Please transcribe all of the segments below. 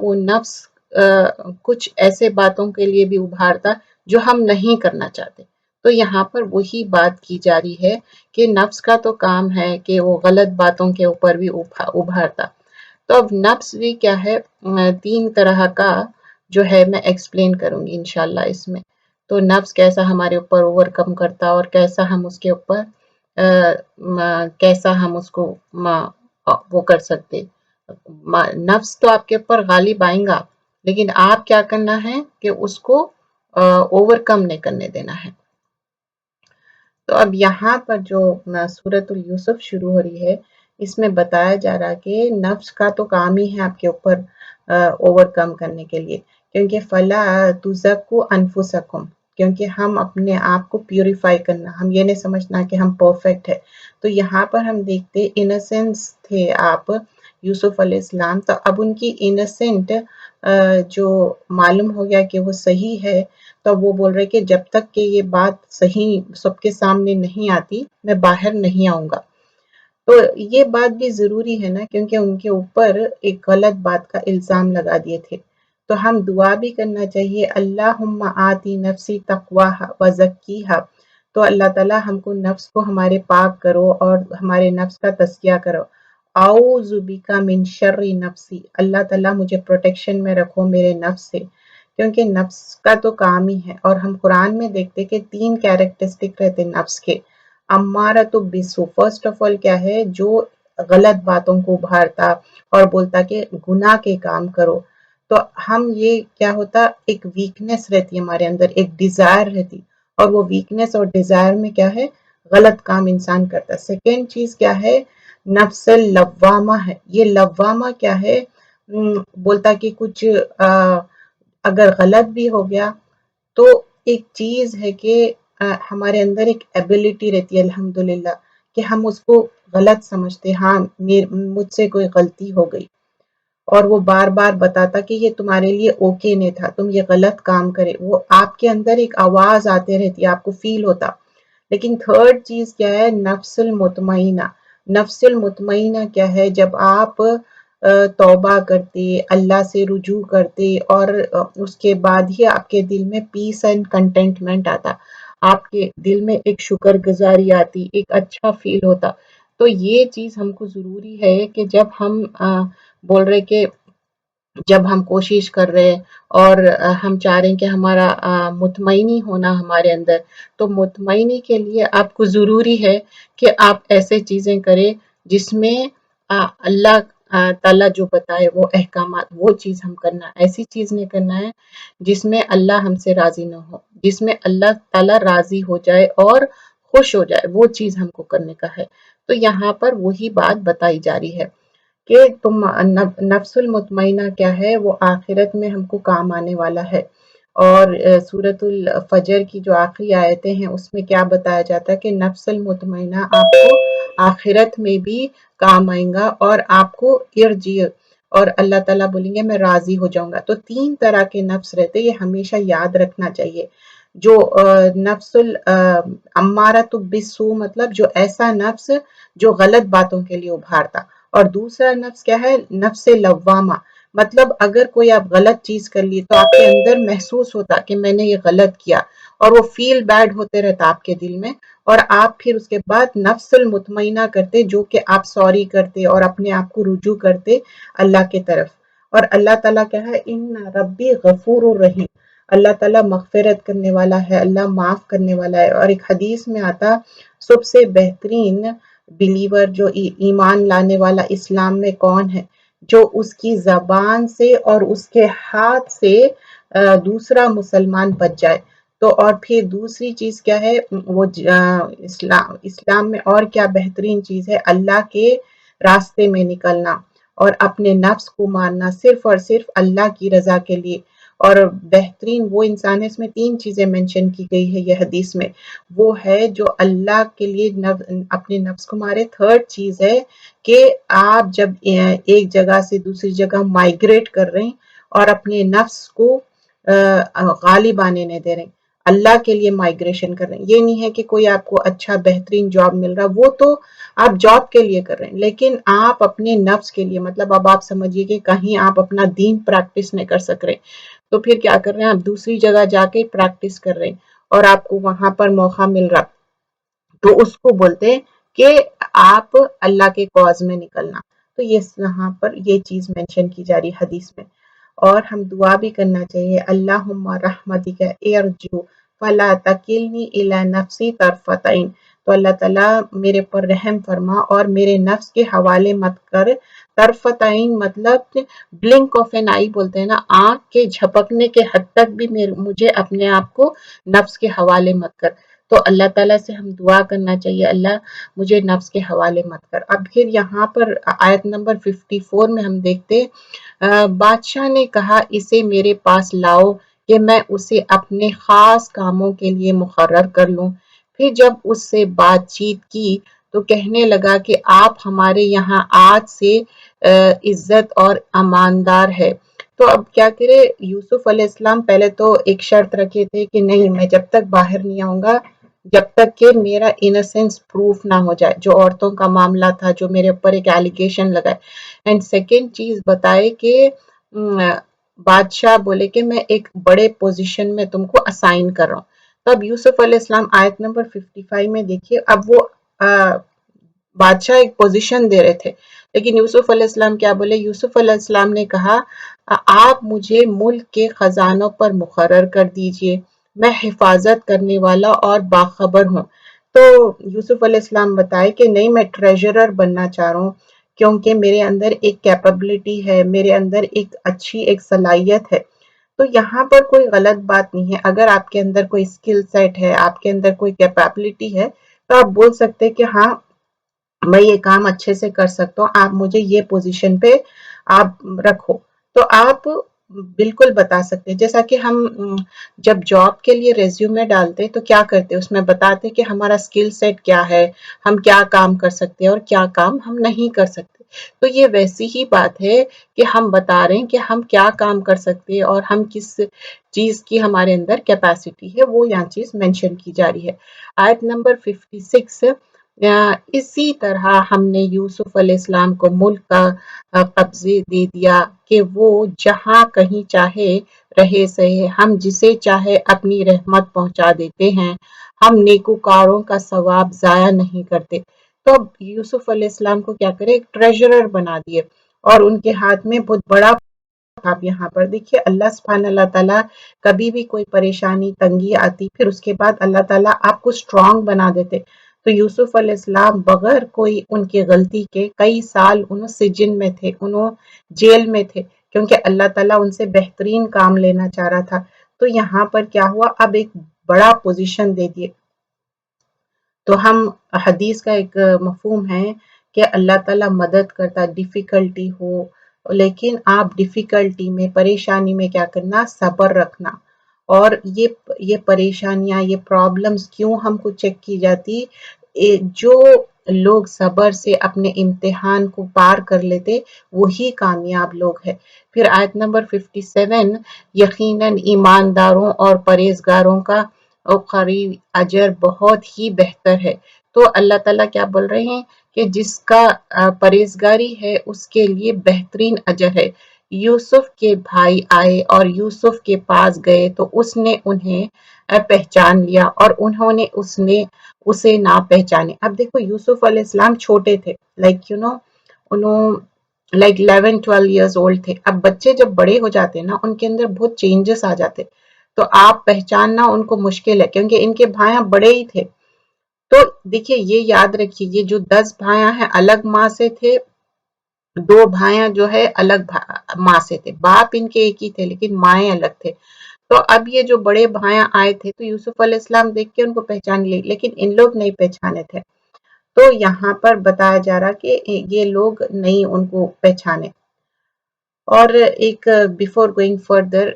وہ نفس کچھ ایسے باتوں کے لیے بھی ابھارتا جو ہم نہیں کرنا چاہتے. تو یہاں پر وہی بات کی جا رہی ہے کہ نفس کا تو کام ہے کہ وہ غلط باتوں کے اوپر بھی ابھارتا. تو اب نفس بھی کیا ہے، 3 طرح کا جو ہے میں ایکسپلین کروں گی انشاءاللہ اس میں. تو نفس کیسا ہمارے اوپر اوور کم کرتا اور کیسا ہم اس کے اوپر کیسا ہم اس کو وہ کر سکتے. نفس تو آپ کے اوپر غالب آئیں گا، لیکن آپ کیا کرنا ہے کہ اس کو اوور کم نہیں کرنے دینا ہے. تو اب یہاں پر جو سورۃ یوسف شروع ہو رہی ہے، اس میں بتایا جا رہا کہ نفس کا تو کام ہی ہے آپ کے اوپر اوور کم کرنے کے لیے، کیونکہ فلا تزکوا انفسکم، کیونکہ ہم اپنے آپ کو پیوریفائی کرنا، ہم یہ نہیں سمجھنا کہ ہم پرفیکٹ ہے. تو یہاں پر ہم دیکھتے انسینس تھے آپ یوسف علیہ السلام، تو اب ان کی انسینٹ جو معلوم ہو گیا کہ وہ صحیح ہے، تو وہ بول رہے کہ جب تک کہ یہ بات صحیح سب کے سامنے نہیں آتی میں باہر نہیں آؤں گا. تو یہ بات بھی ضروری ہے نا، کیونکہ ان کے اوپر ایک غلط بات کا الزام لگا دیے تھے. تو ہم دعا بھی کرنا چاہیے، اللہم آتی نفسی تقواہا وزکیہا. تو اللہ تعالیٰ ہم کو نفس کو ہمارے پاک کرو اور ہمارے نفس کا تزکیہ کرو. اعوذ بک من شر نفسی، اللہ تعالیٰ مجھے پروٹیکشن میں رکھو میرے نفس سے، کیونکہ نفس کا تو کام ہی ہے. اور ہم قرآن میں دیکھتے کہ 3 کیریکٹرسٹک رہتے نفس کے. امارۃ بالسوء، فرسٹ آف آل کیا ہے، جو غلط باتوں کو ابھارتا اور بولتا کہ گناہ کے کام کرو. تو ہم یہ کیا ہوتا، ایک ویکنس رہتی ہمارے اندر، ایک ڈیزائر رہتی، اور وہ ویکنس اور ڈیزائر میں کیا ہے، غلط کام انسان کرتا. سیکنڈ چیز کیا ہے، نفس اللوامہ ہے. یہ لوامہ کیا ہے، بولتا کہ کچھ اگر غلط بھی ہو گیا تو ایک چیز ہے کہ ہمارے اندر ایک ایبلٹی رہتی ہے الحمدللہ کہ ہم اس کو غلط سمجھتے، ہاں مجھ سے کوئی غلطی ہو گئی، اور وہ بار بار بتاتا کہ یہ تمہارے لیے اوکے نہیں تھا، تم یہ غلط کام کرے. وہ آپ کے اندر ایک آواز آتے رہتی، آپ کو فیل ہوتا. لیکن تھرڈ چیز کیا ہے، نفس المطمئنہ. نفس المطمئنہ کیا ہے، جب آپ توبہ کرتے، اللہ سے رجوع کرتے، اور اس کے بعد ہی آپ کے دل میں پیس اینڈ کنٹینٹمنٹ آتا، آپ کے دل میں ایک شکر گزاری آتی، ایک اچھا فیل ہوتا. تو یہ چیز ہم کو ضروری ہے کہ جب ہم بول رہے کہ جب ہم کوشش کر رہے اور ہم چاہ رہے ہیں کہ ہمارا مطمئنی ہونا ہمارے اندر، تو مطمئنی کے لیے آپ کو ضروری ہے کہ آپ ایسے چیزیں کریں جس میں اللہ تعالیٰ جو بتائے وہ احکامات، وہ چیز ہم کرنا. ایسی چیز نہیں کرنا ہے جس میں اللہ ہم سے راضی نہ ہو، جس میں اللہ تعالیٰ راضی ہو جائے اور خوش ہو جائے، وہ چیز ہم کو کرنے کا ہے. تو یہاں پر وہی بات بتائی جا رہی ہے کہ تم نفس المطمئنہ کیا ہے، وہ آخرت میں ہم کو کام آنے والا ہے. اور سورۃ الفجر کی جو آخری آیتیں ہیں اس میں کیا بتایا جاتا ہے کہ نفس المطمئنہ آپ کو آخرت میں بھی کام آئیں گا، اور آپ کو ارجع، اور اللہ تعالیٰ بولیں گے میں راضی ہو جاؤں گا. تو 3 طرح کے نفس رہتے، یہ ہمیشہ یاد رکھنا چاہیے. جو نفس امارۃ بالسوء، مطلب جو ایسا نفس جو غلط باتوں کے لیے ابھارتا. اور دوسرا نفس کیا ہے، نفس لوامہ، مطلب اگر کوئی آپ غلط چیز کر لی تو آپ کے اندر محسوس ہوتا کہ میں نے یہ غلط کیا، اور وہ فیل بیڈ ہوتے رہتا آپ کے دل میں، اور آپ پھر اس کے بعد نفس المطمئنہ کرتے، جو کہ آپ سوری کرتے اور اپنے آپ کو رجوع کرتے اللہ کے طرف. اور اللہ تعالیٰ کیا ہے، ان ربی غفور الرحیم، اللہ تعالیٰ مغفرت کرنے والا ہے، اللہ معاف کرنے والا ہے. اور ایک حدیث میں آتا سب سے بہترین بلیور جو ایمان لانے والا اسلام میں کون ہے، جو اس کی زبان سے اور اس کے ہاتھ سے دوسرا مسلمان بچ جائے. تو اور پھر دوسری چیز کیا ہے، وہ اسلام میں اور کیا بہترین چیز ہے، اللہ کے راستے میں نکلنا اور اپنے نفس کو مارنا صرف اور صرف اللہ کی رضا کے لیے. اور بہترین وہ انسان ہے، اس میں 3 چیزیں منشن کی گئی ہے یہ حدیث میں، وہ ہے جو اللہ کے لیے اپنے نفس کو مارے. تھرڈ چیز ہے کہ آپ جب ایک جگہ سے دوسری جگہ مائگریٹ کر رہے ہیں اور اپنے نفس کو غالب آنے نہیں دے رہے ہیں، اللہ کے لیے مائگریشن کر رہے ہیں. یہ نہیں ہے کہ کوئی آپ کو اچھا بہترین جاب مل رہا، وہ تو آپ جاب کے لیے کر رہے ہیں، لیکن آپ اپنے نفس کے لیے، مطلب اب آپ سمجھیے کہ کہیں آپ اپنا دین پریکٹس نہیں کر سک رہے، تو پھر کیا کر رہے ہیں آپ دوسری جگہ جا کے پریکٹس کر رہے ہیں اور آپ کو وہاں پر موقع مل رہا، تو اس کو بولتے ہیں کہ آپ اللہ کے کاز میں نکلنا. تو یہاں پر یہ چیز مینشن کی جا رہی حدیث میں. اور ہم دعا بھی کرنا چاہیے، اللہم رحمتک ارجو فلا تکلنی الی نفسی طرفۃ عین. تو اللہ تعالیٰ میرے پر رحم فرما اور میرے نفس کے حوالے مت کر. طرفۃ عین مطلب بلنک آف این آئی بولتے ہیں نا، آنکھ کے جھپکنے کے حد تک بھی مجھے اپنے آپ کو نفس کے حوالے مت کر. تو اللہ تعالیٰ سے ہم دعا کرنا چاہیے، اللہ مجھے نفس کے حوالے مت کر. اب پھر یہاں پر آیت نمبر 54 میں ہم دیکھتے بادشاہ نے کہا اسے میرے پاس لاؤ کہ میں اسے اپنے خاص کاموں کے لیے مقرر کر لوں. پھر جب اس سے بات چیت کی تو کہنے لگا کہ آپ ہمارے یہاں آج سے عزت اور اماندار ہے. تو اب کیا کرے یوسف علیہ السلام، پہلے تو ایک شرط رکھے تھے کہ نہیں، میں جب تک باہر نہیں آؤں گا جب تک کہ میرا انسنس پروف نہ ہو جائے، جو عورتوں کا معاملہ تھا جو میرے اوپر ایک ایلیگیشن لگائے. اینڈ سیکنڈ چیز بتائے کہ بادشاہ بولے کہ میں ایک بڑے پوزیشن میں تم کو اسائن کر رہا ہوں. تو اب یوسف علیہ السلام آیت نمبر 55 میں دیکھیے، اب وہ بادشاہ ایک پوزیشن دے رہے تھے، لیکن یوسف علیہ السلام کیا بولے؟ یوسف علیہ السلام نے کہا آپ مجھے ملک کے خزانوں پر مقرر کر دیجئے، میں حفاظت کرنے والا اور باخبر ہوں. تو یوسف علیہ السلام بتائے کہ نہیں، میں ٹریجرر بننا چاہ رہا ہوں کیونکہ میرے اندر ایک کیپبلٹی ہے، میرے اندر ایک اچھی ایک صلاحیت ہے. تو یہاں پر کوئی غلط بات نہیں ہے، اگر آپ کے اندر کوئی اسکل سیٹ ہے، آپ کے اندر کوئی کیپبلٹی ہے تو آپ بول سکتے کہ ہاں میں یہ کام اچھے سے کر سکتا ہوں، آپ مجھے یہ پوزیشن پہ آپ رکھو. تو آپ بالکل بتا سکتے، جیسا کہ ہم جب جاب کے لیے ریزیومے ڈالتے تو کیا کرتے، اس میں بتاتے کہ ہمارا اسکل سیٹ کیا ہے، ہم کیا کام کر سکتے ہیں اور کیا کام ہم نہیں کر سکتے. تو یہ ویسی ہی بات ہے کہ ہم بتا رہے ہیں کہ ہم کیا کام کر سکتے ہیں اور ہم کس چیز کی ہمارے اندر کیپیسٹی ہے، وہ یہاں چیز مینشن کی جا رہی ہے. آیت نمبر 56 اسی طرح ہم نے یوسف علیہ السلام کو ملک کا قبضے دے دیا کہ وہ جہاں کہیں چاہے رہے سہے، ہم جسے چاہے اپنی رحمت پہنچا دیتے ہیں، ہم نیکوکاروں کا ثواب ضائع نہیں کرتے. تو اب یوسف علیہ السلام کو کیا کرے؟ ایک ٹریجرر بنا دیے اور ان کے ہاتھ میں بہت بڑا. آپ یہاں پر دیکھیے اللہ سبحانہ اللہ تعالیٰ کبھی بھی کوئی پریشانی تنگی آتی پھر اس کے بعد اللہ تعالیٰ آپ کو اسٹرانگ بنا دیتے. تو یوسف علیہ السلام بغیر کوئی ان کی غلطی کے کئی سال انہوں سجن میں تھے، انہوں جیل میں تھے، کیونکہ اللہ تعالیٰ ان سے بہترین کام لینا چاہ رہا تھا. تو یہاں پر کیا ہوا، اب ایک بڑا پوزیشن دے دیے. تو ہم حدیث کا ایک مفہوم ہے کہ اللہ تعالیٰ مدد کرتا، ڈیفیکلٹی ہو لیکن آپ ڈیفیکلٹی میں پریشانی میں کیا کرنا، صبر رکھنا. اور یہ پریشانیاں، یہ پرابلمز کیوں ہم کو چیک کی جاتی؟ جو لوگ صبر سے اپنے امتحان کو پار کر لیتے وہی کامیاب لوگ ہیں. پھر آیت نمبر 57 یقیناً ایمانداروں اور پرہیزگاروں کا قریب اجر بہت ہی بہتر ہے. تو اللہ تعالیٰ کیا بول رہے ہیں کہ جس کا پرہیزگاری ہے اس کے لیے بہترین اجر ہے. یوسف کے بھائی آئے اور یوسف کے پاس گئے تو اس نے انہیں پہچان لیا اور انہوں نے اسے نہ پہچانے. اب دیکھو یوسف علیہ السلام چھوٹے تھے، انہوں 11-12 ایئرز اولڈ تھے. اب بچے جب بڑے ہو جاتے نا ان کے اندر بہت چینجز آ جاتے، تو آپ پہچاننا ان کو مشکل ہے کیونکہ ان کے بھائیاں بڑے ہی تھے. تو دیکھیے یہ یاد رکھیے، یہ جو 10 بھائیاں ہیں الگ ماں سے تھے، 2 بھائیاں جو ہے الگ ماں سے تھے، باپ ان کے ایک ہی تھے لیکن مائیں الگ تھے. تو اب یہ جو بڑے بھائیاں آئے تھے تو یوسف علیہ السلام دیکھ کے ان کو پہچان لی، لیکن ان لوگ نہیں پہچانے تھے. تو یہاں پر بتایا جا رہا کہ یہ لوگ نہیں ان کو پہچانے. اور ایک بیفور گوئنگ فردر،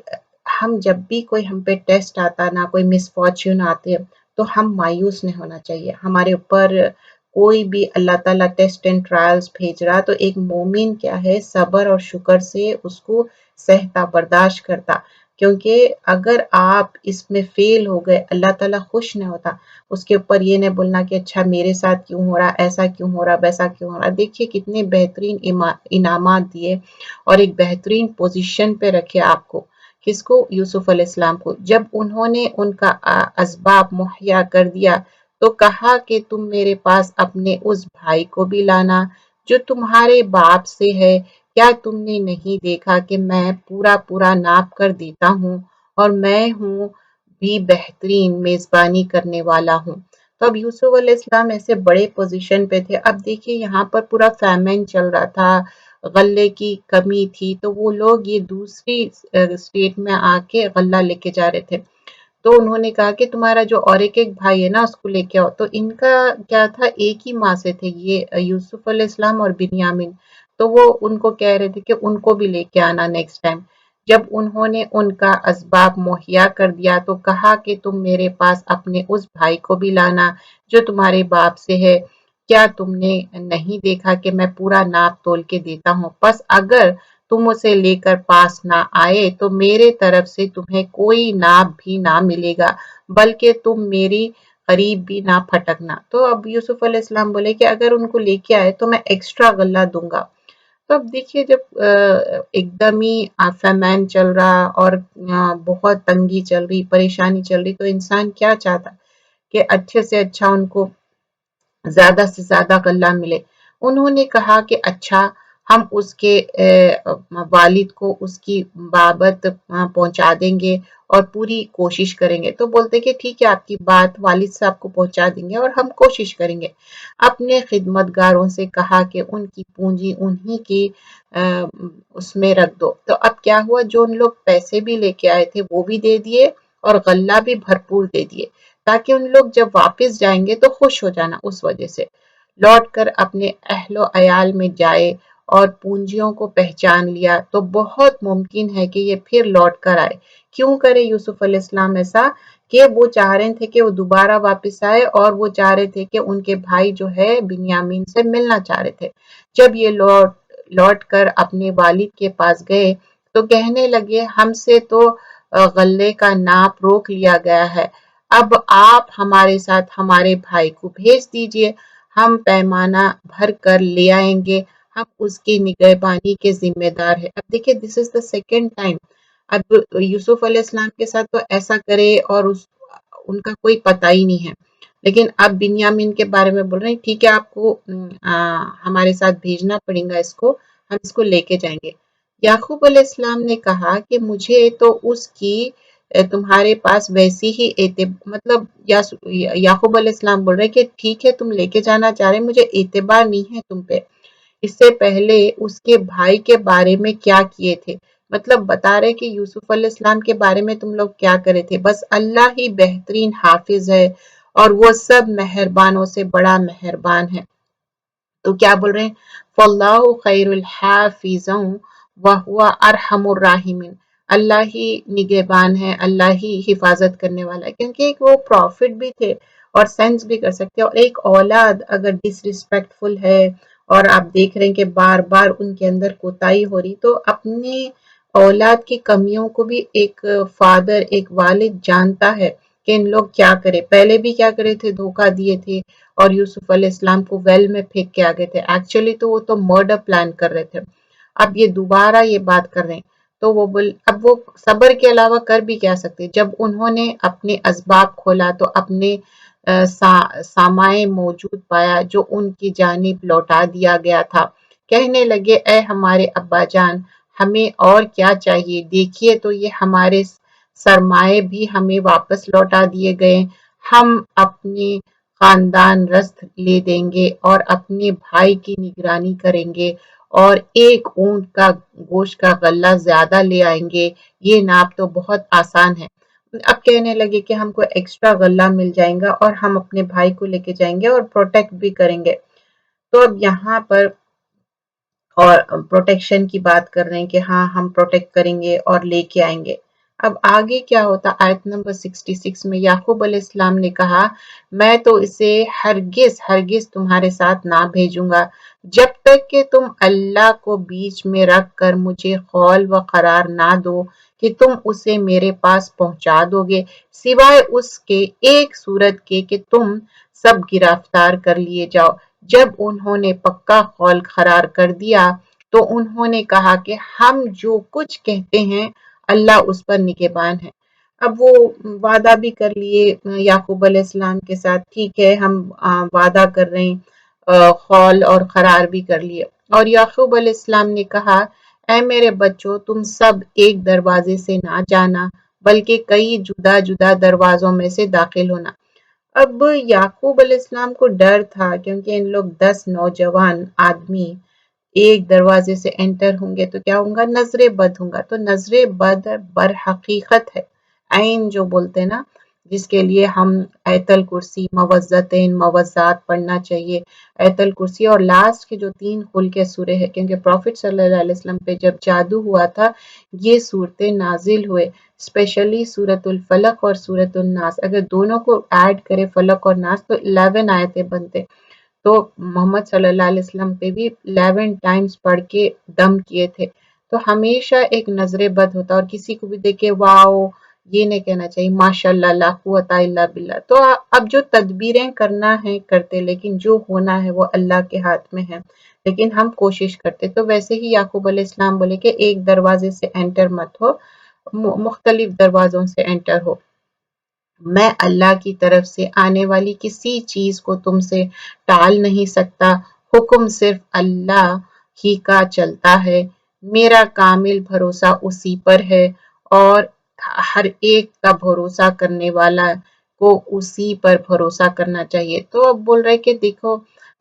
ہم جب بھی کوئی ہم پہ ٹیسٹ آتا نا، کوئی مس فارچون آتے تو ہم مایوس نہیں ہونا چاہیے. ہمارے اوپر کوئی بھی اللہ تعالیٰ ٹیسٹ اینڈ ٹرائلز بھیج رہا تو ایک مومن کیا ہے، صبر اور شکر سے اس کو سہتا، برداشت کرتا. کیونکہ اگر آپ اس میں فیل ہو گئے اللہ تعالیٰ خوش نہیں ہوتا. اس کے اوپر یہ نہیں بولنا کہ اچھا میرے ساتھ کیوں ہو رہا، ایسا کیوں ہو رہا، ویسا کیوں ہو رہا. دیکھیے کتنے بہترین انعامات دیے اور ایک بہترین پوزیشن پہ رکھے آپ کو. کس کو؟ یوسف علیہ السلام کو. جب انہوں نے ان کا اسباب مہیا کر دیا تو کہا کہ تم میرے پاس اپنے اس بھائی کو بھی لانا جو تمہارے باپ سے ہے. کیا تم نے نہیں دیکھا کہ میں پورا پورا ناپ کر دیتا ہوں اور میں ہوں بھی بہترین میزبانی کرنے والا ہوں. تو اب یوسف علیہ السلام ایسے بڑے پوزیشن پہ تھے. اب دیکھیے یہاں پر پورا فیمن چل رہا تھا، غلے کی کمی تھی، تو وہ لوگ یہ دوسری اسٹیٹ میں آ کے غلہ لے کے جا رہے تھے. تو انہوں نے کہا کہ تمہارا جو اور ایک بھائی ہے نا اس کو لے کے آؤ. تو ان کا کیا تھا، ایک ہی ماں سے تھے یہ یوسف علیہ السلام اور بنیامین. تو وہ ان کو کہہ رہے تھے کہ ان کو بھی لے کے آنا نیکسٹ ٹائم. جب انہوں نے ان کا اسباب مہیا کر دیا تو کہا کہ تم میرے پاس اپنے اس بھائی کو بھی لانا جو تمہارے باپ سے ہے. کیا تم نے نہیں دیکھا کہ میں پورا ناپ تول کے دیتا ہوں؟ بس اگر تم اسے لے کر پاس نہ آئے تو میرے طرف سے تمہیں کوئی ناپ بھی نہ ملے گا، بلکہ تم میری قریب بھی نہ پھٹکنا. تو اب یوسف علیہ السلام بولے کہ اگر ان کو لے کے آئے تو میں ایکسٹرا غلہ دوں گا. تو اب دیکھیے جب ایک دم ہی فیمین چل رہا اور بہت تنگی چل رہی، پریشانی چل رہی، تو انسان کیا چاہتا کہ اچھے سے اچھا ان کو زیادہ سے زیادہ غلہ ملے. انہوں نے کہا کہ اچھا ہم اس کے والد کو اس کی بابت پہنچا دیں گے اور پوری کوشش کریں گے. تو بولتے کہ ٹھیک ہے آپ کی بات والد صاحب کو پہنچا دیں گے اور ہم کوشش کریں گے. اپنے خدمتگاروں سے کہا کہ ان کی پونجی انہی کی اس میں رکھ دو. تو اب کیا ہوا، جو ان لوگ پیسے بھی لے کے آئے تھے وہ بھی دے دیے اور غلہ بھی بھرپور دے دیے تاکہ ان لوگ جب واپس جائیں گے تو خوش ہو جانا. اس وجہ سے لوٹ کر اپنے اہل و عیال میں جائے اور پونجیوں کو پہچان لیا تو بہت ممکن ہے کہ یہ پھر لوٹ کر آئے. کیوں کرے یوسف علیہ السلام ایسا؟ کہ وہ چاہ رہے تھے کہ وہ دوبارہ واپس آئے اور وہ چاہ رہے تھے کہ ان کے بھائی جو ہے بنیامین سے ملنا چاہ رہے تھے. جب یہ لوٹ کر اپنے والد کے پاس گئے تو کہنے لگے ہم سے تو غلے کا ناپ روک لیا گیا ہے، اب آپ ہمارے ساتھ ہمارے بھائی کو بھیج دیجئے، ہم پیمانہ بھر کر لے آئیں گے، ہم اس کی نگہبانی کے ذمہ دار ہیں. اب دیکھیں دس از دا سیکنڈ ٹائم. اب یوسف علیہ السلام کے ساتھ تو ایسا کرے اور ان کا کوئی پتہ ہی نہیں ہے، لیکن اب بنیامین کے بارے میں بول رہے ہیں ٹھیک ہے آپ کو ہمارے ساتھ بھیجنا پڑے گا، اس کو ہم اس کو لے کے جائیں گے. یعقوب علیہ السلام نے کہا کہ مجھے تو اس کی تمہارے پاس ویسی ہی مطلب یعقوب علیہ السلام بول رہے کہ ٹھیک ہے تم لے کے جانا چاہ رہے، مجھے اعتبار نہیں ہے تم پہ. اس سے پہلے اس کے بھائی کے بارے میں کیا کیے تھے، مطلب بتا رہے کہ یوسف علیہ السلام کے بارے میں تم لوگ کیا کرے تھے. بس اللہ ہی بہترین حافظ ہے اور وہ سب مہربانوں سے بڑا مہربان ہے. تو کیا بول رہے ہیں، فاللہ خیر الحافظ وہو ارحم الراحمین. اللہ ہی نگہبان ہے، اللہ ہی حفاظت کرنے والا ہے. کیونکہ وہ پروفٹ بھی تھے اور سینس بھی کر سکتے. اور ایک اولاد اگر ڈس ریسپیکٹفل ہے اور آپ دیکھ رہے ہیں کہ بار بار ان کے اندر کوتاہی ہو رہی، تو اپنے اولاد کی کمیوں کو بھی ایک فادر، ایک والد جانتا ہے کہ ان لوگ کیا کرے. پہلے بھی کیا کرے تھے، دھوکہ دیے تھے اور یوسف علیہ السلام کو ویل میں پھینک کے آگے تھے. ایکچولی تو وہ تو مرڈر پلان کر رہے تھے. اب یہ دوبارہ یہ بات کر رہے ہیں تو اب وہ صبر کے علاوہ کر بھی کیا سکتے. جب انہوں نے اپنے اسباب کھولا تو اپنے سامائے موجود پایا جو ان کی جانب لوٹا دیا گیا تھا. کہنے لگے اے ہمارے ابا جان، ہمیں اور کیا چاہیے، دیکھیے تو یہ ہمارے سرمائے بھی ہمیں واپس لوٹا دیے گئے. ہم اپنے خاندان رست لے دیں گے اور اپنے بھائی کی نگرانی کریں گے اور ایک اونٹ کا گوشت کا غلہ زیادہ لے آئیں گے. یہ ناپ تو بہت آسان ہے. اب کہنے لگے کہ ہم کو ایکسٹرا غلہ مل جائیں گا اور ہم اپنے بھائی کو لے کے جائیں گے اور پروٹیکٹ بھی کریں گے. تو اب یہاں پر اور پروٹیکشن کی بات کر رہے ہیں کہ ہاں ہم پروٹیکٹ کریں گے اور لے کے آئیں گے. اب آگے کیا ہوتا، آیت نمبر 66 میں یعقوب علیہ السلام نے کہا میں تو اسے ہرگز ہرگز تمہارے ساتھ نہ بھیجوں گا جب تک کہ تم اللہ کو بیچ میں رکھ کر مجھے قول و قرار نہ دو کہ تم اسے میرے پاس پہنچا دو گے، سوائے اس کے ایک صورت کے کہ تم سب گرفتار کر لیے جاؤ۔ جب انہوں نے پکا قول قرار کر دیا تو انہوں نے کہا کہ ہم جو کچھ کہتے ہیں اللہ اس پر نگہبان ہے۔ اب وہ وعدہ بھی کر لیے یعقوب علیہ السلام کے ساتھ، ٹھیک ہے ہم وعدہ کر رہے ہیں، قول اور قرار بھی کر لیے۔ اور یعقوب علیہ السلام نے کہا اے میرے بچوں تم سب ایک دروازے سے نہ جانا بلکہ کئی جدا جدا دروازوں میں سے داخل ہونا۔ اب یعقوب علیہ السلام کو ڈر تھا کیونکہ ان لوگ 10 نوجوان آدمی ایک دروازے سے انٹر ہوں گے تو کیا ہوں گا، نظر بد ہوں گا۔ تو نظر بد برحقیقت ہے، عین جو بولتے ہیں نا، جس کے لیے ہم آیت الکرسی موزتین موزات پڑھنا چاہیے۔ آیت الکرسی اور لاسٹ کے جو 3 خلق سورے ہیں، کیونکہ پروفٹ صلی اللہ علیہ وسلم پہ جب جادو ہوا تھا یہ صورتیں نازل ہوئے، اسپیشلی سورۃ الفلق اور سورۃ الناس۔ اگر دونوں کو ایڈ کرے فلق اور ناس تو 11 آیتیں بنتے، تو محمد صلی اللہ علیہ وسلم پہ بھی 11 ٹائمز پڑھ کے دم کیے تھے۔ تو ہمیشہ ایک نظر بد ہوتا اور کسی کو بھی دیکھے واؤ یہ نہیں کہنا چاہیے ماشاء اللہ لا قوت الا باللہ۔ تو اب جو تدبیریں کرنا ہے کرتے، لیکن جو ہونا ہے وہ اللہ کے ہاتھ میں ہے، لیکن ہم کوشش کرتے۔ تو ویسے ہی یعقوب علیہ السلام بولے کہ ایک دروازے سے انٹر مت ہو، مختلف دروازوں سے انٹر ہو۔ میں اللہ کی طرف سے آنے والی کسی چیز کو تم سے ٹال نہیں سکتا، حکم صرف اللہ ہی کا چلتا ہے، میرا کامل بھروسہ اسی پر ہے اور ہر ایک کا بھروسہ کرنے والا کو اسی پر بھروسہ کرنا چاہیے۔ تو اب بول رہے کہ دیکھو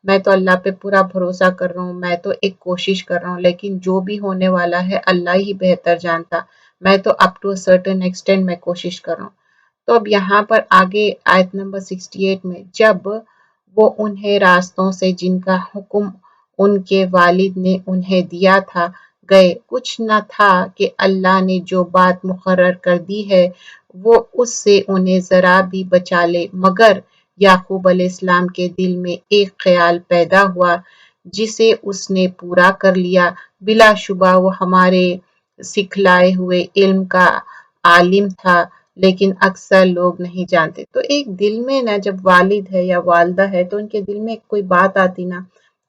میں تو اللہ پہ پورا بھروسہ کر رہا ہوں، میں تو ایک کوشش کر رہا ہوں، لیکن جو بھی ہونے والا ہے اللہ ہی بہتر جانتا، میں تو اپ ٹو سرٹن ایکسٹینٹ میں کوشش کر رہا ہوں۔ تو اب یہاں پر آگے آیت نمبر 68 میں جب وہ انہیں راستوں سے جن کا حکم ان کے والد نے انہیں دیا تھا گئے، کچھ نہ تھا کہ اللہ نے جو بات مقرر کر دی ہے وہ اس سے انہیں ذرا بھی بچا لے، مگر یعقوب علیہ السلام کے دل میں ایک خیال پیدا ہوا جسے اس نے پورا کر لیا، بلا شبہ وہ ہمارے سکھلائے ہوئے علم کا عالم تھا لیکن اکثر لوگ نہیں جانتے۔ تو ایک دل میں نا جب والد ہے یا والدہ ہے تو ان کے دل میں کوئی بات آتی نا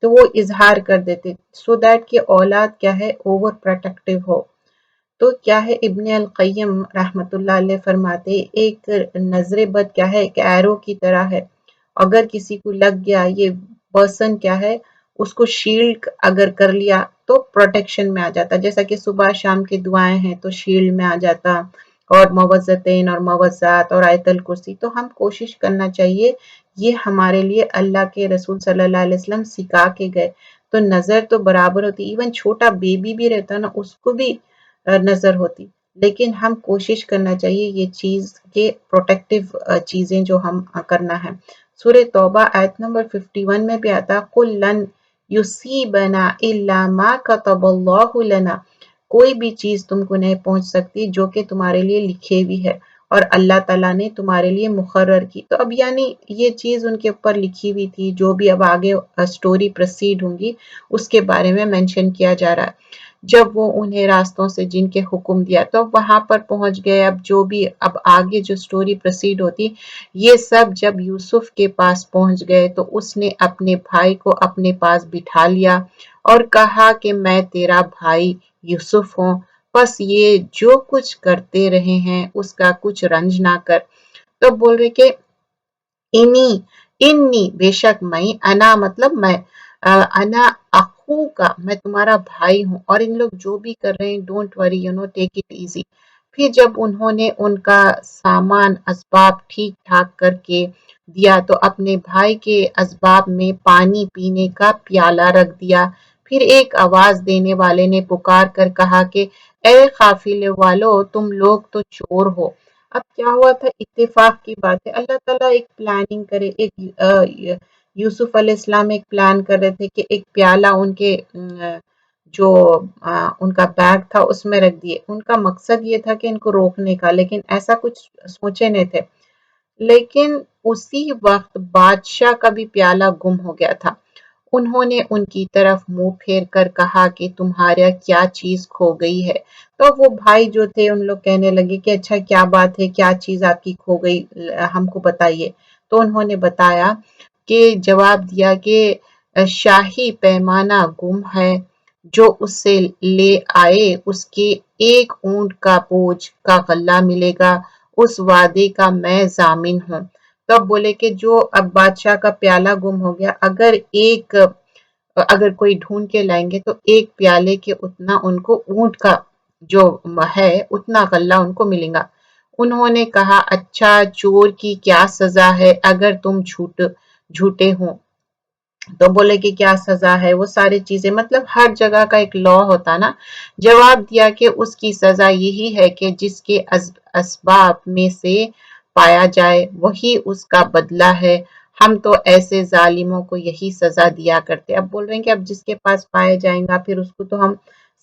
تو وہ اظہار کر دیتے سو دیٹ کہ اولاد کیا ہے اوور پروٹیکٹیو ہو۔ تو کیا ہے ابن القیم رحمت اللہ علیہ فرماتے ایک نظر بد کیا ہے ایک ایرو کی طرح ہے، اگر کسی کو لگ گیا یہ پرسن کیا ہے اس کو شیلڈ اگر کر لیا تو پروٹیکشن میں آ جاتا، جیسا کہ صبح شام کی دعائیں ہیں تو شیلڈ میں آ جاتا، اور موزتین اور موزات اور آیت الکرسی۔ تو ہم کوشش کرنا چاہیے، یہ ہمارے لیے اللہ کے رسول صلی اللہ علیہ وسلم سکھا کے گئے۔ تو نظر تو برابر ہوتی، ایون چھوٹا بیبی بھی رہتا نا اس کو بھی نظر ہوتی، لیکن ہم کوشش کرنا چاہیے یہ چیز کے پروٹیکٹیو چیزیں جو ہم کرنا ہے۔ سورہ توبہ آیت نمبر 51 میں بھی آتا قُلْ لَنْ يُصِيبَنَا إِلَّا مَا كَتَبَ اللَّهُ لَنَا، کوئی بھی چیز تم کو نہیں پہنچ سکتی جو کہ تمہارے لیے لکھے ہوئی ہے اور اللہ تعالیٰ نے تمہارے لیے مقرر کی۔ تو اب یعنی یہ چیز ان کے اوپر لکھی ہوئی تھی، جو بھی اب آگے سٹوری پروسیڈ ہوں گی اس کے بارے میں مینشن کیا جا رہا ہے۔ جب وہ انہیں راستوں سے جن کے حکم دیا تو وہاں پر پہنچ گئے، اب جو بھی اب آگے جو سٹوری پروسیڈ ہوتی یہ سب جب یوسف کے پاس پہنچ گئے تو اس نے اپنے بھائی کو اپنے پاس بٹھا لیا اور کہا کہ میں تیرا بھائی یوسف ہوں، بس یہ جو کچھ کرتے رہے ہیں اس کا کچھ رنج نہ کر۔ تو بول رہے کہ انی بے شک میں، انا مطلب میں، انا اخو کا میں تمہارا بھائی ہوں، اور ان لوگ جو بھی کر رہے ہیں don't worry take it easy. پھر جب انہوں نے ان کا سامان اسباب ٹھیک ٹھاک کر کے دیا تو اپنے بھائی کے اسباب میں پانی پینے کا پیالہ رکھ دیا، پھر ایک آواز دینے والے نے پکار کر کہا کہ اے قافلے والو تم لوگ تو چور ہو۔ اب کیا ہوا تھا، اتفاق کی بات ہے، اللہ تعالیٰ ایک پلاننگ کرے، ایک یوسف علیہ السلام ایک پلان کر رہے تھے کہ ایک پیالہ ان کے جو ان کا بیگ تھا اس میں رکھ دیے، ان کا مقصد یہ تھا کہ ان کو روکنے کا، لیکن ایسا کچھ سوچے نہیں تھے۔ لیکن اسی وقت بادشاہ کا بھی پیالہ گم ہو گیا تھا، انہوں نے ان کی طرف منہ پھیر کر کہا کہ تمہارا کیا چیز کھو گئی ہے؟ تو وہ بھائی جو تھے ان لوگ کہنے لگے کہ اچھا کیا بات ہے، کیا چیز آپ کی کھو گئی، ہم کو بتائیے۔ تو انہوں نے بتایا کہ جواب دیا کہ شاہی پیمانہ گم ہے، جو اس سے لے آئے اس کے ایک اونٹ کا بوجھ کا غلہ ملے گا، اس وعدے کا میں ضامن ہوں۔ تو اب بولے کہ جو اب بادشاہ کا پیالہ گم ہو گیا، اگر کوئی ڈھونڈ کے لائیں گے تو ایک پیالے کے اتنا ان کو اونٹ کا جو ہے اتنا غلہ ان کو ملے گا۔ انہوں نے کہا اچھا چور کی کیا سزا ہے اگر تم جھوٹے ہوں؟ تو بولے کہ کیا سزا ہے، وہ ساری چیزیں مطلب ہر جگہ کا ایک لا ہوتا نا۔ جواب دیا کہ اس کی سزا یہی ہے کہ جس کے اسباب میں سے پایا جائے وہی اس کا بدلہ ہے، ہم تو ایسے ظالموں کو یہی سزا دیا کرتے۔ اب بول رہے ہیں کہ اب جس کے پاس پایا جائے گا پھر اس کو تو ہم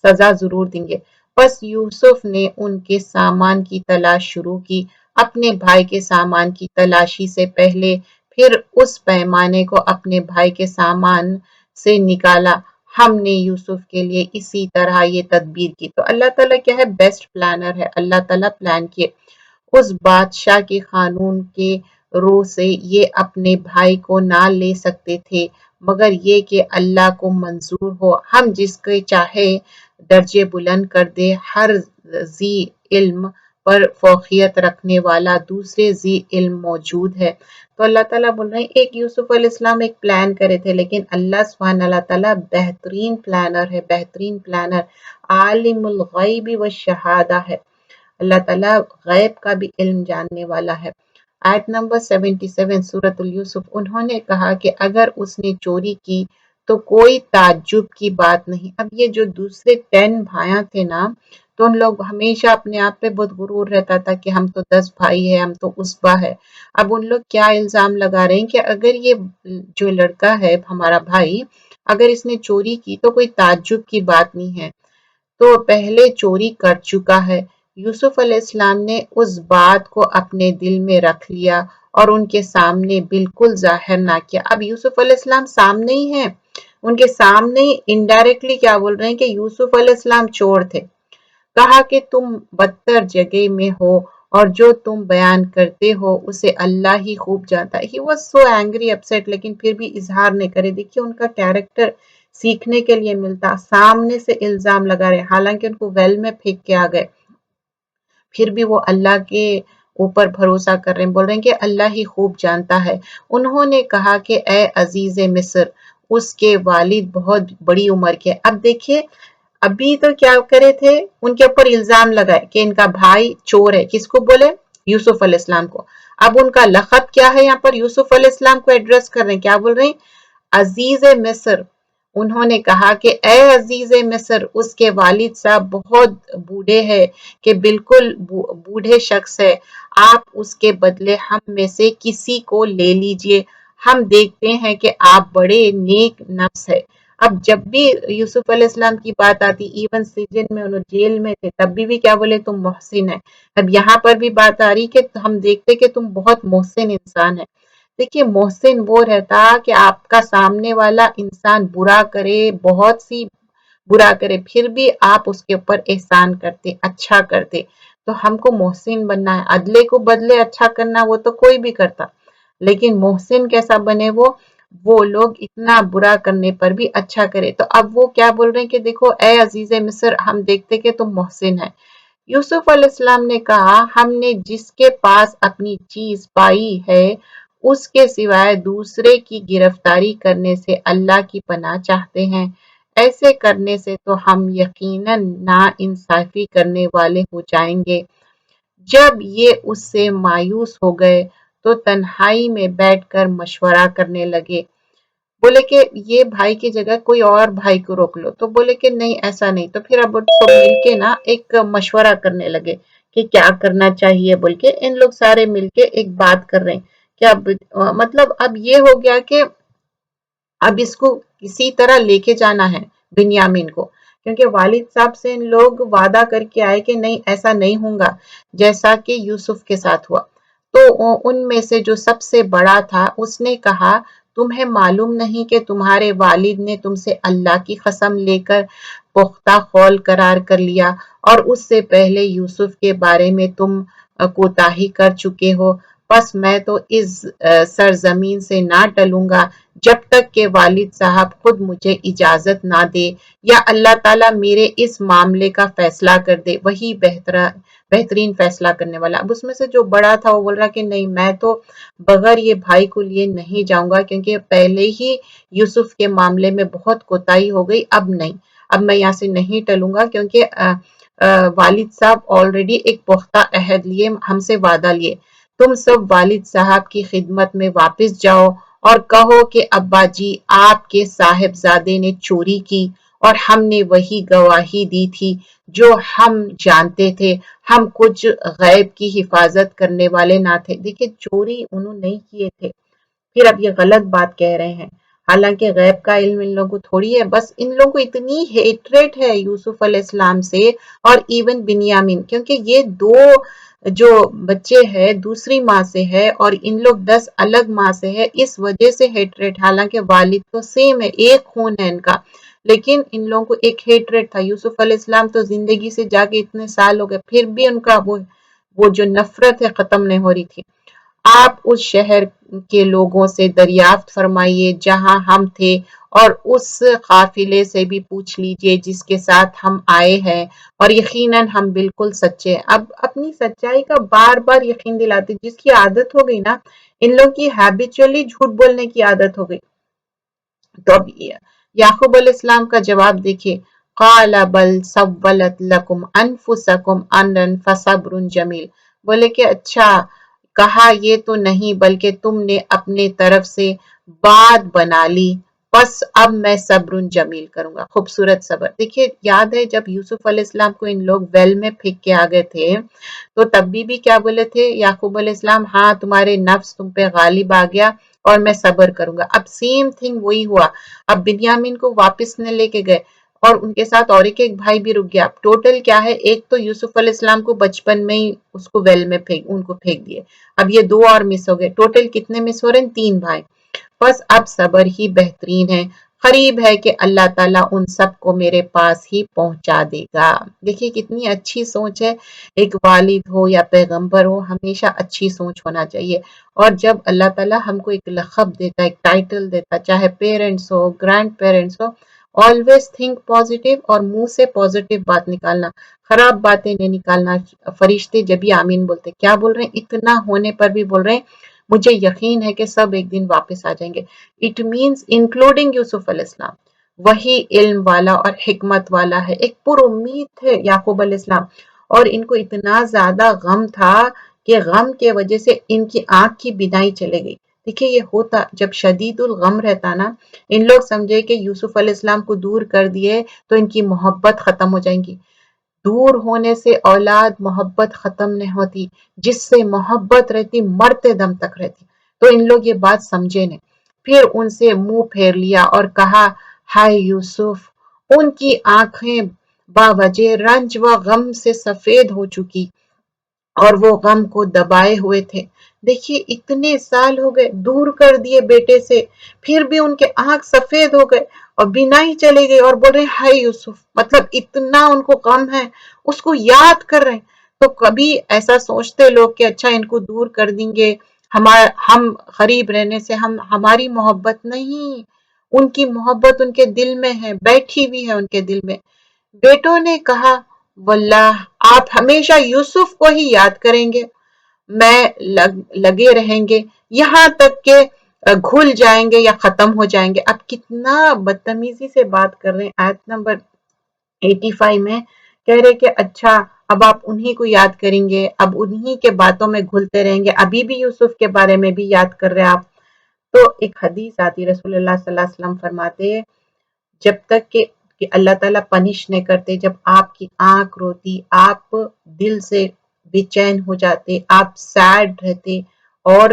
سزا ضرور دیں گے۔ بس یوسف نے ان کے سامان کی تلاش شروع کی، اپنے بھائی کے سامان کی تلاشی سے پہلے پھر اس پیمانے کو اپنے بھائی کے سامان سے نکالا۔ ہم نے یوسف کے لیے اسی طرح یہ تدبیر کی۔ تو اللہ تعالیٰ کیا ہے، بیسٹ پلانر ہے۔ اللہ تعالیٰ پلان کیے اس بادشاہ کے خانون کے رو سے یہ اپنے بھائی کو نہ لے سکتے تھے، مگر یہ کہ اللہ کو منظور ہو ہم جس کے چاہے درجے بلند کر دے۔ ہر ذی علم پر فوقیت رکھنے والا دوسرے ذی علم موجود ہے۔ تو اللہ تعالیٰ بول رہے ہیں ایک یوسف علیہ السلام ایک پلان کرے تھے، لیکن اللہ سبحانہ اللہ تعالیٰ بہترین پلانر ہے، بہترین پلانر، عالم الغیب والشہادہ ہے۔ اللہ تعالیٰ غیب کا بھی علم جاننے والا ہے۔ آیت نمبر 77 سورۃ یوسف۔ انہوں نے کہا کہ اگر اس نے چوری کی تو کوئی تعجب کی بات نہیں۔ اب یہ جو دوسرے 10 بھائیاں تھے نا، تو ان لوگ ہمیشہ اپنے آپ پہ بہت غرور رہتا تھا کہ ہم تو 10 بھائی ہیں، ہم تو عصبہ ہے۔ اب ان لوگ کیا الزام لگا رہے ہیں کہ اگر یہ جو لڑکا ہے ہمارا بھائی، اگر اس نے چوری کی تو کوئی تعجب کی بات نہیں ہے، تو پہلے چوری کر چکا ہے۔ یوسف علیہ السلام نے اس بات کو اپنے دل میں رکھ لیا اور ان کے سامنے بالکل ظاہر نہ کیا۔ اب یوسف علیہ السلام سامنے ہی ہیں، ان کے سامنے ہی انڈائریکٹلی کیا بول رہے ہیں کہ یوسف علیہ السلام چور تھے۔ کہا کہ تم بدتر جگہ میں ہو اور جو تم بیان کرتے ہو اسے اللہ ہی خوب جانتا ہے۔ He was so angry, upset، لیکن پھر بھی اظہار نہیں کرے۔ دیکھیے ان کا کیریکٹر سیکھنے کے لیے ملتا، سامنے سے الزام لگا رہے، حالانکہ ان کو ویل میں پھینک کے آ گئے، پھر بھی وہ اللہ کے اوپر بھروسہ کر رہے ہیں، بول رہے ہیں کہ اللہ ہی خوب جانتا ہے۔ انہوں نے کہا کہ اے عزیز مصر، اس کے والد بہت بڑی عمر کے۔ اب دیکھیے ابھی تو کیا کرے تھے، ان کے اوپر الزام لگائے کہ ان کا بھائی چور ہے، کس کو بولے؟ یوسف علیہ السلام کو۔ اب ان کا لقب کیا ہے، یہاں پر یوسف علیہ السلام کو ایڈریس کر رہے ہیں، کیا بول رہے ہیں؟ عزیز مصر۔ انہوں نے کہا کہ اے عزیز مصر، اس کے والد صاحب بہت بوڑھے ہیں کہ بالکل بوڑھے شخص ہے، آپ اس کے بدلے ہم میں سے کسی کو لے لیجئے، ہم دیکھتے ہیں کہ آپ بڑے نیک نفس ہے۔ اب جب بھی یوسف علیہ السلام کی بات آتی، ایون سجن میں انہوں جیل میں تھے تب بھی کیا بولے؟ تم محسن ہے۔ اب یہاں پر بھی بات آ رہی کہ ہم دیکھتے کہ تم بہت محسن انسان ہے۔ دیکھیے محسن وہ رہتا کہ آپ کا سامنے والا انسان برا کرے، بہت سی برا کرے، پھر بھی آپ اس کے اوپر احسان کرتے، اچھا کرتے۔ تو ہم کو محسن بننا ہے، عدلے کو بدلے اچھا کرنا وہ تو کوئی بھی کرتا، لیکن محسن کیسا بنے؟ وہ لوگ اتنا برا کرنے پر بھی اچھا کرے۔ تو اب وہ کیا بول رہے ہیں کہ دیکھو اے عزیز مصر، ہم دیکھتے کہ تم محسن ہے۔ یوسف علیہ السلام نے کہا ہم نے جس کے پاس اپنی چیز پائی ہے اس کے سوائے دوسرے کی گرفتاری کرنے سے اللہ کی پناہ چاہتے ہیں، ایسے کرنے سے تو ہم یقیناً ناانصافی کرنے والے ہو جائیں گے۔ جب یہ اس سے مایوس ہو گئے تو تنہائی میں بیٹھ کر مشورہ کرنے لگے۔ بولے کہ یہ بھائی کی جگہ کوئی اور بھائی کو روک لو، تو بولے کہ نہیں ایسا نہیں۔ تو پھر اب سب مل کے نا ایک مشورہ کرنے لگے کہ کیا کرنا چاہیے، بول کے ان لوگ سارے مل کے ایک بات کر رہے ہیں کہ اب مطلب اب یہ ہو گیا کہ اب اس کو کسی طرح لے کے جانا ہے بنیامین کو، کیونکہ والد صاحب سے ان لوگ وعدہ کر کے آئے کہ نہیں ایسا نہیں ہوگا جیسا کہ یوسف کے ساتھ ہوا۔ تو ان میں سے جو سب سے بڑا تھا اس نے کہا تمہیں معلوم نہیں کہ تمہارے والد نے تم سے اللہ کی قسم لے کر پختہ قول قرار کر لیا اور اس سے پہلے یوسف کے بارے میں تم کوتاہی کر چکے ہو، پس میں تو اس سرزمین سے نہ ٹلوں گا جب تک کہ والد صاحب خود مجھے اجازت نہ دے یا اللہ تعالیٰ میرے اس معاملے کا فیصلہ کر دے، وہی بہترین فیصلہ کرنے والا۔ اب اس میں سے جو بڑا تھا وہ بول رہا کہ نہیں، میں تو بغیر یہ بھائی کو لیے نہیں جاؤں گا، کیونکہ پہلے ہی یوسف کے معاملے میں بہت کوتاہی ہو گئی، اب نہیں، اب میں یہاں سے نہیں ٹلوں گا، کیونکہ والد صاحب آلریڈی ایک پختہ عہد لیے، ہم سے وعدہ لیے۔ تم سب والد صاحب کی خدمت میں واپس جاؤ اور کہو کہ ابا جی آپ کے صاحبزادے نے چوری کی اور ہم نے وہی گواہی دی تھی جو ہم جانتے تھے، ہم کچھ غیب کی حفاظت کرنے والے نہ تھے۔ دیکھیں، چوری انہوں نہیں کیے تھے، پھر اب یہ غلط بات کہہ رہے ہیں، حالانکہ غیب کا علم ان لوگوں کو تھوڑی ہے، بس ان لوگوں کو اتنی ہیٹریٹ ہے یوسف علیہ السلام سے اور ایون بنیامین، کیونکہ یہ دو جو بچے ہیں دوسری ماں سے ہے اور ان لوگ 10 الگ ماں سے ہے، اس وجہ سے ہیٹریٹ، حالانکہ والد تو سیم ہے، ایک خون ہے ان کا، لیکن ان لوگوں کو ایک ہیٹریٹ تھا۔ یوسف علیہ السلام تو زندگی سے جا کے اتنے سال ہو گئے، پھر بھی ان کا وہ جو نفرت ہے ختم نہیں ہو رہی تھی۔ آپ اس شہر کے لوگوں سے دریافت فرمائیے جہاں ہم تھے اور اس قافلے سے بھی پوچھ لیجئے جس کے ساتھ ہم آئے ہیں، اور یقیناً ہم بالکل سچے ہیں۔ اب اپنی سچائی کا بار بار یقین دلاتے، جس کی عادت ہو گئی نا، ان لوگ کی ہیبیچولی جھوٹ بولنے کی عادت ہو گئی۔ تو اب یعقوب علیہ السلام کا جواب دیکھیے، قال بل سولت لکم انفسکم امرا فصبر جمیل، بولے کہ اچھا کہا یہ تو نہیں بلکہ تم نے اپنے طرف سے بات بنا لی، بس اب میں صبر جمیل کروں گا، خوبصورت صبر۔ دیکھیے، یاد ہے جب یوسف علیہ السلام کو ان لوگ ویل میں پھینک کے آ گئے تھے تو تب بھی کیا بولے تھے یعقوب علیہ السلام، ہاں تمہارے نفس تم پہ غالب آ گیا اور میں صبر کروں گا۔ اب سیم تھنگ وہی ہوا، اب بنیامین کو واپس نہ لے کے گئے اور ان کے ساتھ اور ایک بھائی بھی رک گیا۔ ٹوٹل کیا ہے، ایک تو یوسف علیہ السلام کو بچپن میں ہی اس کو ویل میں ان کو پھینک دیے، اب یہ 2 اور مس ہو گئے، ٹوٹل کتنے مس ہو رہے ہیں، 3 بھائی۔ بس اب صبر ہی بہترین ہے، قریب ہے کہ اللہ تعالیٰ ان سب کو میرے پاس ہی پہنچا دے گا۔ دیکھیے کتنی اچھی سوچ ہے، ایک والد ہو یا پیغمبر ہو ہمیشہ اچھی سوچ ہونا چاہیے، اور جب اللہ تعالیٰ ہم کو ایک لقب دیتا ہے، ایک ٹائٹل دیتا ہے، چاہے parents who grand parents who, always think positive اور منہ سے پازیٹیو بات نکالنا، خراب باتیں نہیں نکالنا۔ فرشتے جب بھی آمین بولتے کیا بول رہے ہیں، اتنا ہونے پر بھی بول رہے ہیں مجھے یقین ہے کہ سب ایک دن واپس آ جائیں گے، اٹ مینز انکلوڈنگ یوسف علیہ السلام۔ وہی علم والا اور حکمت والا ہے، ایک پر امید تھے یعقوب علیہ السلام، اور ان کو اتنا زیادہ غم تھا کہ غم کے وجہ سے ان کی آنکھ کی بینائی چلے گئی۔ دیکھیے یہ ہوتا جب شدید الغم رہتا نا، ان لوگ سمجھے کہ یوسف علیہ السلام کو دور کر دیے تو ان کی محبت ختم ہو جائیں گی۔ دور ہونے سے اولاد محبت ختم نہیں ہوتی، جس سے محبت رہتی مرتے دم تک رہتی۔ تو ان لوگ یہ بات سمجھے نہیں، پھر ان سے منہ پھیر لیا اور کہا ہائے یوسف، ان کی آنکھیں باوجہ رنج و غم سے سفید ہو چکی اور وہ غم کو دبائے ہوئے تھے۔ دیکھیے اتنے سال ہو گئے، دور کر دیے بیٹے سے، پھر بھی ان کے آنکھ سفید ہو گئے اور بینائی چلے گئی، اور بول رہے ہیں ہائے یوسف، مطلب اتنا ان کو غم ہے، اس کو یاد کر رہے ہیں۔ تو کبھی ایسا سوچتے لوگ کہ اچھا ان کو دور کر دیں گے، ہم قریب رہنے سے ہماری محبت نہیں، ان کی محبت ان کے دل میں ہے، بیٹھی بھی ہے ان کے دل میں۔ بیٹوں نے کہا واللہ آپ ہمیشہ یوسف کو ہی یاد کریں گے، میں لگے رہیں گے یہاں تک کہ گھل جائیں گے یا ختم ہو جائیں گے۔ اب کتنا بدتمیزی سے بات کر رہے ہیں، آیت نمبر 85 میں کہہ رہے کہ اچھا اب آپ انہی کو یاد کریں گے، اب انہی کے باتوں میں گھلتے رہیں گے، ابھی بھی یوسف کے بارے میں بھی یاد کر رہے آپ۔ تو ایک حدیث آتی، رسول اللہ صلی اللہ علیہ وسلم فرماتے جب تک کہ اللہ تعالیٰ پنش نہیں کرتے، جب آپ کی آنکھ روتی، آپ دل سے بے چین ہو جاتے، آپ سیڈ رہتے اور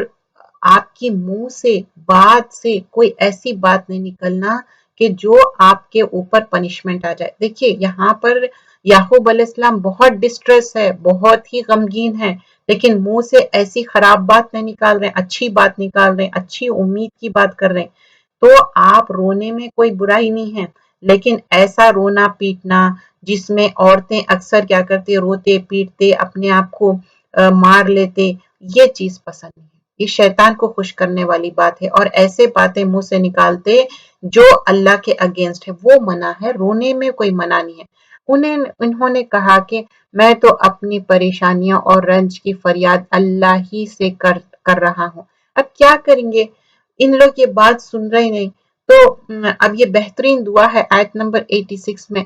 آپ کی منہ سے بات سے کوئی ایسی بات نہیں نکلنا کہ جو آپ کے اوپر پنشمنٹ آ جائے۔ دیکھیے یہاں پر یعقوب علیہ السلام بہت ڈسٹریس ہے، بہت ہی غمگین ہے، لیکن منہ سے ایسی خراب بات نہیں نکال رہے، اچھی بات نکال رہے، اچھی امید کی بات کر رہے، تو آپ رونے میں کوئی برائی نہیں ہے، لیکن ایسا رونا پیٹنا جس میں عورتیں اکثر کیا کرتے، روتے پیٹتے اپنے آپ کو مار لیتے، یہ چیز پسند نہیں ہے، یہ شیطان کو خوش کرنے والی بات ہے، اور ایسے باتیں منہ سے نکالتے جو اللہ کے اگینسٹ ہے وہ منع ہے، رونے میں کوئی منع نہیں ہے۔ انہوں نے کہا کہ میں تو اپنی پریشانیاں اور رنج کی فریاد اللہ ہی سے کر رہا ہوں، اب کیا کریں گے، ان لوگ یہ بات سن رہے نہیں، تو اب یہ بہترین دعا ہے آیت نمبر 86 میں،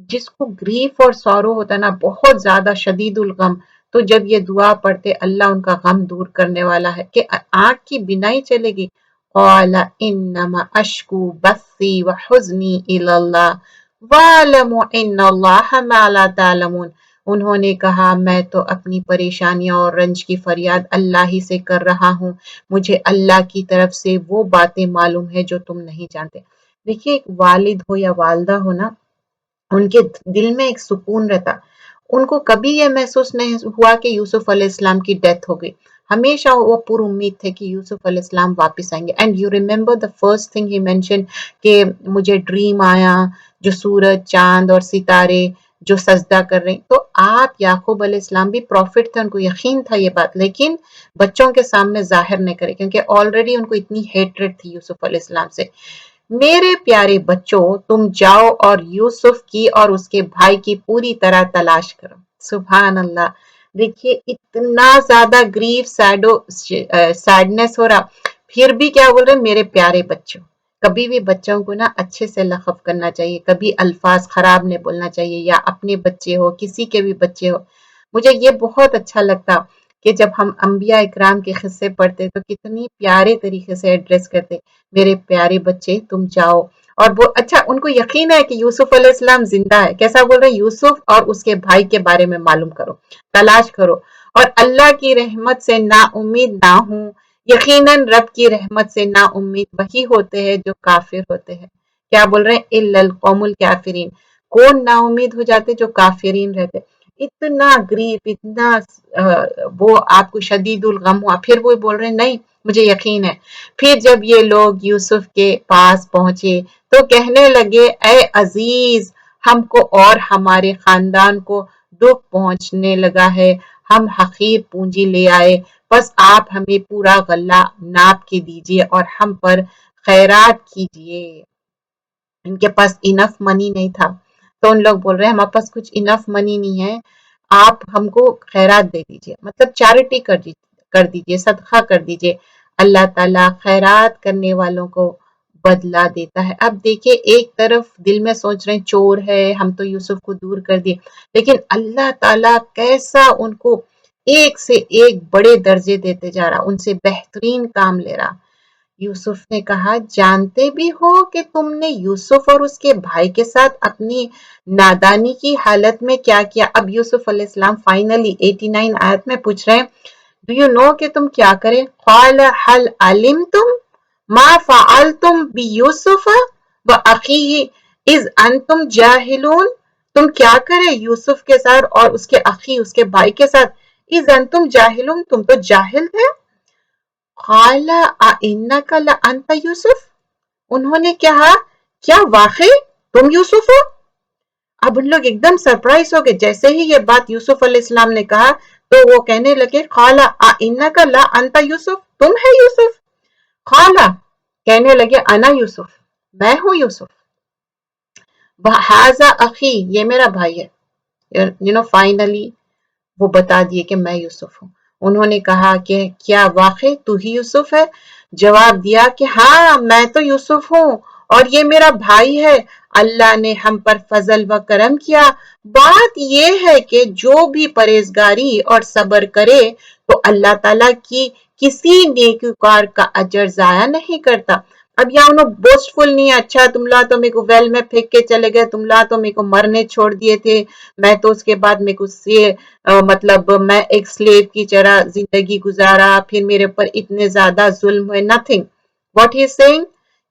جس کو گریف اور سورو ہوتا ہے نا، بہت زیادہ شدید الغم، تو جب یہ دعا پڑھتے اللہ ان کا غم دور کرنے والا ہے، کہ آنکھ کی بینائی چلے گی، قال انما اشکو بثی وحزنی الی اللہ وَاعْلَمُوا إِنَّ اللَّهَ مَا لَا تَعْلَمُونَ، انہوں نے کہا میں تو اپنی پریشانیاں اور رنج کی فریاد اللہ ہی سے کر رہا ہوں، مجھے اللہ کی طرف سے وہ باتیں معلوم ہے جو تم نہیں جانتے۔ دیکھیے ایک والد ہو یا والدہ ہو نا، ان کے دل میں ایک سکون رہتا، ان کو کبھی یہ محسوس نہیں ہوا کہ یوسف علیہ السلام کی ڈیتھ ہو گئی، ہمیشہ وہ پر امید تھے کہ یوسف علیہ السلام واپس آئیں گے۔ And you remember the first thing he mention کہ مجھے ڈریم آیا جو سورج چاند اور ستارے جو سجدہ کر رہے ہیں، تو آپ یعقوب علیہ السلام بھی پروفٹ تھے، ان کو یقین تھا یہ بات، لیکن بچوں کے سامنے ظاہر نہیں کرے کیونکہ آلریڈی ان کو اتنی ہیٹریڈ تھی یوسف علیہ السلام سے۔ میرے پیارے بچوں تم جاؤ اور یوسف کی اور اس کے بھائی کی پوری طرح تلاش کرو، سبحان اللہ، دیکھیے اتنا زیادہ گریف سیڈنس ہو رہا، پھر بھی کیا بول رہے میرے پیارے بچوں، کبھی بھی بچوں کو نا اچھے سے لقب کرنا چاہیے، کبھی الفاظ خراب نہیں بولنا چاہیے، یا اپنے بچے ہو کسی کے بھی بچے ہو، مجھے یہ بہت اچھا لگتا کہ جب ہم انبیاء اکرام کے قصے پڑھتے تو کتنی پیارے طریقے سے ایڈریس کرتے، میرے پیارے بچے تم جاؤ، اور وہ اچھا ان کو یقین ہے کہ یوسف علیہ السلام زندہ ہے، کیسا بول رہے ہیں، یوسف اور اس کے بھائی کے بارے میں معلوم کرو، تلاش کرو، اور اللہ کی رحمت سے نا امید نہ ہوں، یقیناً رب کی رحمت سے نا امید وہی ہوتے ہیں جو کافر ہوتے ہیں، کیا بول رہے ہیں، الا القوم الکافرین، کون نا امید ہو جاتے جو کافرین رہتے، اتنا گریف، اتنا وہ آپ کو شدید الغم ہوا، پھر وہ بول رہے ہیں نہیں مجھے یقین ہے۔ پھر جب یہ لوگ یوسف کے پاس پہنچے تو کہنے لگے اے عزیز، ہم کو اور ہمارے خاندان کو دکھ پہنچنے لگا ہے، ہم حقیر پونجی لے آئے، بس آپ ہمیں پورا غلہ ناپ کے دیجئے اور ہم پر خیرات کیجئے۔ ان کے پاس انف منی نہیں تھا، تو ان لوگ بول رہے ہیں ہمارے پاس کچھ انف منی نہیں ہے، آپ ہم کو خیرات دے دیجئے، مطلب چیریٹی کر دیجئے، صدقہ کر دیجئے، اللہ تعالیٰ خیرات کرنے والوں کو بدلہ دیتا ہے۔ اب دیکھیں ایک طرف دل میں سوچ رہے ہیں چور ہے، ہم تو یوسف کو دور کر دیے، لیکن اللہ تعالیٰ کیسا ان کو ایک سے ایک بڑے درجے دیتے جا رہا، ان سے بہترین کام لے رہا۔ یوسف نے کہا جانتے بھی ہو کہ تم نے یوسف اور اس کے بھائی کے ساتھ اپنی نادانی کی حالت میں کیا کیا، اب یوسف علیہ السلام فائنلی 89 آیت میں پوچھ رہے ہیں Do you know کہ تم کیا کرے، قال هل علمتم ما فعلتم بیوسف واخیہ اذ انتم جاہلون، تم کیا کرے یوسف کے ساتھ اور اس کے اخی اس کے بھائی کے ساتھ، اذ انتم جاہلون تم تو جاہل تھے، قال اِنَّكَ لَأَنْتَ یوسف، انہوں نے کہا کیا واقعی تم یوسف ہو، اب ان لوگ ایک دم سرپرائز ہو گئے، جیسے ہی یہ بات یوسف علیہ السلام نے کہا تو وہ کہنے لگے قال اِنَّكَ لَأَنْتَ یوسف، تم ہے یوسف، قال کہنے لگے انا یوسف، میں ہوں یوسف، وَهَذَا اخی یہ میرا بھائی ہے، فائنلی وہ بتا دیے کہ میں یوسف ہوں۔ انہوں نے کہا کہ کیا واقعی تو ہی یوسف ہے، جواب دیا کہ ہاں میں تو یوسف ہوں اور یہ میرا بھائی ہے، اللہ نے ہم پر فضل و کرم کیا، بات یہ ہے کہ جو بھی پرہیزگاری اور صبر کرے تو اللہ تعالیٰ کی کسی نیکوکار کا اجر ضائع نہیں کرتا۔ اب یہاں انہوں بوسٹ فل نہیں ہے، اچھا تم لا تو میرے کو ویل میں پھینک کے چلے گئے، تم لا تو میرے کو مرنے چھوڑ دیے تھے، میں تو اس کے بعد میرے کو سے مطلب میں ایک سلیو کی طرح زندگی گزارا، پھر میرے اوپر اتنے زیادہ ظلم ہوئے، nothing what he is saying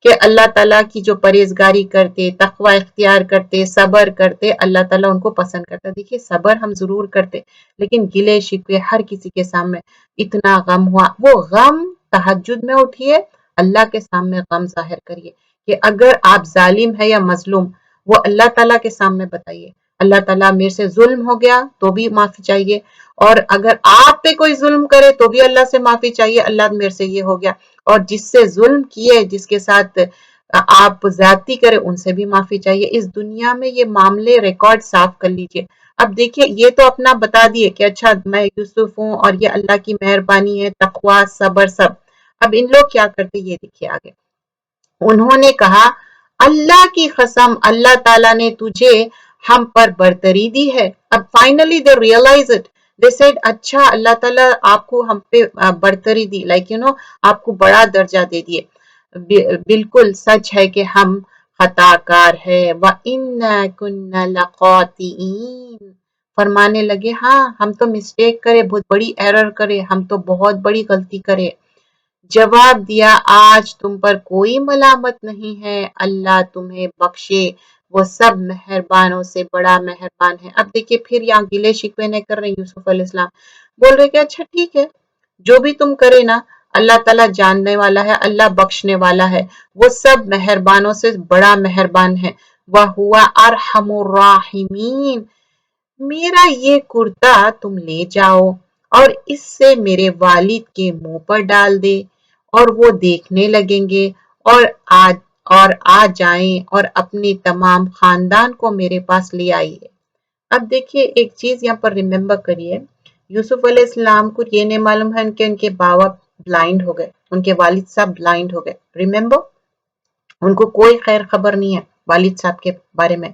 کہ اللہ تعالیٰ کی جو پرہیزگاری کرتے، تقوی اختیار کرتے، صبر کرتے، اللہ تعالیٰ ان کو پسند کرتا. دیکھیے صبر ہم ضرور کرتے لیکن گلے شکوے ہر کسی کے سامنے. اتنا غم ہوا، وہ غم تہجد میں اٹھیے، اللہ کے سامنے غم ظاہر کریے کہ اگر آپ ظالم ہے یا مظلوم وہ اللہ تعالیٰ کے سامنے بتائیے. اللہ تعالیٰ میرے سے ظلم ہو گیا تو بھی معافی چاہیے، اور اگر آپ پہ کوئی ظلم کرے تو بھی اللہ سے معافی چاہیے، اللہ میرے سے یہ ہو گیا. اور جس سے ظلم کیے، جس کے ساتھ آپ زیادتی کرے، ان سے بھی معافی چاہیے. اس دنیا میں یہ معاملے ریکارڈ صاف کر لیجئے. اب دیکھیے یہ تو اپنا بتا دیے کہ اچھا میں یوسف ہوں اور یہ اللہ کی مہربانی ہے، تقوی صبر سب. اب ان لوگ کیا کرتے یہ دیکھیے آگے. انہوں نے کہا اللہ کی قسم اللہ تعالیٰ نے تجھے ہم پر برتری دی ہے. اب finally they realize it. They said اچھا اللہ تعالیٰ آپ کو ہم پہ برتری دی، like you know آپ کو بڑا درجہ دے دیے. بالکل سچ ہے کہ ہم خطا کار ہے. وَإِنَّا كُنَّا لَخَاطِئِينَ. فرمانے لگے ہاں ہم تو مسٹیک کرے، بہت بڑی ایرر کرے، ہم تو بہت بڑی غلطی کرے. جواب دیا آج تم پر کوئی ملامت نہیں ہے، اللہ تمہیں بخشے، وہ سب مہربانوں سے بڑا مہربان ہے. اب دیکھیے پھر یہاں گلے شکوے نہیں کر رہے یوسف علیہ السلام، بول رہے کہ اچھا ٹھیک ہے جو بھی تم کرے نا اللہ تعالیٰ جاننے والا ہے، اللہ بخشنے والا ہے، وہ سب مہربانوں سے بڑا مہربان ہے. وَهُوَ أَرْحَمُ الرَّاحِمِينَ. میرا یہ کرتا تم لے جاؤ اور اس سے میرے والد کے منہ پر ڈال دے اور وہ دیکھنے لگیں گے اور آ جائیں اور اپنے تمام خاندان کو میرے پاس لے آئیے. اب دیکھیے ایک چیز یہاں پر ریممبر کریے، یوسف علیہ السلام کو یہ نہیں معلوم ہے کہ ان کے بابا بلائنڈ ہو گئے، ان کے والد صاحب بلائنڈ ہو گئے. ریممبر ان کو کوئی خیر خبر نہیں ہے والد صاحب کے بارے میں.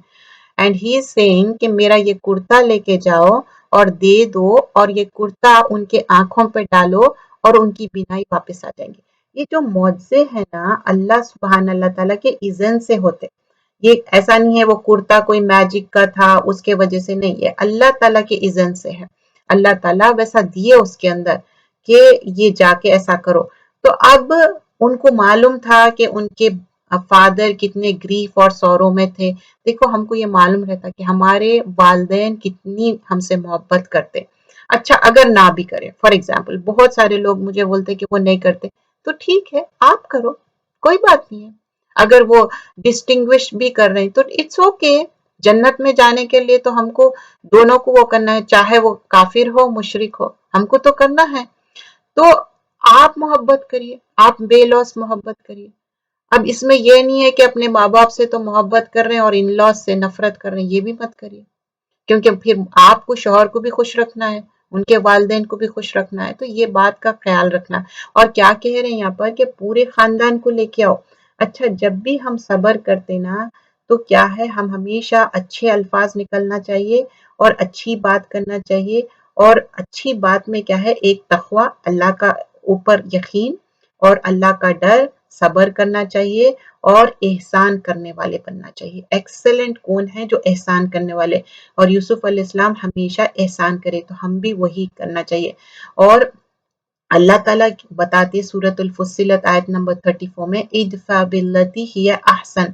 اینڈ ہی از سیئنگ کہ میرا یہ کرتا لے کے جاؤ اور دے دو اور یہ کرتا ان کے آنکھوں پہ ڈالو اور ان کی بینائی واپس آ جائیں گے. یہ جو معجزے ہیں نا اللہ سبحان اللہ تعالیٰ کے اذن سے ہوتے. یہ ایسا نہیں ہے وہ کرتا کوئی میجک کا تھا اس کے وجہ سے نہیں، یہ اللہ تعالیٰ کے اذن سے ہے. اللہ تعالیٰ ویسا دیے اس کے اندر کہ یہ جا کے ایسا کرو. تو اب ان کو معلوم تھا کہ ان کے فادر کتنے گریف اور سورو میں تھے. دیکھو ہم کو یہ معلوم رہتا کہ ہمارے والدین کتنی ہم سے محبت کرتے. اچھا اگر نہ بھی کرے، فار ایگزامپل بہت سارے لوگ مجھے بولتے کہ وہ نہیں کرتے، تو ٹھیک ہے آپ کرو، کوئی بات نہیں ہے. اگر وہ ڈسٹنگوش بھی کر رہے ہیں تو اٹس اوکے. جنت میں جانے کے لیے تو ہم کو دونوں کو وہ کرنا ہے، چاہے وہ کافر ہو مشرک ہو، ہم کو تو کرنا ہے. تو آپ محبت کریے، آپ بے لوث محبت کریے. اب اس میں یہ نہیں ہے کہ اپنے ماں باپ سے تو محبت کر رہے ہیں اور ان لاس سے نفرت کر رہے ہیں، یہ بھی مت کریے کیونکہ پھر آپ کو شوہر کو بھی خوش رکھنا ہے، ان کے والدین کو بھی خوش رکھنا ہے. تو یہ بات کا خیال رکھنا. اور کیا کہہ رہے ہیں یہاں پر کہ پورے خاندان کو لے کے آؤ. اچھا جب بھی ہم صبر کرتے نا تو کیا ہے ہم ہمیشہ اچھے الفاظ نکلنا چاہیے اور اچھی بات کرنا چاہیے. اور اچھی بات میں کیا ہے ایک تقوی، اللہ کا اوپر یقین اور اللہ کا ڈر، صبر کرنا چاہیے اور احسان کرنے والے بننا چاہیے. ایکسلنٹ کون ہے جو احسان کرنے والے، اور یوسف علیہ السلام ہمیشہ احسان کرے تو ہم بھی وہی کرنا چاہیے. اور اللہ تعالیٰ بتاتے سورۃ الفصلت آیت نمبر 34 میں ادفع باللتی ہی احسن.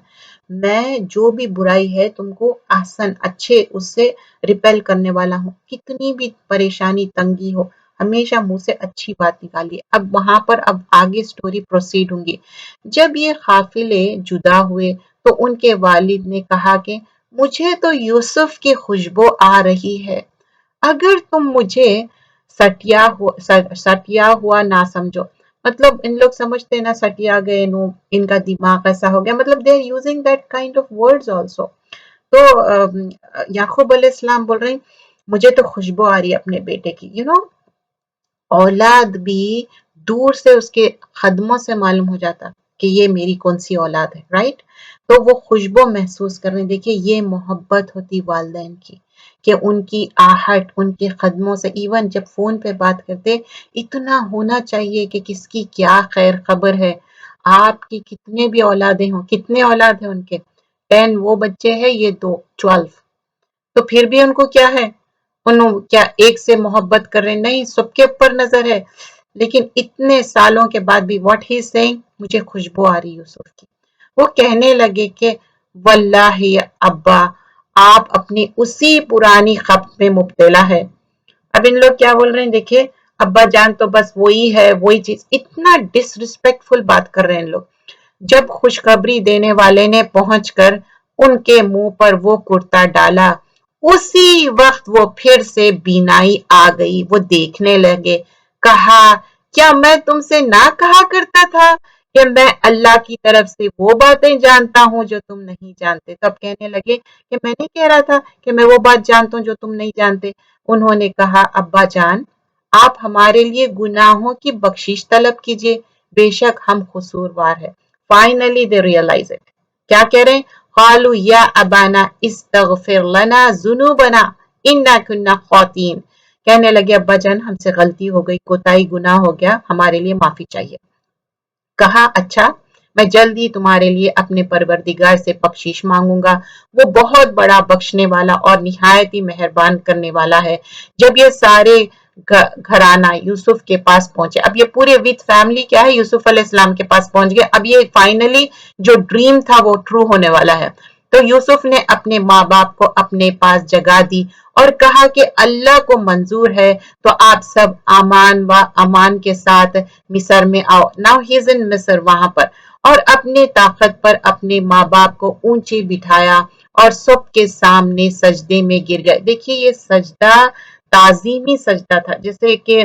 میں جو بھی برائی ہے تم کو احسن اچھے اس سے ریپیل کرنے والا ہوں. کتنی بھی پریشانی تنگی ہو ہمیشہ منہ سے اچھی بات نکالیے. اب وہاں پر اب آگے سٹوری پروسیڈ ہوں گی. جب یہ قافلے جدا ہوئے تو ان کے والد نے کہا کہ مجھے تو یوسف کی خوشبو آ رہی ہے، اگر تم مجھے سٹیا ہوا نہ سمجھو. مطلب ان لوگ سمجھتے ہیں نا سٹیا گئے نو، ان کا دماغ ایسا ہو گیا، مطلب they are using that kind of words also. تو یعقوب علیہ السلام بول رہے ہیں مجھے تو خوشبو آ رہی ہے اپنے بیٹے کی. اولاد بھی دور سے اس کے قدموں سے معلوم ہو جاتا کہ یہ میری کون سی اولاد ہے، رائٹ. تو وہ خوشبو محسوس کر رہے ہیں. دیکھیے یہ محبت ہوتی والدین کی کہ ان کی آہٹ ان کے قدموں سے، ایون جب فون پہ بات کرتے اتنا ہونا چاہیے کہ کس کی کیا خیر خبر ہے. آپ کی کتنے بھی اولادیں ہوں، کتنے اولاد ہیں ان کے 10 وہ بچے ہیں، یہ 2 12، تو پھر بھی ان کو کیا ہے، انہوں کیا ایک سے محبت کر رہے نہیں، سب کے اوپر نظر ہے. لیکن اتنے سالوں کے بعد بھی واٹ ہی سیئنگ مجھے خوشبو آ رہی یوسف کی. وہ کہنے لگے کہ واللہ ابا، آپ اپنی اسی پرانی خبر میں مبتلا ہے۔ اب ان لوگ کیا بول رہے ہیں دیکھیں، ابا جان تو بس وہی ہے، وہی چیز، اتنا ڈس ریسپیکٹفل بات کر رہے ہیں ان لوگ۔ جب خوشخبری دینے والے نے پہنچ کر ان کے منہ پر وہ کرتا ڈالا، اسی وقت وہ پھر سے بینائی آ گئی، وہ دیکھنے لگے۔ کہا کیا میں تم سے نہ کہا کرتا تھا کہ میں اللہ کی طرف سے وہ باتیں جانتا ہوں جو تم نہیں جانتے؟ تب کہنے لگے کہ میں نہیں کہہ رہا تھا کہ میں وہ بات جانتا ہوں جو تم نہیں جانتے۔ انہوں نے کہا ابا جان، آپ ہمارے لیے گناہوں کی بخشش طلب کیجئے، بے شک ہم قصوروار ہیں۔ Finally they realize it۔ کیا کہہ رہے ہیں؟ قالوا یا ابانا استغفر لنا ذنوبنا انا كنا خاطئین۔ کہنے لگے ابا جان ہم سے غلطی ہو گئی، کوتاہی گناہ ہو گیا، ہمارے لیے معافی چاہیے۔ کہا اچھا، میں جلد ہی تمہارے لیے اپنے پروردگار سے بخشش مانگوں گا، وہ بہت بڑا بخشنے والا اور نہایت ہی مہربان کرنے والا ہے۔ جب یہ سارے گھرانہ یوسف کے پاس پہنچے، اب یہ پورے وتھ فیملی کیا ہے یوسف علیہ السلام کے پاس پہنچ گئے، اب یہ فائنلی جو ڈریم تھا وہ ٹرو ہونے والا ہے۔ تو یوسف نے اپنے ماں باپ کو اپنے پاس جگہ دی اور کہا کہ اللہ کو منظور ہے تو آپ سب امان کے ساتھ مصر میں آؤ۔ Now he is in مصر، وہاں پر، اور اپنے طاقت پر اپنے ماں باپ کو اونچے بٹھایا اور سب کے سامنے سجدے میں گر گئے۔ دیکھیے یہ سجدہ تعظیمی سجدہ تھا، جیسے کہ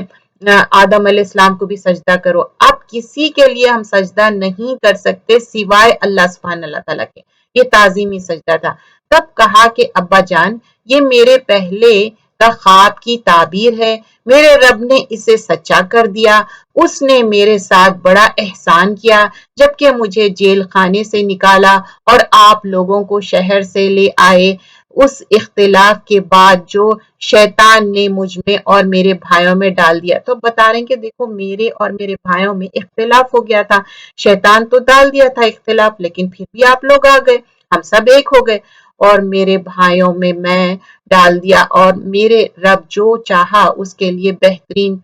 آدم علیہ السلام کو بھی سجدہ کرو۔ اب کسی کے لیے ہم سجدہ نہیں کر سکتے سوائے اللہ سبحانہ اللہ تعالیٰ کے، یہ تعظیمی سجدہ تھا۔ تب کہا کہ ابا جان یہ میرے پہلے کا خواب کی تعبیر ہے، میرے رب نے اسے سچا کر دیا، اس نے میرے ساتھ بڑا احسان کیا جبکہ مجھے جیل خانے سے نکالا اور آپ لوگوں کو شہر سے لے آئے۔ اس اختلاف کے بعد جو شیطان نے مجھ میں اور میرے بھائیوں میں ڈال دیا، تو بتا رہے ہیں کہ دیکھو میرے اور میرے بھائیوں میں اختلاف ہو گیا تھا، شیطان تو ڈال دیا تھا اختلاف، لیکن پھر بھی آپ لوگ آ گئے، ہم سب ایک ہو گئے، اور میرے بھائیوں میں ڈال دیا، اور میرے رب جو چاہا اس کے لیے بہترین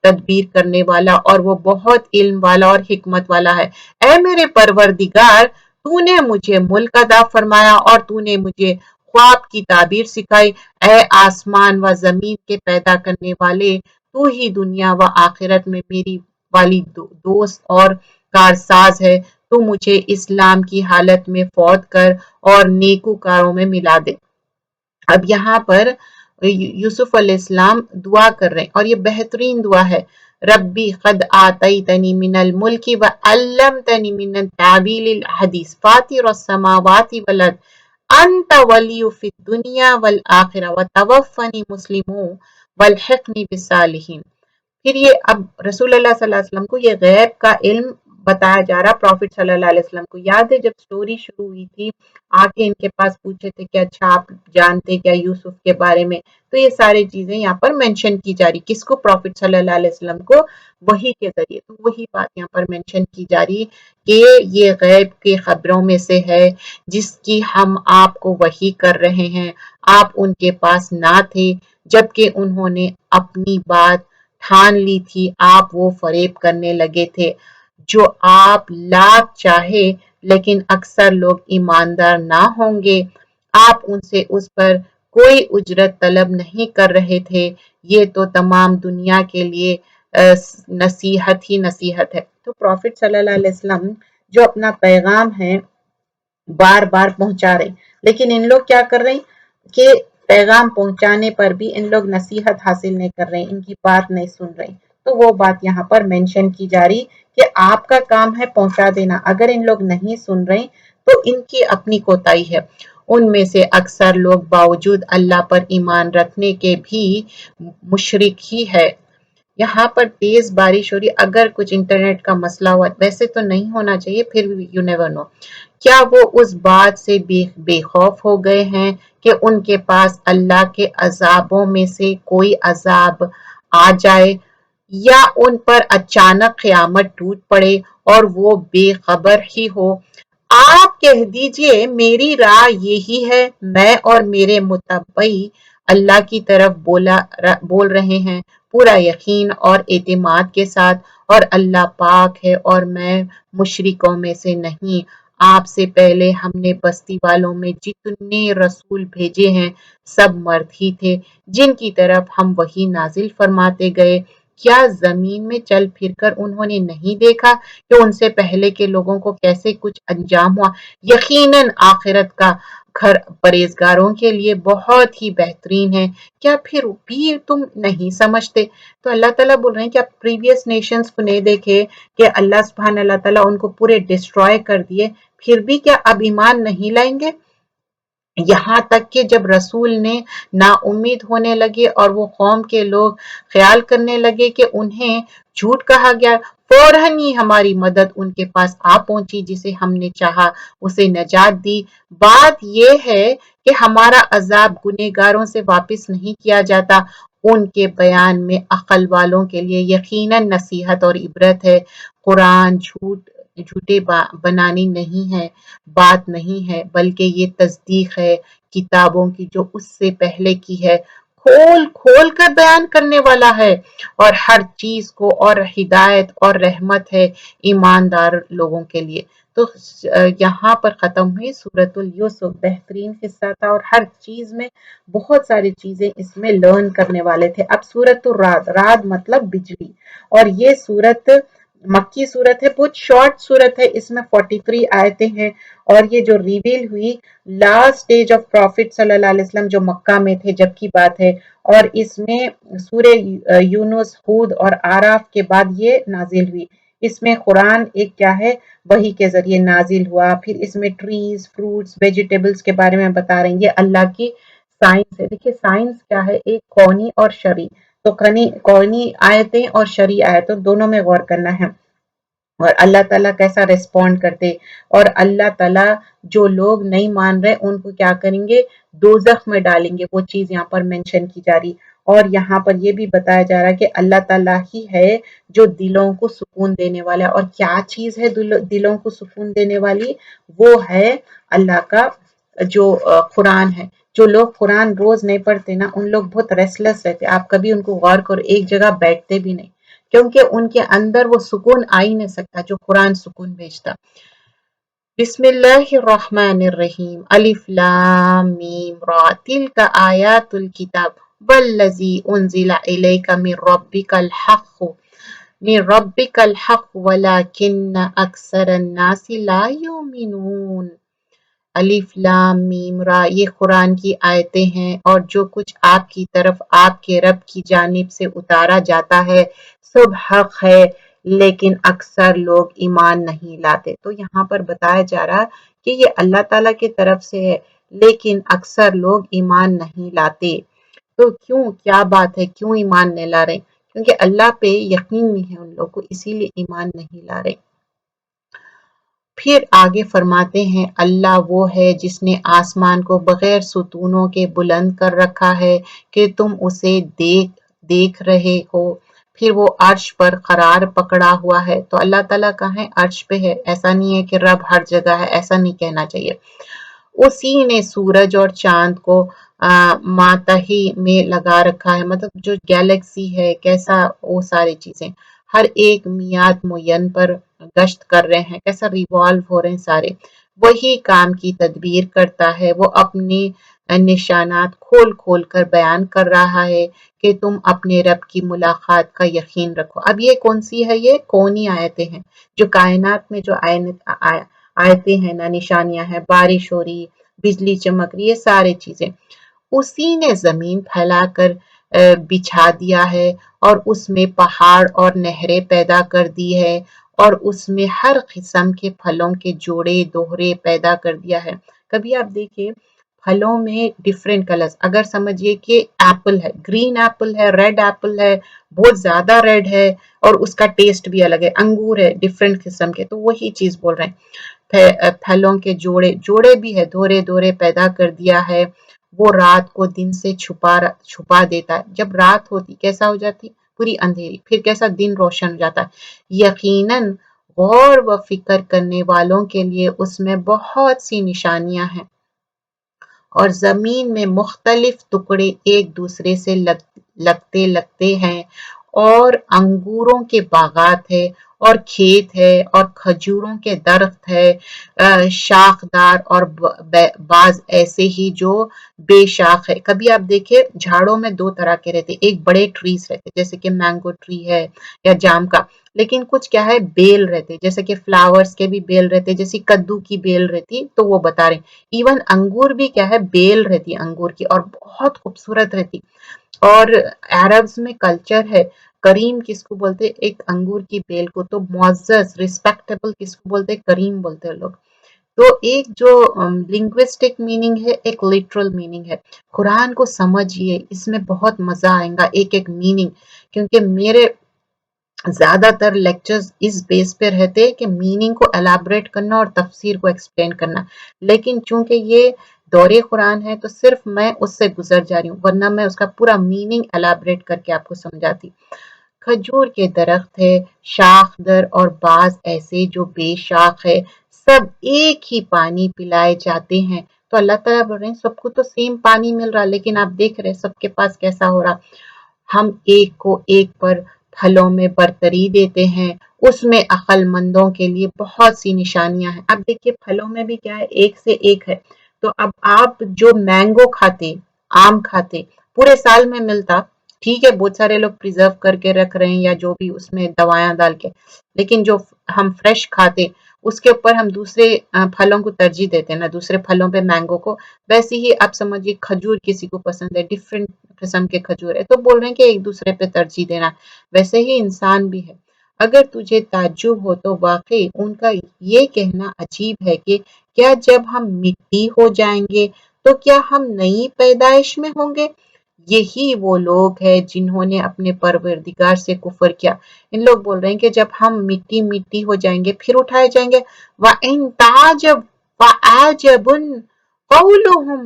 تدبیر کرنے والا اور وہ بہت علم والا اور حکمت والا ہے۔ اے میرے پروردگار، تو نے مجھے ملک عطا فرمایا اور تو نے مجھے خواب کی تعبیر سکھائی۔ اے آسمان و زمین کے پیدا کرنے والے، تو ہی دنیا و آخرت میں میری والی دوست اور کارساز ہے، تو مجھے اسلام کی حالت میں فوت کر اور نیکوکاروں میں ملا دے۔ اب یہاں پر یوسف علیہ السلام دعا کر رہے ہیں اور یہ بہترین دعا ہے۔ ربی قد آتیتنی من الملک وعلمتنی من تعویل الحدیث فاطر السماوات والارض انت ولی فی الدنیا والآخرہ وتوفنی مسلمون والحقنی بالصالحین۔ پھر یہ اب رسول اللہ صلی اللہ علیہ وسلم کو یہ غیب کا علم بتایا جا رہا، پروفٹ صلی اللہ علیہ وسلم کو یاد ہے جب سٹوری شروع ہوئی تھی، آ کے ان کے پاس پوچھے تھے کہ اچھا آپ جانتے کیا یوسف کے بارے میں، تو یہ ساری چیزیں یہاں پر مینشن کی جا رہی، کس کو؟ پروفٹ صلی اللہ علیہ وسلم کو، وحی کے ذریعے۔ تو وہی بات یہاں پر مینشن کی جا رہی کہ یہ غیب کی خبروں میں سے ہے جس کی ہم آپ کو وحی کر رہے ہیں، آپ ان کے پاس نہ تھے جبکہ انہوں نے اپنی بات ٹھان لی تھی، آپ وہ فریب کرنے لگے تھے جو آپ لاکھ چاہے لیکن اکثر لوگ ایماندار نہ ہوں گے، آپ ان سے اس پر کوئی اجرت طلب نہیں کر رہے تھے، یہ تو تمام دنیا کے لیے نصیحت ہی نصیحت ہے۔ تو پروفٹ صلی اللہ علیہ وسلم جو اپنا پیغام ہے بار بار پہنچا رہے، لیکن ان لوگ کیا کر رہے ہیں کہ پیغام پہنچانے پر بھی ان لوگ نصیحت حاصل نہیں کر رہے، ان کی بات نہیں سن رہے، تو وہ بات یہاں پر مینشن کی جا رہی کہ آپ کا کام ہے پہنچا دینا، اگر ان لوگ نہیں سن رہے تو ان کی اپنی کوتاہی ہے۔ ان میں سے اکثر لوگ باوجود اللہ پر ایمان رکھنے کے بھی مشرک ہی ہے۔ یہاں پر تیز بارش ہو رہی، اگر کچھ انٹرنیٹ کا مسئلہ ہوا، ویسے تو نہیں ہونا چاہیے، پھر بھی یو نیور نو، کیا وہ اس بات سے بے خوف ہو گئے ہیں کہ ان کے پاس اللہ کے عذابوں میں سے کوئی عذاب آ جائے یا ان پر اچانک قیامت ٹوٹ پڑے اور وہ بے خبر ہی ہو؟ آپ کہہ دیجئے میری راہ یہی ہے، میں اور میرے متبعی اللہ کی طرف بول رہے ہیں پورا یقین اور اعتماد کے ساتھ، اور اللہ پاک ہے اور میں مشرکوں میں سے نہیں۔ آپ سے پہلے ہم نے بستی والوں میں جتنے رسول بھیجے ہیں سب مرد ہی تھے جن کی طرف ہم وحی نازل فرماتے گئے۔ کیا زمین میں چل پھر کر انہوں نے نہیں دیکھا کہ ان سے پہلے کے لوگوں کو کیسے کچھ انجام ہوا؟ یقیناً آخرت کا گھر پرہیزگاروں کے لیے بہت ہی بہترین ہے۔ کیا پھر بھی تم نہیں سمجھتے؟ تو اللہ تعالیٰ بول رہے ہیں کہ آپ پریویس نیشنز کو نہیں دیکھے کہ اللہ سبحانہ اللہ تعالیٰ ان کو پورے ڈسٹروائے کر دیے، پھر بھی کیا اب ایمان نہیں لائیں گے؟ یہاں تک کہ جب رسول نے نا امید ہونے لگے اور وہ قوم کے لوگ خیال کرنے لگے کہ انہیں جھوٹ کہا گیا، فوراً ہی ہماری مدد ان کے پاس آ پہنچی، جسے ہم نے چاہا اسے نجات دی۔ بات یہ ہے کہ ہمارا عذاب گنہگاروں سے واپس نہیں کیا جاتا۔ ان کے بیان میں عقل والوں کے لیے یقیناً نصیحت اور عبرت ہے۔ قرآن جھوٹے بنانی نہیں ہے، بات نہیں ہے، بلکہ یہ تصدیق ہے کتابوں کی جو اس سے پہلے کی ہے، کھول کھول کر بیان کرنے والا ہے اور ہر چیز کو، اور ہدایت اور رحمت ہے ایماندار لوگوں کے لیے۔ تو یہاں پر ختم ہوئی سورۃ یوسف، بہترین حصہ تھا اور ہر چیز میں بہت ساری چیزیں اس میں لرن کرنے والے تھے۔ اب سورۃ الرعد، رعد مطلب بجلی، اور یہ سورت مکی صورت ہے، بہت شارٹ صورت ہے، اس میں 43 آیتیں ہیں، اور یہ جو ریویل ہوئی لاسٹ سٹیج آف پروفٹ صلی اللہ علیہ وسلم جو مکہ میں تھے جب کی بات ہے، اور اس میں سورہ یونس، ہود اور آراف کے بعد یہ نازل ہوئی۔ اس میں قرآن ایک کیا ہے، وحی کے ذریعے نازل ہوا۔ پھر اس میں ٹریز، فروٹس، ویجیٹیبلز کے بارے میں بتا رہے ہیں، یہ اللہ کی سائنس ہے۔ دیکھیے سائنس کیا ہے، ایک کونی اور شرعی، تو کونی آیتیں اور شرعی آیتوں دونوں میں غور کرنا ہے، اور اللہ تعالیٰ کیسا ریسپونڈ کرتے، اور اللہ تعالیٰ جو لوگ نہیں مان رہے ان کو کیا کریں گے، دوزخ میں ڈالیں گے، وہ چیز یہاں پر مینشن کی جا رہی، اور یہاں پر یہ بھی بتایا جا رہا ہے کہ اللہ تعالیٰ ہی ہے جو دلوں کو سکون دینے والا ہے۔ اور کیا چیز ہے دلوں کو سکون دینے والی؟ وہ ہے اللہ کا جو قرآن ہے۔ جو لوگ قرآن روز نہیں پڑھتے نا، ان لوگ بہت ریسلس رہتے، آپ کبھی ان کو غور کرو، ایک جگہ بیٹھتے بھی نہیں، کیونکہ ان کے اندر وہ سکون آ ہی نہیں سکتا جو قرآن سکون بھیجتا۔ بسم اللہ الرحمن الرحیم، الف لام میم را، تلک آیات الکتاب والذی انزل الیک من ربک الحق ولکن اکثر الناس لا یؤمنون۔ الف لام میم را، یہ قرآن کی آیتیں ہیں، اور جو کچھ آپ کی طرف آپ کے رب کی جانب سے اتارا جاتا ہے سب حق ہے، لیکن اکثر لوگ ایمان نہیں لاتے۔ تو یہاں پر بتایا جا رہا کہ یہ اللہ تعالیٰ کی طرف سے ہے، لیکن اکثر لوگ ایمان نہیں لاتے۔ تو کیوں، کیا بات ہے، کیوں ایمان نہیں لا رہے؟ کیونکہ اللہ پہ یقین نہیں ہے ان لوگوں کو، اسی لیے ایمان نہیں لا رہے۔ پھر آگے فرماتے ہیں اللہ وہ ہے جس نے آسمان کو بغیر ستونوں کے بلند کر رکھا ہے کہ تم اسے دیکھ رہے ہو، پھر وہ عرش پر قرار پکڑا ہوا ہے۔ تو اللہ تعالیٰ کہاں ہے؟ عرش پہ ہے، ایسا نہیں ہے کہ رب ہر جگہ ہے، ایسا نہیں کہنا چاہیے۔ اسی نے سورج اور چاند کو ماتحی میں لگا رکھا ہے، مطلب جو گیلیکسی ہے کیسا، وہ ساری چیزیں ہر ایک میعاد معین پر گشت کر رہے ہیں، کیسا ریوالو ہو رہے ہیں سارے، وہی کام کی تدبیر کرتا ہے، وہ اپنے نشانات کھول کھول کر بیان کر رہا ہے کہ تم اپنے رب کی ملاقات کا یقین رکھو۔ اب یہ کون سی ہے؟ یہ کونی آیتیں ہیں، جو کائنات میں جو آیتیں ہیں نا، نشانیاں ہیں، بارش ہو رہی، بجلی چمک رہی، یہ سارے چیزیں اسی نے زمین پھیلا کر بچھا دیا ہے، اور اس میں پہاڑ اور نہریں پیدا کر دی ہے، اور اس میں ہر قسم کے پھلوں کے جوڑے دوہرے پیدا کر دیا ہے۔ کبھی آپ دیکھیں پھلوں میں ڈیفرنٹ کلرز، اگر سمجھیے کہ ایپل ہے، گرین ایپل ہے، ریڈ ایپل ہے، بہت زیادہ ریڈ ہے، اور اس کا ٹیسٹ بھی الگ ہے، انگور ہے ڈیفرنٹ قسم کے، تو وہی چیز بول رہے ہیں، پھلوں کے جوڑے بھی ہے، دورے دورے پیدا کر دیا ہے۔ وہ رات کو دن سے چھپا دیتا ہے، جب رات ہوتی کیسا ہو جاتی؟ پوری اندھیری، پھر کیسا دن روشن ہو جاتا ہے۔ یقیناً غور و فکر کرنے والوں کے لیے اس میں بہت سی نشانیاں ہیں، اور زمین میں مختلف ٹکڑے ایک دوسرے سے لگتے ہیں، اور انگوروں کے باغات ہے اور کھیت ہے اور کھجوروں کے درخت ہے شاخدار اور بعض ایسے ہی جو بے شاخ ہے. کبھی آپ دیکھیں جھاڑوں میں دو طرح کے رہتے، ایک بڑے ٹریز رہتے جیسے کہ مینگو ٹری ہے یا جام کا، لیکن کچھ کیا ہے بیل رہتے جیسے کہ فلاورز کے بھی بیل رہتے، جیسے کدو کی بیل رہتی، تو وہ بتا رہے ہیں. ایون انگور بھی کیا ہے بیل رہتی انگور کی اور بہت خوبصورت رہتی. اور عربز میں کلچر ہے کریم کس کو بولتے ایک انگور کی بیل کو، تو معزز ریسپیکٹیبل کس کو بولتے کریم بولتے ہیں لوگ. تو ایک جو لنگوسٹک میننگ ہے ایک لٹرل میننگ ہے. قرآن کو سمجھیے، اس میں بہت مزہ آئے گا ایک ایک میننگ، کیونکہ میرے زیادہ تر لیکچرز اس بیس پہ رہتے کہ میننگ کو الیبریٹ کرنا اور تفسیر کو ایکسپلین کرنا، لیکن چونکہ یہ دور قرآن ہے تو صرف میں اس سے گزر جا رہی ہوں، ورنہ میں اس کا پورا میننگ الیبریٹ کر کے آپ کو سمجھاتی. کھجور کے درخت ہے شاخ در اور بعض ایسے جو بے شاخ ہے، سب ایک ہی پانی پلائے جاتے ہیں. تو اللہ تعالیٰ بول رہے ہیں سب کو تو سیم پانی مل رہا، لیکن آپ دیکھ رہے سب کے پاس کیسا ہو رہا. ہم ایک کو ایک پر پھلوں میں برتری دیتے ہیں، اس میں عقل مندوں کے لیے بہت سی نشانیاں ہیں. اب دیکھیے پھلوں میں بھی کیا ہے ایک سے ایک ہے. تو اب آپ جو مینگو کھاتے آم کھاتے پورے سال میں ملتا، ٹھیک ہے بہت سارے لوگ پریزرو کر کے رکھ رہے ہیں یا جو بھی اس میں دوائیاں ڈال کے، لیکن جو ہم فریش کھاتے اس کے اوپر ہم دوسرے پھلوں کو ترجیح دیتے ہیں نا، دوسرے پھلوں پہ مینگو کو. ویسے ہی آپ سمجھیے کھجور کسی کو پسند ہے، ڈفرینٹ قسم کے کھجور ہے، تو بول رہے ہیں کہ ایک دوسرے پہ ترجیح دینا. ویسے ہی انسان بھی ہے. اگر تجھے تعجب ہو تو واقعی ان کا یہ کہنا عجیب ہے کہ کیا جب ہم مٹی ہو جائیں گے تو کیا ہم نئی پیدائش میں ہوں گے؟ یہی وہ لوگ ہیں جنہوں نے اپنے پروردگار سے کفر کیا. ان لوگ بول رہے ہیں کہ جب ہم مٹی مٹی ہو جائیں گے پھر اٹھائے جائیں گے. وَإِن تَعْجَبْ فَعَجَبٌ قَوْلُهُمْ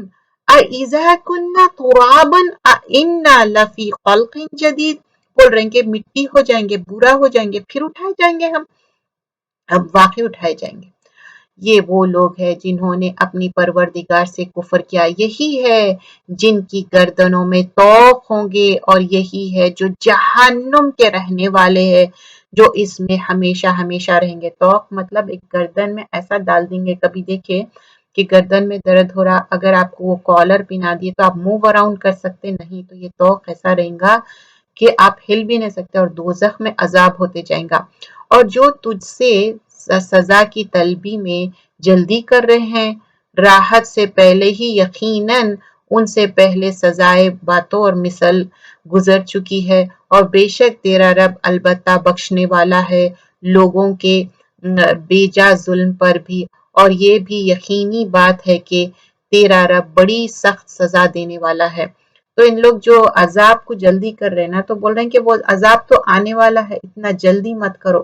أَإِذَا كُنَّا تُرَابًا أَإِنَّا لَفِي خَلْقٍ جَدِيدٍ. بول رہے ہیں کہ مٹی ہو جائیں گے برا ہو جائیں گے پھر اٹھائے جائیں گے ہم. اب واقعی اٹھائے جائیں گے. یہ وہ لوگ ہیں جنہوں نے اپنی پروردگار سے کفر کیا. یہی ہے جن کی گردنوں میں طوق ہوں گے اور یہی ہے جو جہنم کے رہنے والے ہیں جو اس میں ہمیشہ ہمیشہ رہیں گے. طوق مطلب ایک گردن میں ایسا ڈال دیں گے. کبھی دیکھیں کہ گردن میں درد ہو رہا، اگر آپ کو وہ کالر پہنا دیے تو آپ موو اراؤنڈ کر سکتے نہیں، تو یہ طوق ایسا رہے گا کہ آپ ہل بھی نہیں سکتے اور دوزخ میں عذاب ہوتے جائیں گا. اور جو تجھ سے سزا کی طلبی میں جلدی کر رہے ہیں، راحت سے پہلے ہی یقیناً ان سے پہلے سزائے باتوں اور مثل گزر چکی ہے. اور بے شک تیرا رب البتہ بخشنے والا ہے لوگوں کے بیجا ظلم پر بھی. اور یہ بھی یقینی بات ہے کہ تیرا رب بڑی سخت سزا دینے والا ہے. تو ان لوگ جو عذاب کو جلدی کر رہے ہیں نا، تو بول رہے ہیں کہ وہ عذاب تو آنے والا ہے، اتنا جلدی مت کرو.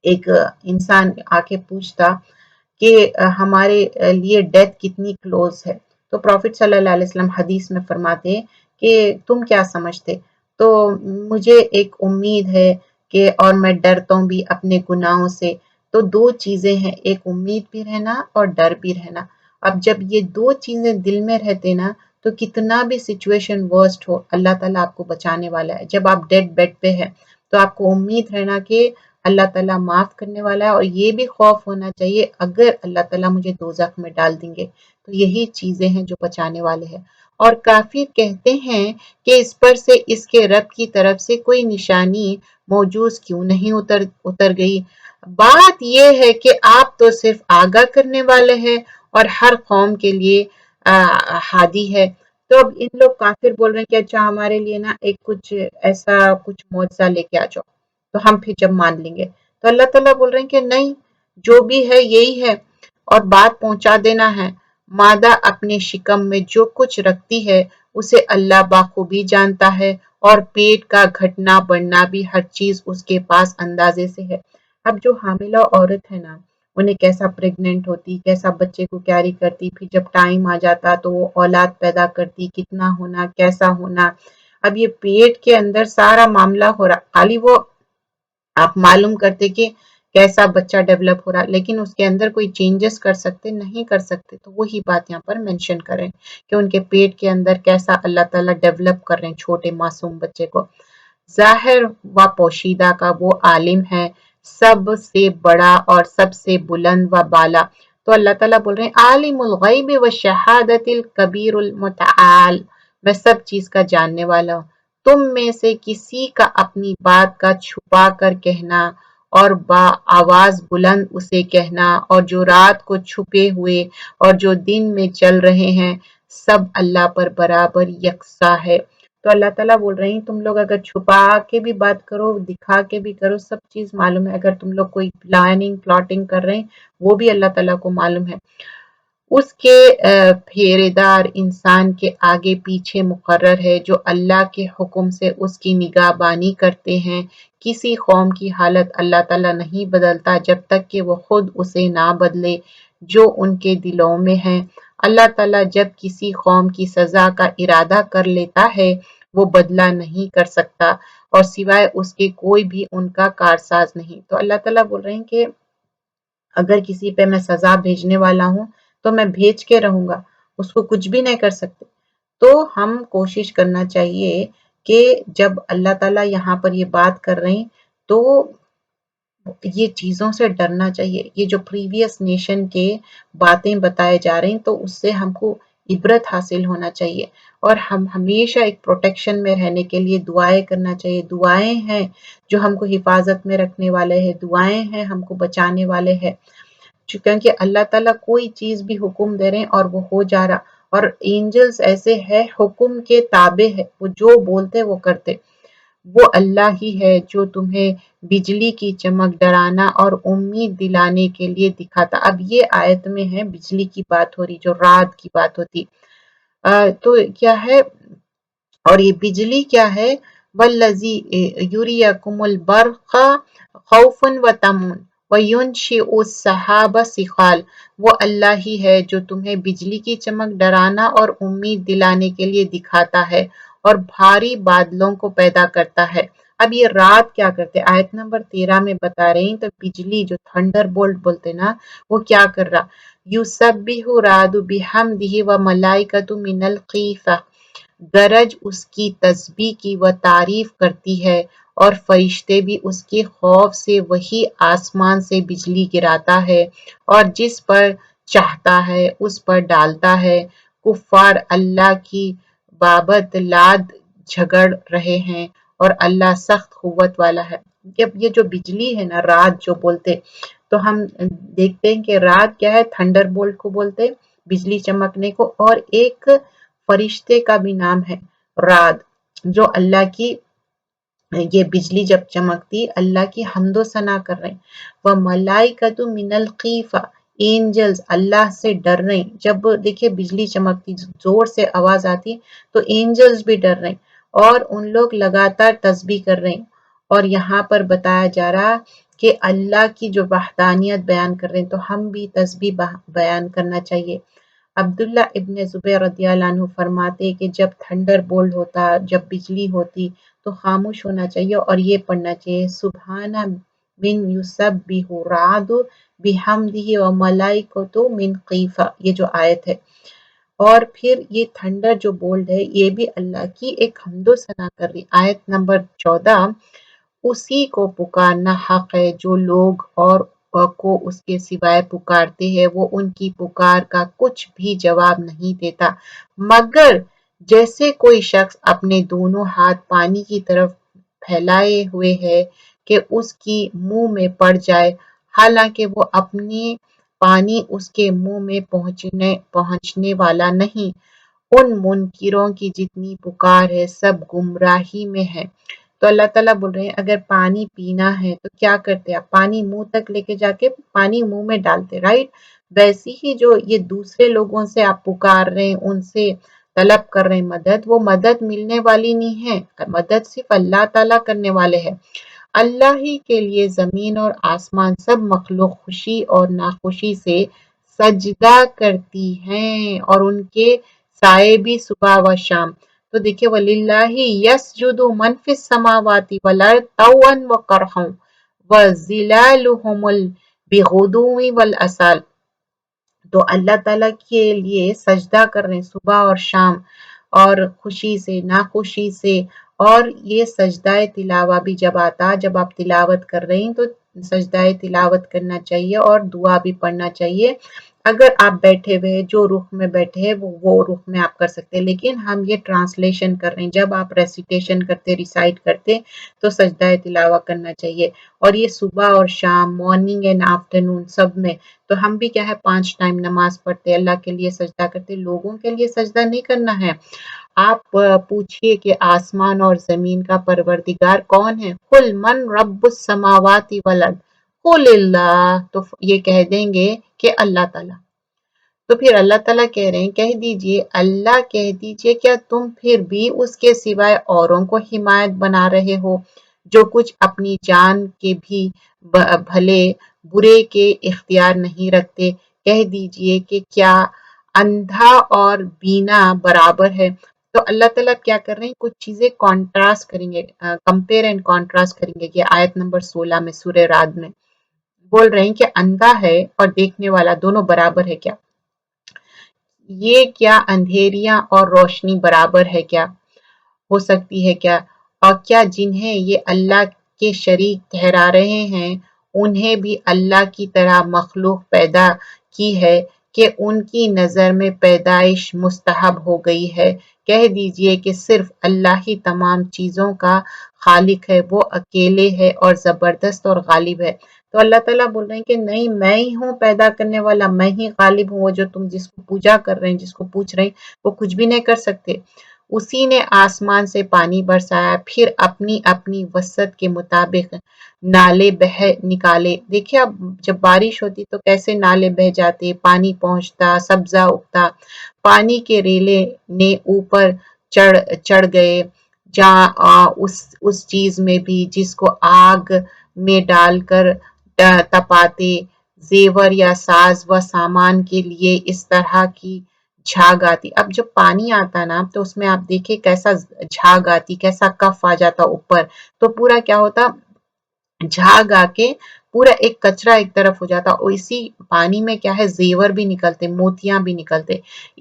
ایک انسان آ کے پوچھتا کہ ہمارے لیے ڈیتھ کتنی کلوز ہے، تو پروفٹ صلی اللہ علیہ وسلم حدیث میں فرماتے کہ تم کیا سمجھتے؟ تو مجھے ایک امید ہے کہ اور میں ڈرتا ہوں بھی اپنے گناہوں سے. تو دو چیزیں ہیں، ایک امید بھی رہنا اور ڈر بھی رہنا. اب جب یہ دو چیزیں دل میں رہتے نا تو کتنا بھی سچویشن ورسٹ ہو اللہ تعالیٰ آپ کو بچانے والا ہے. جب آپ ڈیڈ بیڈ پہ ہے تو آپ کو امید رہنا کہ اللہ تعالیٰ معاف کرنے والا ہے، اور یہ بھی خوف ہونا چاہیے اگر اللہ تعالیٰ مجھے دوزخ میں ڈال دیں گے تو یہی چیزیں ہیں جو بچانے والے ہیں. اور کافر کہتے ہیں کہ اس پر سے اس کے رب کی طرف سے کوئی نشانی موجود کیوں نہیں اتر گئی. بات یہ ہے کہ آپ تو صرف آگاہ کرنے والے ہیں اور ہر قوم کے لیے ہادی ہے. تو اب ان لوگ کافر بول رہے ہیں کہ اچھا ہمارے لیے نا ایک کچھ ایسا کچھ معجزہ لے کے آ جاؤ تو ہم پھر جب مان لیں گے. تو اللہ تعالیٰ بول رہے ہیں کہ نہیں، جو بھی ہے یہی ہے اور بات پہنچا دینا ہے. مادہ اپنے شکم میں جو کچھ رکھتی ہے اسے اللہ بخوبی جانتا ہے، اور پیٹ کا گھٹنا بڑھنا بھی ہر چیز اس کے پاس اندازے سے ہے. اب جو حاملہ عورت ہے نا، انہیں کیسا پریگننٹ ہوتی، کیسا بچے کو کیری کرتی، پھر جب ٹائم آ جاتا تو وہ اولاد پیدا کرتی، کتنا ہونا کیسا ہونا. اب یہ پیٹ کے اندر سارا معاملہ ہو رہا، خالی وہ آپ معلوم کرتے کہ کیسا بچہ ڈیولپ ہو رہا، لیکن اس کے اندر کوئی چینجز کر سکتے نہیں کر سکتے. تو وہی بات یہاں پر مینشن کریں کہ ان کے پیٹ کے اندر کیسا اللہ تعالیٰ ڈیولپ کر رہے ہیں چھوٹے معصوم بچے کو. ظاہر و پوشیدہ کا وہ عالم ہے، سب سے بڑا اور سب سے بلند و بالا۔ تو اللہ تعالیٰ بول رہے ہیں عالم الغیب و شہادت الکبیر المتعال، میں سب چیز کا جاننے والا ہوں۔ تم میں سے کسی کا اپنی بات کا چھپا کر کہنا اور با آواز بلند اسے کہنا، اور جو رات کو چھپے ہوئے اور جو دن میں چل رہے ہیں، سب اللہ پر برابر یکساں ہے۔ تو اللہ تعالیٰ بول رہے ہیں تم لوگ اگر چھپا کے بھی بات کرو، دکھا کے بھی کرو، سب چیز معلوم ہے۔ اگر تم لوگ کوئی پلاننگ پلاٹنگ کر رہے ہیں، وہ بھی اللہ تعالیٰ کو معلوم ہے۔ اس کے پھیرے دار انسان کے آگے پیچھے مقرر ہے، جو اللہ کے حکم سے اس کی نگہبانی کرتے ہیں۔ کسی قوم کی حالت اللہ تعالیٰ نہیں بدلتا جب تک کہ وہ خود اسے نہ بدلے جو ان کے دلوں میں ہے۔ اللہ تعالیٰ جب کسی قوم کی سزا کا ارادہ کر لیتا ہے، وہ بدلہ نہیں کر سکتا، اور سوائے اس کے کوئی بھی ان کا کارساز نہیں۔ تو اللہ تعالیٰ بول رہے ہیں کہ اگر کسی پہ میں سزا بھیجنے والا ہوں تو میں بھیج کے رہوں گا، اس کو کچھ بھی نہیں کر سکتے۔ تو ہم کوشش کرنا چاہیے کہ جب اللہ تعالیٰ یہاں پر یہ بات کر رہے ہیں تو یہ چیزوں سے ڈرنا چاہیے۔ یہ جو پریویس نیشن کے باتیں بتائے جا رہے ہیں تو اس سے ہم کو عبرت حاصل ہونا چاہیے، اور ہم ہمیشہ ایک پروٹیکشن میں رہنے کے لیے دعائیں کرنا چاہیے۔ دعائیں ہیں جو ہم کو حفاظت میں رکھنے والے ہیں، دعائیں ہیں ہم کو بچانے والے ہیں، کیونکہ اللہ تعالیٰ کوئی چیز بھی حکم دے رہے ہیں اور وہ ہو جا رہا، اور اینجلز ایسے ہے حکم کے تابع ہے، وہ جو بولتے وہ کرتے۔ وہ اللہ ہی ہے جو تمہیں بجلی کی چمک ڈرانا اور امید دلانے کے لیے دکھاتا۔ اب یہ آیت میں ہے بجلی کی بات ہو رہی، جو رات کی بات ہوتی، تو کیا ہے، اور یہ بجلی کیا ہے، والذی یریکم البرق خوفا وطمعا وینشئ السحاب ثقال، وہ اللہ ہی ہے جو تمہیں بجلی کی چمک ڈرانا اور امید دلانے کے لیے دکھاتا ہے اور بھاری بادلوں کو پیدا کرتا ہے۔ اب یہ رات کیا کرتے، آیت نمبر 13 میں بتا رہے ہیں، تو بجلی جو تھنڈر بولٹ بولتے نا، وہ کیا کر رہا، یسبح الرعد بحمدہ وملائکۃ من الخیفہ، گرج اس کی تسبیح کی و تعریف کرتی ہے، اور فرشتے بھی اس کے خوف سے وہی آسمان سے بجلی گراتا ہے اور جس پر چاہتا ہے اس پر ڈالتا ہے۔ کفار اللہ کی بابت لاد جھگڑ رہے ہیں اور اللہ سخت قوت والا ہے۔ جب یہ جو بجلی ہے نا، رات جو بولتے، تو ہم دیکھتے ہیں کہ رات کیا ہے، تھنڈر بولٹ کو بولتے، بجلی چمکنے کو، اور ایک فرشتے کا بھی نام ہے راد، جو اللہ کی یہ بجلی جب چمکتی اللہ کی حمد و ثنا کر رہے ہیں۔ وَمَلَائِکَةُ مِنَ الْخِیفَةِ، اینجلز اللہ سے ڈر رہے ہیں۔ جب دیکھیں بجلی چمکتی زور سے آواز آتی تو اینجلز بھی ڈر رہے ہیں، اور ان لوگ لگاتار تسبیح کر رہے ہیں۔ اور یہاں پر بتایا جا رہا کہ اللہ کی جو وحدانیت بیان کر رہے ہیں، تو ہم بھی تسبیح بیان کرنا چاہیے۔ عبداللہ ابن زبیر رضی اللہ عنہ فرماتے کہ جب تھنڈر بولٹ ہوتا، جب بجلی ہوتی تو خاموش ہونا چاہیے اور یہ پڑھنا چاہیے سبحان من یسبح الرعد بحمدہ وملائکۃ من خیفہ، یہ جو آیت ہے۔ اور پھر یہ تھنڈر جو بولٹ ہے یہ بھی اللہ کی ایک حمد و ثنا کر رہی۔ آیت نمبر 14، اسی کو پکارنا حق ہے، جو لوگ اور کو اس کے سوائے پکارتے ہیں وہ ان کی پکار کا کچھ بھی جواب نہیں دیتا، مگر جیسے کوئی شخص اپنے دونوں ہاتھ پانی کی طرف پھیلائے ہوئے ہے کہ اس کی منہ میں پڑ جائے، حالانکہ وہ اپنے پانی اس کے منہ میں پہنچنے والا نہیں۔ ان منکروں کی جتنی پکار ہے سب گمراہی میں ہے۔ تو اللہ تعالیٰ بول رہے ہیں اگر پانی پینا ہے تو کیا کرتے، آپ پانی منہ تک لے کے جا کے پانی منہ میں ڈالتے، رائٹ؟ ویسی ہی جو یہ دوسرے لوگوں سے آپ پکار رہے ہیں، ان سے طلب کر رہے ہیں مدد، وہ مدد ملنے والی نہیں ہے، مدد صرف اللہ تعالیٰ کرنے والے ہیں۔ اللہ ہی کے لیے زمین اور آسمان سب مخلوق خوشی اور ناخوشی سے سجدہ کرتی ہیں، اور ان کے سائے بھی صبح و شام۔ تو دیکھیں وَلِلَّهِ يَسْجُدُ مَنْ فِي السَّمَاوَاتِ وَالْأَرْضِ طَوْعًا وَكَرْهًا وَظِلَالُهُمْ بِالْغُدُوِّ وَالْآصَالِ، تو اللہ تعالیٰ کے لیے سجدہ کر رہے ہیں صبح اور شام، اور خوشی سے ناخوشی سے، اور یہ سجدہ تلاوہ بھی جب آتا، جب آپ تلاوت کر رہی ہیں تو سجدہ تلاوت کرنا چاہیے اور دعا بھی پڑھنا چاہیے۔ اگر آپ بیٹھے ہوئے جو رخ میں بیٹھے ہیں وہ رخ میں آپ کر سکتے ہیں، لیکن ہم یہ ٹرانسلیشن کر رہے ہیں، جب آپ ریسیٹیشن کرتے ریسائٹ کرتے تو سجدہ تلاوہ کرنا چاہیے۔ اور یہ صبح اور شام، مارننگ اینڈ آفٹرنون سب میں، تو ہم بھی کیا ہے 5 ٹائم نماز پڑھتے، اللہ کے لیے سجدہ کرتے، لوگوں کے لیے سجدہ نہیں کرنا ہے۔ آپ پوچھئے کہ آسمان اور زمین کا پروردگار کون ہے؟ قل من رب السماوات والارض قل اللہ، تو یہ کہہ دیں گے کہ اللہ تعالیٰ۔ تو پھر اللہ تعالیٰ کہہ رہے ہیں کہہ دیجئے، اللہ کہہ دیجئے کیا تم پھر بھی اس کے سوائے اوروں کو حمایت بنا رہے ہو، جو کچھ اپنی جان کے بھی بھلے برے کے اختیار نہیں رکھتے؟ کہہ دیجئے کہ کیا اندھا اور بینا برابر ہے؟ تو اللہ تعالیٰ کیا کر رہے ہیں، کچھ چیزیں کانٹراسٹ کریں گے، کمپیئر اینڈ کانٹراسٹ کریں گے، یہ آیت نمبر 16 میں سورہ رعد میں بول رہے ہیں کہ اندھا ہے اور دیکھنے والا دونوں برابر ہے کیا؟ یہ کیا اندھیریاں اور روشنی برابر ہے کیا؟ ہو سکتی ہے کیا؟ اور کیا جنہیں یہ اللہ کے شریک ٹھہرا رہے ہیں انہیں بھی اللہ کی طرح مخلوق پیدا کی ہے کہ ان کی نظر میں پیدائش مستحب ہو گئی ہے؟ کہہ دیجئے کہ صرف اللہ ہی تمام چیزوں کا خالق ہے، وہ اکیلے ہے اور زبردست اور غالب ہے۔ تو اللہ تعالیٰ بول رہے ہیں کہ نہیں، میں ہی ہوں پیدا کرنے والا، میں ہی غالب ہوں، وہ جو تم جس کو پوجا کر رہے ہیں، جس کو پوچھ رہے ہیں، وہ کچھ بھی نہیں کر سکتے۔ اسی نے آسمان سے پانی برسایا، پھر اپنی اپنی وسعت کے مطابق نالے بہہ نکالے۔ دیکھیں اب جب بارش ہوتی تو کیسے نالے بہہ جاتے، پانی پہنچتا، سبزہ اگتا، پانی کے ریلے نے اوپر چڑھ گئے، جہاں اس چیز میں بھی جس کو آگ میں ڈال کر تپاتے، زیور یا ساز و سامان کے لیے اس طرح کی جھاگ آتی۔ اب جب پانی آتا نا تو اس میں آپ دیکھیں کیسا جھاگ آتی، کیسا کف آ جاتا اوپر، تو پورا کیا ہوتا، جھاگ آ کے پورا ایک کچرا ایک طرف ہو جاتا، اور اسی پانی میں کیا ہے زیور بھی نکلتے، موتیاں بھی نکلتے۔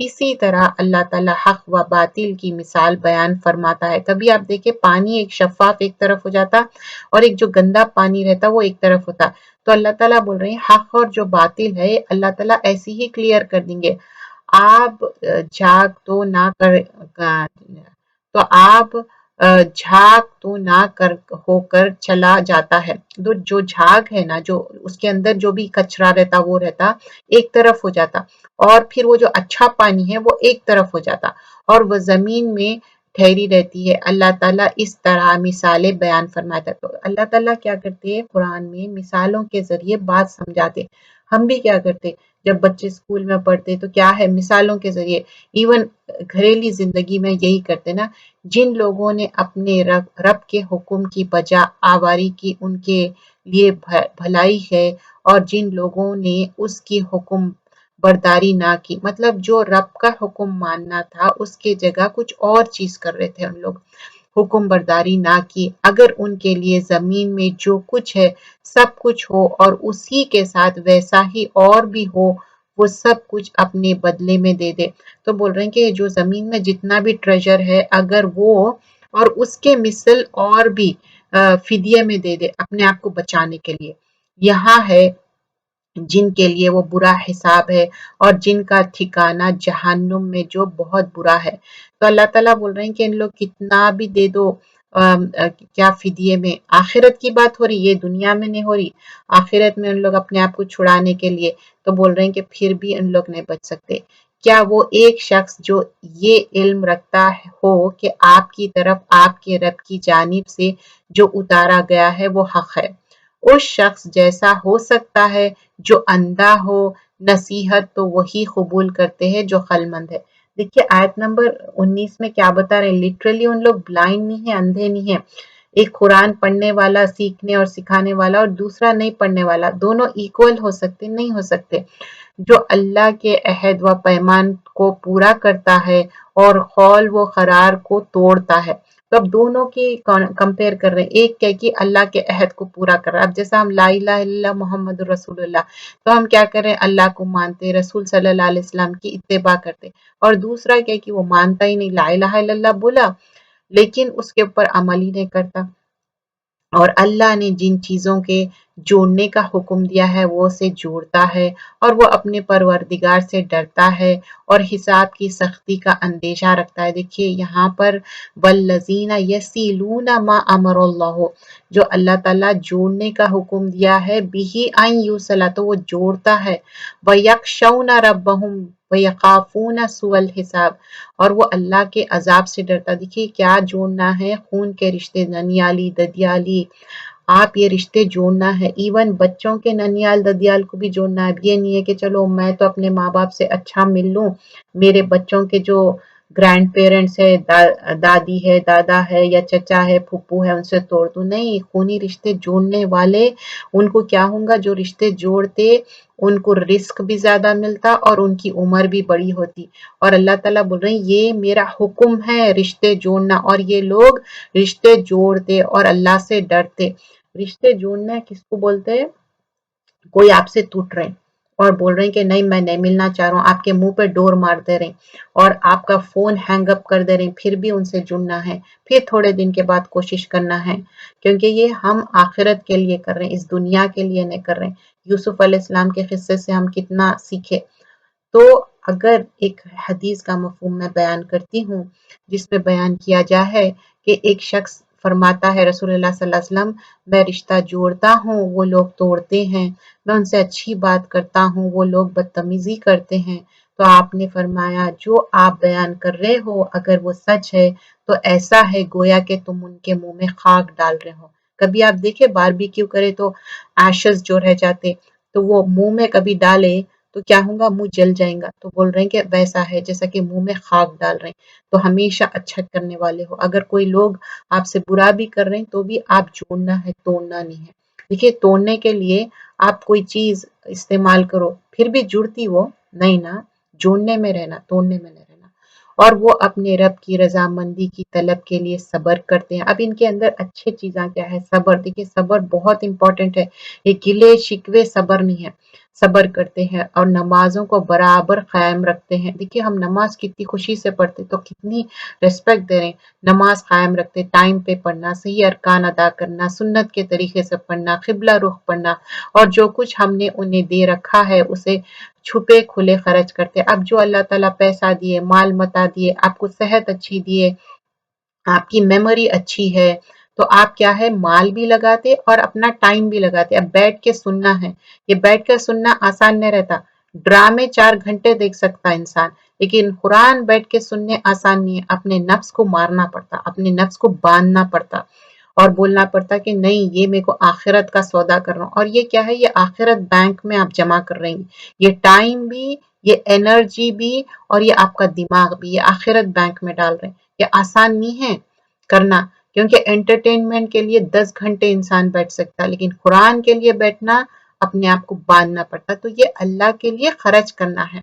اسی طرح اللہ تعالیٰ حق و باطل کی مثال بیان فرماتا ہے۔ کبھی آپ دیکھیں پانی ایک شفاف ایک طرف ہو جاتا اور ایک جو گندا پانی رہتا وہ ایک طرف ہوتا، تو اللہ تعالیٰ بول رہے ہیں حق اور جو باطل ہے اللہ تعالیٰ ایسے ہی کلیئر کر دیں گے۔ آپ جھاگ تو نہ کر تو آپ جھاگ تو نہ کر ہو کر چلا جاتا ہے، جو جھاگ ہے نا، جو اس کے اندر جو بھی کچرا رہتا وہ رہتا ایک طرف ہو جاتا، اور پھر وہ جو اچھا پانی ہے وہ ایک طرف ہو جاتا، اور وہ زمین میں ٹھہری رہتی ہے۔ اللہ تعالیٰ اس طرح مثالیں بیان فرماتا ہے۔ تو اللہ تعالیٰ کیا کرتے ہیں قرآن میں مثالوں کے ذریعے بات سمجھاتے۔ ہم بھی کیا کرتے جب بچے اسکول میں پڑھتے تو کیا ہے مثالوں کے ذریعے، ایون گھریلو زندگی میں یہی کرتے نا، جن لوگوں نے اپنے رب کے حکم کی بجا آوری کی ان کے لیے بھلائی ہے، اور جن لوگوں نے اس کی حکم برداری نہ کی، مطلب جو رب کا حکم ماننا تھا اس کے جگہ کچھ اور چیز کر رہے تھے ان لوگ، حکم برداری نہ کی، اگر ان کے لیے زمین میں جو کچھ ہے سب کچھ ہو اور اسی کے ساتھ ویسا ہی اور بھی ہو، وہ سب کچھ اپنے بدلے میں دے دے۔ تو بول رہے ہیں کہ جو زمین میں جتنا بھی ٹریجر ہے اگر وہ اور اس کے مثل اور بھی فدیے میں دے دے اپنے آپ کو بچانے کے لیے، یہاں ہے جن کے لیے وہ برا حساب ہے اور جن کا ٹھکانہ جہنم میں جو بہت برا ہے۔ تو اللہ تعالیٰ بول رہے ہیں کہ ان لوگ کتنا بھی دے دو کیا فدیے میں، آخرت کی بات ہو رہی، یہ دنیا میں نہیں ہو رہی، آخرت میں ان لوگ اپنے آپ کو چھڑانے کے لیے، تو بول رہے ہیں کہ پھر بھی ان لوگ نہیں بچ سکتے۔ کیا وہ ایک شخص جو یہ علم رکھتا ہو کہ آپ کی طرف آپ کے رب کی جانب سے جو اتارا گیا ہے وہ حق ہے، اس شخص جیسا ہو سکتا ہے جو اندھا ہو؟ نصیحت تو وہی قبول کرتے ہیں جو عقلمند ہے۔ دیکھیے آیت نمبر 19 میں کیا بتا رہے ہیں، لٹرلی ان لوگ بلائنڈ نہیں ہیں، اندھے نہیں ہیں۔ ایک قرآن پڑھنے والا، سیکھنے اور سکھانے والا، اور دوسرا نہیں پڑھنے والا، دونوں ایکول ہو سکتے نہیں ہو سکتے۔ جو اللہ کے عہد و پیمان کو پورا کرتا ہے اور قول و قرار کو توڑتا ہے، تو اب دونوں کی کمپیئر کر رہے ہیں، ایک کہہ کہ اللہ کے عہد کو پورا کر رہا ہے، اب جیسا ہم لا الہ الا اللہ محمد رسول اللہ، تو ہم کیا کر رہے ہیں اللہ کو مانتے، رسول صلی اللہ علیہ وسلم کی اتباع کرتے، اور دوسرا کہہ کہ وہ مانتا ہی نہیں، لا الہ الا اللہ بولا لیکن اس کے اوپر عمل ہی نہیں کرتا۔ اور اللہ نے جن چیزوں کے جوڑنے کا حکم دیا ہے وہ اسے جوڑتا ہے، اور وہ اپنے پروردگار سے ڈرتا ہے اور حساب کی سختی کا اندیشہ رکھتا ہے۔ دیکھیے یہاں پر والذین یصلون ما امر اللہ، جو اللہ تعالیٰ جوڑنے کا حکم دیا ہے بہ ان یوصل، تو وہ جوڑتا ہے، ویخشون ربہم ویخافون سوء الحساب، اور وہ اللہ کے عذاب سے ڈرتا۔ دیکھیے کیا جوڑنا ہے، خون کے رشتے، ننیالی ددیالی، آپ یہ رشتے جوڑنا ہے۔ ایون بچوں کے ننیال ددیال کو بھی جوڑنا ہے۔ اب یہ نہیں ہے کہ چلو میں تو اپنے ماں باپ سے اچھا مل لوں، میرے بچوں کے جو گرینڈ پیرنٹس ہے، دادی ہے، دادا ہے، یا چچا ہے، پھپھو ہے، ان سے توڑ دوں، نہیں۔ خونی رشتے جوڑنے والے ان کو کیا ہوں گا، جو رشتے جوڑتے ان کو رزق بھی زیادہ ملتا اور ان کی عمر بھی بڑی ہوتی۔ اور اللہ تعالیٰ بول رہے ہیں یہ میرا حکم ہے رشتے جوڑنا، اور یہ لوگ رشتے جوڑتے اور اللہ سے ڈرتے۔ رشتے جوڑنا کس کو بولتے ہیں؟ کوئی آپ سے ٹوٹ رہے ہیں اور بول رہے ہیں کہ نہیں میں نہیں ملنا چاہ رہا ہوں، آپ کے منہ پہ ڈور مار دے رہے ہیں اور آپ کا فون ہینگ اپ کر دے رہے ہیں، پھر بھی ان سے جڑنا ہے، پھر تھوڑے دن کے بعد کوشش کرنا ہے، کیونکہ یہ ہم آخرت کے لیے کر رہے ہیں، اس دنیا کے لیے نہیں کر رہے ہیں۔ یوسف علیہ السلام کے قصے سے ہم کتنا سیکھے۔ تو اگر ایک حدیث کا مفہوم میں بیان کرتی ہوں جس میں بیان کیا جائے کہ ایک شخص فرماتا ہے رسول اللہ صلی اللہ علیہ وسلم، میں رشتہ جوڑتا ہوں وہ لوگ توڑتے ہیں، میں ان سے اچھی بات کرتا ہوں وہ لوگ بدتمیزی کرتے ہیں، تو آپ نے فرمایا جو آپ بیان کر رہے ہو اگر وہ سچ ہے تو ایسا ہے گویا کہ تم ان کے منہ میں خاک ڈال رہے ہو۔ کبھی آپ دیکھیں باربیکیو کرے تو ایشز جو رہ جاتے تو وہ منہ میں کبھی ڈالے تو کیا ہوگا، منہ جل جائیں گا، تو بول رہے ہیں کہ ویسا ہے جیسا کہ منہ میں خاک ڈال رہے ہیں۔ تو ہمیشہ اچھا کرنے والے ہو، اگر کوئی لوگ آپ سے برا بھی کر رہے ہیں تو بھی آپ جوڑنا ہے، توڑنا نہیں ہے۔ دیکھیے توڑنے کے لیے آپ کوئی چیز استعمال کرو پھر بھی جڑتی وہ نہیں نا، جوڑنے میں رہنا، توڑنے میں نہیں رہنا۔ اور وہ اپنے رب کی رضامندی کی طلب کے لیے صبر کرتے ہیں۔ اب ان کے اندر اچھے چیزاں کیا ہے، صبر۔ دیکھیے صبر بہت امپورٹنٹ ہے، یہ گلے شکوے صبر نہیں ہے، صبر کرتے ہیں اور نمازوں کو برابر قائم رکھتے ہیں۔ دیکھیے ہم نماز کتنی خوشی سے پڑھتے تو کتنی ریسپیکٹ دے رہے ہیں، نماز قائم رکھتے، ٹائم پہ پڑھنا، صحیح ارکان ادا کرنا، سنت کے طریقے سے پڑھنا، قبلہ رخ پڑھنا، اور جو کچھ ہم نے انہیں دے رکھا ہے اسے چھپے کھلے خرچ کرتے۔ اب جو اللہ تعالیٰ پیسہ دیے، مال متا دیے، آپ کو صحت اچھی دیے، آپ کی میموری اچھی ہے، تو آپ کیا ہے مال بھی لگاتے اور اپنا ٹائم بھی لگاتے۔ اب بیٹھ کے سننا ہے، یہ بیٹھ کے سننا آسان نہیں رہتا، ڈرامے 4 گھنٹے دیکھ سکتا انسان، لیکن قرآن بیٹھ کے سننے آسان نہیں ہے، اپنے نفس کو مارنا پڑتا، اپنے نفس کو باندھنا پڑتا اور بولنا پڑتا کہ نہیں یہ میرے کو آخرت کا سودا کر رہا ہوں۔ اور یہ کیا ہے، یہ آخرت بینک میں آپ جمع کر رہے ہیں، یہ ٹائم بھی، یہ انرجی بھی، اور یہ آپ کا دماغ بھی، یہ آخرت بینک میں ڈال رہے ہیں۔ یہ آسان نہیں ہے کرنا، کیونکہ انٹرٹینمنٹ کے لیے 10 گھنٹے انسان بیٹھ سکتا، لیکن قرآن کے لیے بیٹھنا اپنے آپ کو باندھنا پڑتا، تو یہ اللہ کے لیے خرچ کرنا ہے۔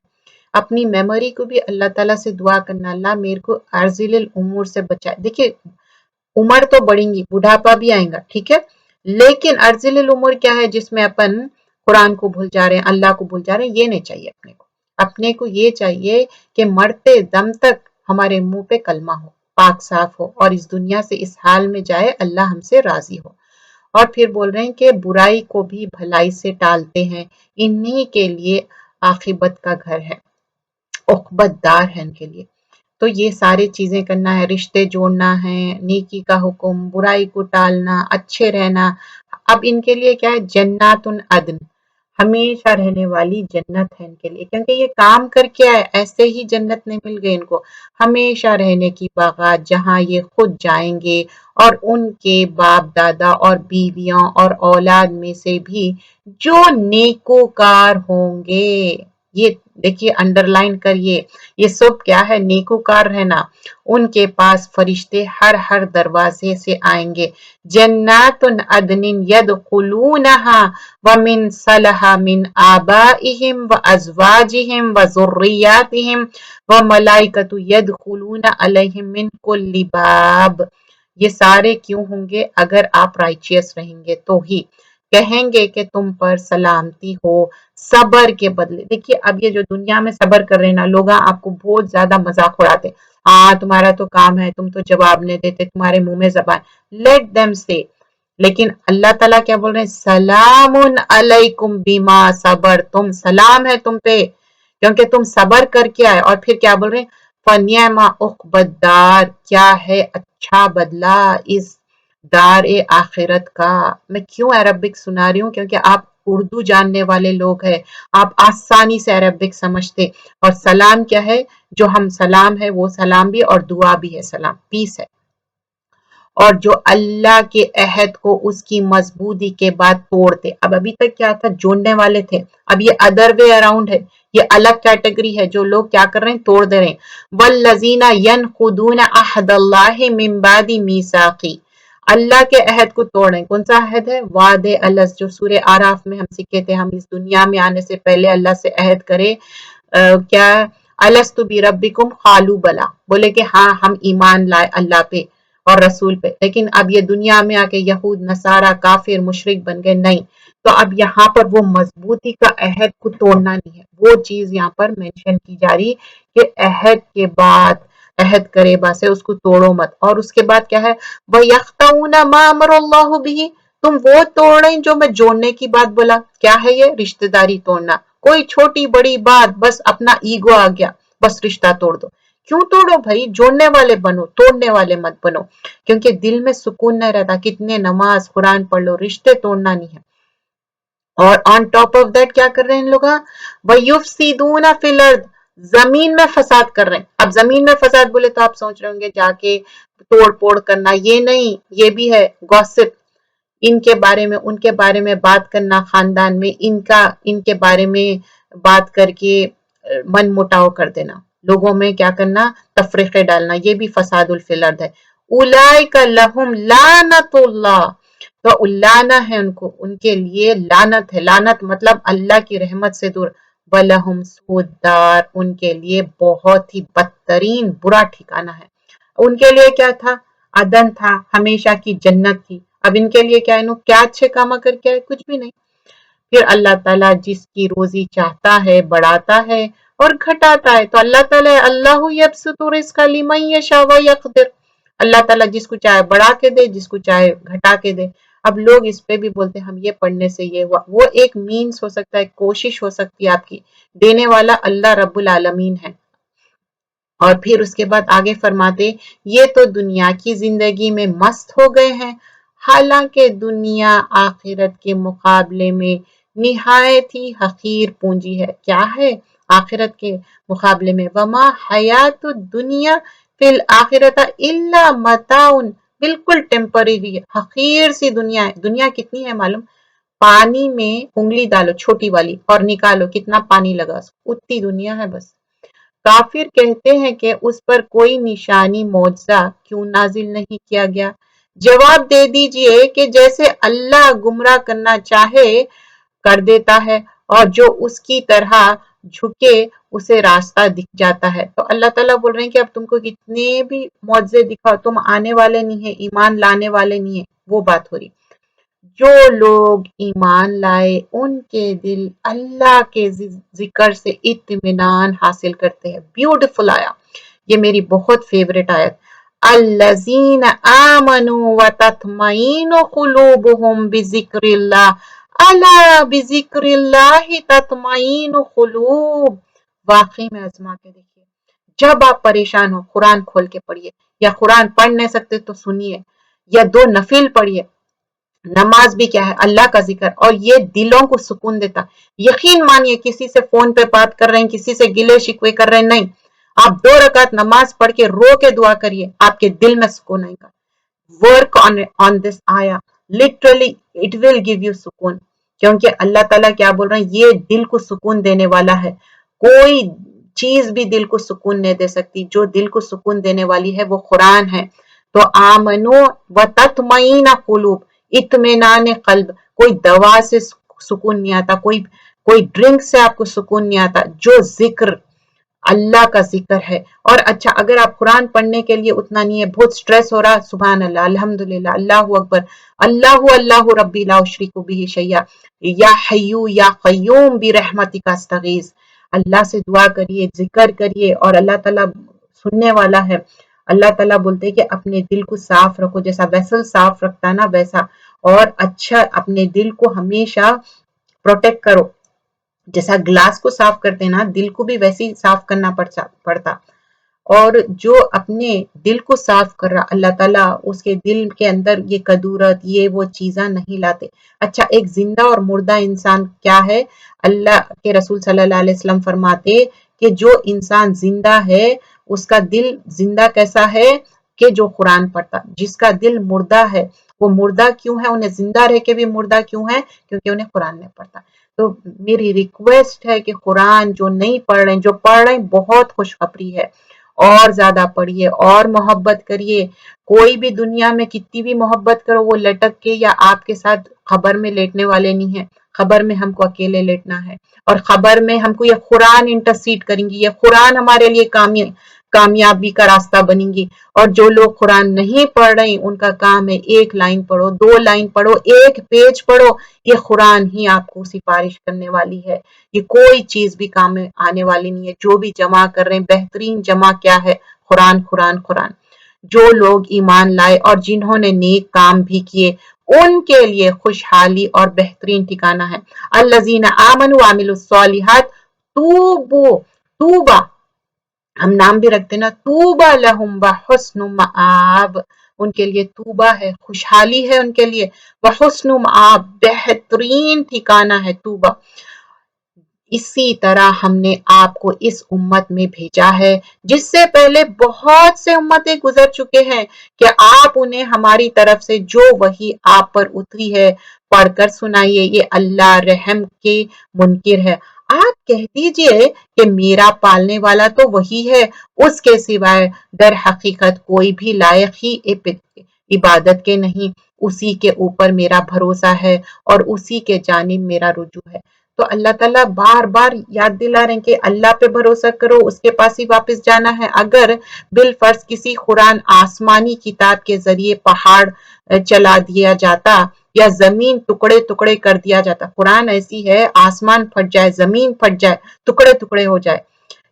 اپنی میموری کو بھی اللہ تعالیٰ سے دعا کرنا، اللہ میرے کو عرضل الامور سے بچائے۔ دیکھیے عمر تو بڑھیں گی، بڑھاپا بھی آئیں گا، ٹھیک ہے، لیکن عرضل العمر کیا ہے جس میں اپن قرآن کو بھول جا رہے ہیں، اللہ کو بھول جا رہے ہیں، یہ نہیں چاہیے اپنے کو۔ اپنے کو یہ چاہیے کہ مرتے دم تک ہمارے منہ پہ کلمہ ہو، پاک صاف ہو، اور اس دنیا سے اس حال میں جائے اللہ ہم سے راضی ہو۔ اور پھر بول رہے ہیں کہ برائی کو بھی بھلائی سے ٹالتے ہیں، انہی کے لیے عاقبت کا گھر ہے، عقبت دار ہے ان کے لیے۔ تو یہ ساری چیزیں کرنا ہے، رشتے جوڑنا ہے، نیکی کا حکم، برائی کو ٹالنا، اچھے رہنا۔ اب ان کے لیے کیا ہے، جنات عدن، ہمیشہ رہنے والی جنت ہے ان کے لیے، کیونکہ یہ کام کر کے آئے، ایسے ہی جنت نہیں مل گئی ان کو، ہمیشہ رہنے کی باغات جہاں یہ خود جائیں گے اور ان کے باپ دادا اور بیویاں اور اولاد میں سے بھی جو نیکوکار ہوں گے۔ یہ دیکھیے انڈر لائن کریے، یہ سب کیا ہے، نیکوکار رہنا، ان کے پاس فرشتے ہر دروازے سے آئیں گے، جنات عدن یدخلونہا ومن صلح من آبائہم وازواجہم وذریاتہم وملائکۃ یدخلون علیہم من کل باب۔ یہ سارے کیوں ہوں گے، اگر آپ رائچیس رہیں گے تو ہی، کہیں گے کہ تم پر سلامتی ہو صبر کے بدلے. دیکھیے اب یہ جو دنیا میں صبر کر رہے ہیں نا لوگ آپ کو بہت زیادہ مذاق اڑاتے. ہاں تمہارا تو کام ہے تم تو جواب نہیں دیتے تمہارے منہ میں زبان. لیٹ دیم سے. لیکن اللہ تعالیٰ کیا بول رہے ہیں سلام علیکم بما صبر تم سلام ہے تم پہ کیونکہ تم صبر کر کے آئے. اور پھر کیا بول رہے ہیں فنعم عقبی الدار کیا ہے اچھا بدلہ اس دار آخرت کا. میں کیوں عربک سنا رہی ہوں کیونکہ آپ اردو جاننے والے لوگ ہیں آپ آسانی سے عربک سمجھتے. اور سلام کیا ہے جو ہم سلام ہے وہ سلام بھی اور دعا بھی ہے سلام پیس ہے. اور جو اللہ کے عہد کو اس کی مضبوطی کے بعد توڑتے. اب ابھی تک کیا تھا جوڑنے والے تھے اب یہ ادر وے اراؤنڈ ہے یہ الگ کیٹیگری ہے جو لوگ کیا کر رہے ہیں توڑ دے رہے ہیں. والذین ینقضون عہد اللہ من بعد میثاقہ اللہ کے عہد کو توڑ رہے ہیں. کون سا عہد ہے وعد الست جو سورہ اعراف میں ہم سیکھے تھے. ہم اس دنیا میں آنے سے پہلے اللہ سے عہد کرے کیا الست بربکم قالوا بلا بولے کہ ہاں ہم ایمان لائے اللہ پہ اور رسول پہ. لیکن اب یہ دنیا میں آ کے یہود نصارہ کافر مشرک بن گئے نہیں. تو اب یہاں پر وہ مضبوطی کا عہد کو توڑنا نہیں ہے وہ چیز یہاں پر مینشن کی جا رہی کہ عہد کے بعد عہد کرے باسے اس کو توڑو مت. اور اس کے بعد کیا ہے وَيَقْطَعُونَ مَا أَمَرَ اللَّهُ بِهِ تم وہ توڑ رہے جو میں جوڑنے کی بات بولا. کیا ہے یہ رشتہ داری توڑنا. کوئی چھوٹی بڑی بات بس اپنا ایگو آ گیا بس رشتہ توڑ دو. کیوں توڑو بھائی جوڑنے والے بنو توڑنے والے مت بنو کیونکہ دل میں سکون نہیں رہتا. کتنے نماز قرآن پڑھ لو رشتے توڑنا نہیں ہے. اور آن ٹاپ آف دیٹ کیا کر رہے ہیں ان لوگ وَيُفْسِدُونَ فِي الْأَرْضِ زمین میں فساد کر رہے ہیں. اب زمین میں فساد بولے تو آپ سوچ رہے ہوں گے جا کے توڑ پوڑ کرنا یہ نہیں یہ بھی ہے گوسپ ان کے بارے میں ان کے بارے میں بات کرنا خاندان میں ان کے بارے میں بات کر کے من مٹاؤ کر دینا لوگوں میں کیا کرنا تفریقے ڈالنا یہ بھی فساد فی الارض ہے. اولئک لہم لعنت اللہ تو لانا ہے ان کو ان کے لیے لعنت ہے. لعنت مطلب اللہ کی رحمت سے دور. وَلَهُمْ سُوءُ الدَّارِ ان کے لیے بہت ہی بدترین برا ٹھکانہ ہے. ان کے لیے کیا تھا عدن تھا ہمیشہ کی جنت تھی. اب ان کے لیے کیا انہوں کیا اچھے کام کر کے آئے کچھ بھی نہیں. پھر اللہ تعالیٰ جس کی روزی چاہتا ہے بڑھاتا ہے اور گھٹاتا ہے. تو اللہ تعالیٰ اللہ یبسط الرزق لمن یشاء ویقدر اللہ تعالیٰ جس کو چاہے بڑھا کے دے جس کو چاہے گھٹا کے دے. اب لوگ اس پہ بھی بولتے ہیں ہم یہ پڑھنے سے یہ ہوا وہ ایک مینس ہو سکتا ہے کوشش ہو سکتی ہے آپ کی. دینے والا اللہ رب العالمین ہے. اور پھر اس کے بعد آگے فرماتے یہ تو دنیا کی زندگی میں مست ہو گئے ہیں حالانکہ دنیا آخرت کے مقابلے میں نہایت ہی حقیر پونجی ہے. کیا ہے آخرت کے مقابلے میں وما حیات الدنیا فی الآخرت الا متاع بالکل ٹیمپریری ہے حقیر سی دنیا ہے. دنیا کتنی ہے معلوم پانی میں انگلی ڈالو چھوٹی والی اور نکالو کتنا پانی لگا اتنی دنیا ہے بس. کافر کہتے ہیں کہ اس پر کوئی نشانی معجزہ کیوں نازل نہیں کیا گیا. جواب دے دیجئے کہ جیسے اللہ گمراہ کرنا چاہے کر دیتا ہے اور جو اس کی طرح جھکے اسے راستہ دکھ جاتا ہے. تو اللہ تعالیٰ بول رہے ہیں کہ اب تم کو کتنے بھی معجزے دکھاؤ تم آنے والے نہیں ہیں ایمان لانے والے نہیں ہیں وہ بات ہو رہی. جو لوگ ایمان لائے ان کے دل اللہ کے ذکر سے اطمینان حاصل کرتے ہیں. بیوٹیفل آیا یہ میری بہت فیوریٹ آیت. الذین آمنوا وتطمئن قلوبهم بذکر اللہ الا بذکر اللہ تطمئن قلوب. واقعی میں آزما کے دیکھیے جب آپ پریشان ہو قرآن کھول کے پڑھیے یا قرآن پڑھ نہیں سکتے تو سنیے یا دو نفل پڑھیے. نماز بھی کیا ہے اللہ کا ذکر اور یہ دلوں کو سکون دیتا. یقین مانیے کسی سے فون پہ بات کر رہے ہیں کسی سے گلے شکوے کر رہے ہیں نہیں آپ 2 رکعت نماز پڑھ کے رو کے دعا کریے آپ کے دل میں سکون آئے گا. ورک on this آیا literally it will give you سکون کیونکہ اللہ تعالیٰ کیا بول رہے ہیں یہ دل کو سکون دینے والا ہے. کوئی چیز بھی دل کو سکون نہیں دے سکتی جو دل کو سکون دینے والی ہے وہ قرآن ہے. تو آمنو وتطمئن قلوب اطمینان قلب کوئی دوا سے سکون نہیں آتا کوئی ڈرنک سے آپ کو سکون نہیں آتا. جو ذکر اللہ کا ذکر ہے۔ اور اچھا اگر آپ قرآن پڑھنے کے لیے اتنا نہیں ہے، بہت سٹریس ہو رہا، سبحان اللہ، الحمدللہ، اللہ اکبر، اللہ ربی لا اشرک بہ شیئا، یا حیو یا قیوم برحمتک استغیث، اللہ سے دعا کریے، ذکر کریے، اور اللہ تعالیٰ سننے والا ہے۔ اللہ تعالیٰ بولتے کہ اپنے دل کو صاف رکھو، جیسا ویسل صاف رکھتا ہے نا ویسا، اور اچھا اپنے دل کو ہمیشہ پروٹیکٹ کرو، جیسا گلاس کو صاف کرتے نا دل کو بھی ویسے ہی صاف کرنا پڑتا۔ اور جو اپنے دل کو صاف کر رہا اللہ تعالیٰ اس کے دل کے اندر یہ کدورت یہ وہ چیزاں نہیں لاتے۔ اچھا ایک زندہ اور مردہ انسان کیا ہے؟ اللہ کے رسول صلی اللہ علیہ وسلم فرماتے کہ جو انسان زندہ ہے اس کا دل زندہ کیسا ہے کہ جو قرآن پڑھتا، جس کا دل مردہ ہے وہ مردہ کیوں ہے، انہیں زندہ رہ کے بھی مردہ کیوں ہے؟ کیونکہ انہیں قرآن نہیں پڑھتا۔ تو میری ریکویسٹ ہے کہ قرآن جو نہیں پڑھ رہے ہیں، جو پڑھ رہے ہیں بہت خوشخبری ہے، اور زیادہ پڑھیے اور محبت کریے۔ کوئی بھی دنیا میں کتنی بھی محبت کرو وہ لٹک کے یا آپ کے ساتھ خبر میں لیٹنے والے نہیں ہیں، خبر میں ہم کو اکیلے لیٹنا ہے، اور خبر میں ہم کو یہ قرآن انٹرسیڈ کریں گی، یہ قرآن ہمارے لیے کامیابی کا راستہ بنیں گی۔ اور جو لوگ قرآن نہیں پڑھ رہے ان کا کام ہے ایک لائن پڑھو، 2 لائن پڑھو، ایک پیج پڑھو، یہ قرآن ہی آپ کو سفارش کرنے والی ہے، یہ کوئی چیز بھی کام میں آنے والی نہیں ہے۔ جو بھی جمع کر رہے ہیں بہترین جمع کیا ہے؟ قرآن قرآن قرآن۔ جو لوگ ایمان لائے اور جنہوں نے نیک کام بھی کیے ان کے لیے خوشحالی اور بہترین ٹھکانہ ہے۔ الذین آمنوا وعملوا الصالحات توبہ ہم نام بھی رکھتے نا، توبہ لہم وحسن مآب، ان کے لیے توبہ ہے، خوشحالی ہے ان کے لیے، وحسن مآب، بہترین ٹھکانہ ہے توبہ۔ اسی طرح ہم نے آپ کو اس امت میں بھیجا ہے جس سے پہلے بہت سے امتیں گزر چکے ہیں کہ آپ انہیں ہماری طرف سے جو وحی آپ پر اتری ہے پڑھ کر سنائیے، یہ اللہ رحم کے منکر ہے۔ آپ کہہ دیجئے کہ میرا پالنے والا تو وہی ہے، اس کے سوائے در حقیقت کوئی بھی لائق ہی عبادت کے نہیں، اسی کے اوپر میرا بھروسہ ہے اور اسی کے جانب میرا رجوع ہے۔ تو اللہ تعالیٰ بار بار یاد دلا رہے ہیں کہ اللہ پہ بھروسہ کرو، اس کے پاس ہی واپس جانا ہے۔ اگر بالفرض کسی قرآن آسمانی کتاب کے ذریعے پہاڑ چلا دیا جاتا یا زمین ٹکڑے ٹکڑے کر دیا جاتا، قرآن ایسی ہے آسمان پھٹ جائے، زمین پھٹ جائے، ٹکڑے ٹکڑے ہو جائے،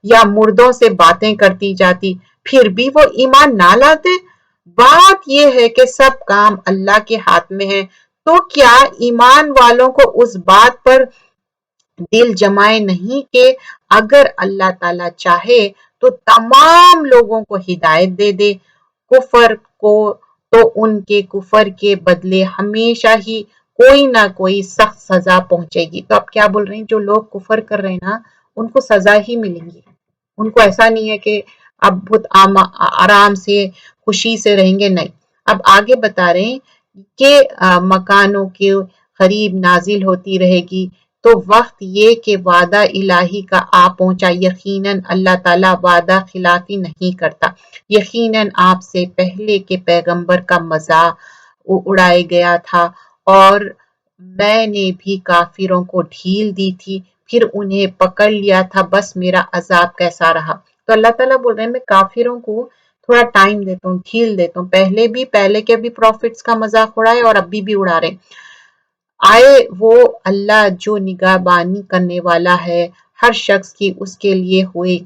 یا مردوں سے باتیں کرتی جاتی پھر بھی وہ ایمان نہ لاتے۔ بات یہ ہے کہ سب کام اللہ کے ہاتھ میں ہے، تو کیا ایمان والوں کو اس بات پر دل جمائے نہیں کہ اگر اللہ تعالیٰ چاہے تو تمام لوگوں کو ہدایت دے دے، کفر کو تو ان کے کفر کے بدلے ہمیشہ ہی کوئی نہ کوئی سخت سزا پہنچے گی۔ تو اب کیا بول رہے ہیں؟ جو لوگ کفر کر رہے ہیں نا ان کو سزا ہی ملیں گی، ان کو ایسا نہیں ہے کہ اب بہت آرام سے خوشی سے رہیں گے، نہیں۔ اب آگے بتا رہے ہیں کہ مکانوں کے قریب نازل ہوتی رہے گی، تو وقت یہ کہ وعدہ الہی کا آ پہنچا، یقیناً اللہ تعالیٰ وعدہ خلافی نہیں کرتا، یقیناً آپ سے پہلے کے پیغمبر کا مذاق اڑایا گیا تھا اور میں نے بھی کافروں کو ڈھیل دی تھی، پھر انہیں پکڑ لیا تھا، بس میرا عذاب کیسا رہا۔ تو اللہ تعالیٰ بول رہے ہیں میں کافروں کو تھوڑا ٹائم دیتا ہوں، ڈھیل دیتا ہوں، پہلے کے بھی پروفٹس کا مذاق اڑائے اور ابھی بھی اڑا رہے ہیں۔ آئے وہ اللہ جو نگہبانی کرنے والا ہے ہر شخص کی اس کے لیے ہوئے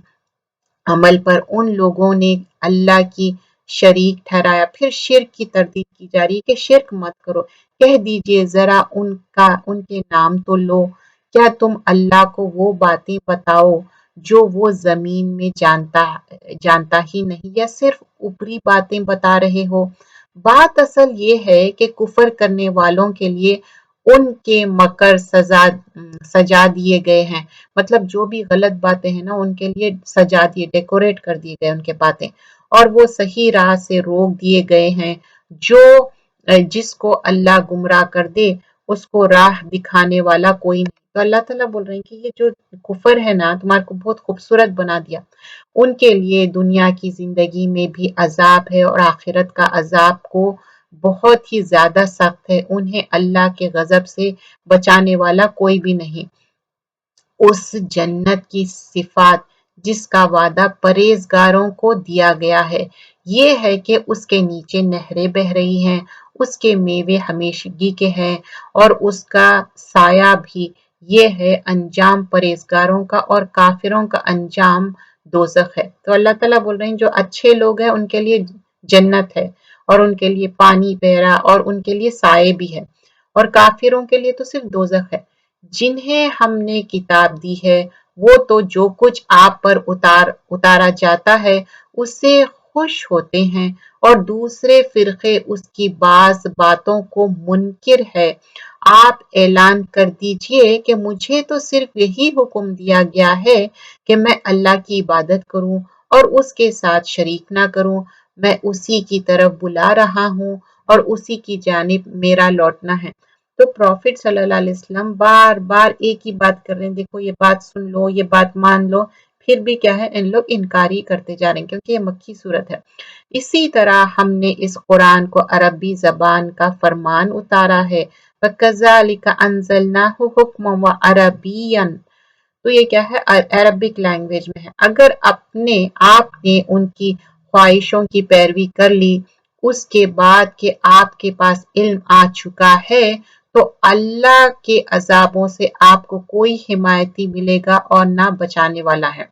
عمل پر۔ ان لوگوں نے اللہ کی شریک ٹھہرایا، پھر شرک کی تردید کی جا رہی ہے کہ شرک مت کرو۔ کہہ دیجئے ذرا ان کے نام تو لو، کیا تم اللہ کو وہ باتیں بتاؤ جو وہ زمین میں جانتا ہی نہیں، یا صرف اوپری باتیں بتا رہے ہو؟ بات اصل یہ ہے کہ کفر کرنے والوں کے لیے ان کے مکر سجا دیے گئے ہیں، مطلب جو بھی غلط باتیں ہیں نا ان کے لیے سجا دیے، ڈیکوریٹ کر دیے گئے ان کے باتیں، اور وہ صحیح راہ سے روک دیے گئے ہیں۔ جس کو اللہ گمراہ کر دے اس کو راہ دکھانے والا کوئی نہیں۔ تو اللہ تعالیٰ بول رہے ہیں کہ یہ جو کفر ہے نا تمہارے کو بہت خوبصورت بنا دیا، ان کے لیے دنیا کی زندگی میں بھی عذاب ہے اور آخرت کا عذاب کو بہت ہی زیادہ سخت ہے، انہیں اللہ کے غضب سے بچانے والا کوئی بھی نہیں۔ اس جنت کی صفات جس کا وعدہ پرہیزگاروں کو دیا گیا ہے، یہ ہے کہ اس کے نیچے نہریں بہہ رہی ہیں، اس کے میوے ہمیشگی کے ہیں اور اس کا سایہ بھی۔ یہ ہے انجام پرہیزگاروں کا، اور کافروں کا انجام دوزخ ہے۔ تو اللہ تعالیٰ بول رہے ہیں جو اچھے لوگ ہیں ان کے لیے جنت ہے، اور ان کے لیے پانی بہ رہا، اور ان کے لیے سائے بھی ہے، اور کافروں کے لیے تو صرف دوزخ ہے۔ جنہیں ہم نے کتاب دی ہے وہ تو جو کچھ آپ پر اتارا جاتا ہے اس سے خوش ہوتے ہیں، اور دوسرے فرقے اس کی بعض باتوں کو منکر ہے۔ آپ اعلان کر دیجئے کہ مجھے تو صرف یہی حکم دیا گیا ہے کہ میں اللہ کی عبادت کروں اور اس کے ساتھ شریک نہ کروں۔ میں اسی کی طرف بلا رہا ہوں اور اسی کی جانب میرا لوٹنا ہے۔ تو پروفٹ صلی اللہ علیہ وسلم بار بار ایک ہی بات کر رہے ہیں، دیکھو یہ بات سن لو، یہ بات مان لو، پھر بھی کیا ہے، ان لوگ انکاری کرتے جا رہے ہیں کیونکہ یہ مکی صورت ہے۔ اسی طرح ہم نے اس قرآن کو عربی زبان کا فرمان اتارا ہے، وَكَذَلِكَ أَنزَلْنَاهُ حُكْمًا وَعَرَبِيًّا۔ تو یہ کیا ہے، عربک لینگویج میں ہے۔ اگر آپ نے ان کی خواہشوں کی پیروی کر لی اس کے بعد کہ آپ کے پاس علم آ چکا ہے، تو اللہ کے عذابوں سے آپ کو کوئی حمایتی ملے گا اور نہ بچانے والا ہے۔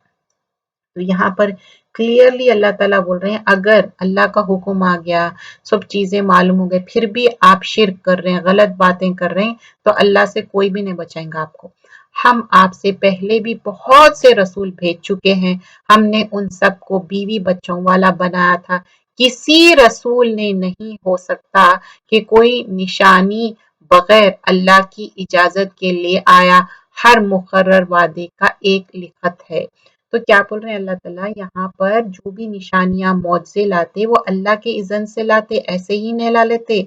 تو یہاں پر کلیئرلی اللہ تعالیٰ بول رہے ہیں اگر اللہ کا حکم آ گیا، سب چیزیں معلوم ہو گئے، پھر بھی آپ شرک کر رہے ہیں، غلط باتیں کر رہے ہیں، تو اللہ سے کوئی بھی نہیں بچائیں گا آپ کو۔ ہم آپ سے پہلے بھی بہت سے رسول بھیج چکے ہیں، ہم نے ان سب کو بیوی بچوں والا بنایا تھا۔ کسی رسول نے نہیں ہو سکتا کہ کوئی نشانی بغیر اللہ کی اجازت کے لے آیا، ہر مقرر وعدے کا ایک لکھت ہے۔ تو کیا بول رہے ہیں اللہ تعالیٰ، یہاں پر جو بھی نشانیاں معجزے لاتے وہ اللہ کے اذن سے لاتے، ایسے ہی نہیں لا لیتے۔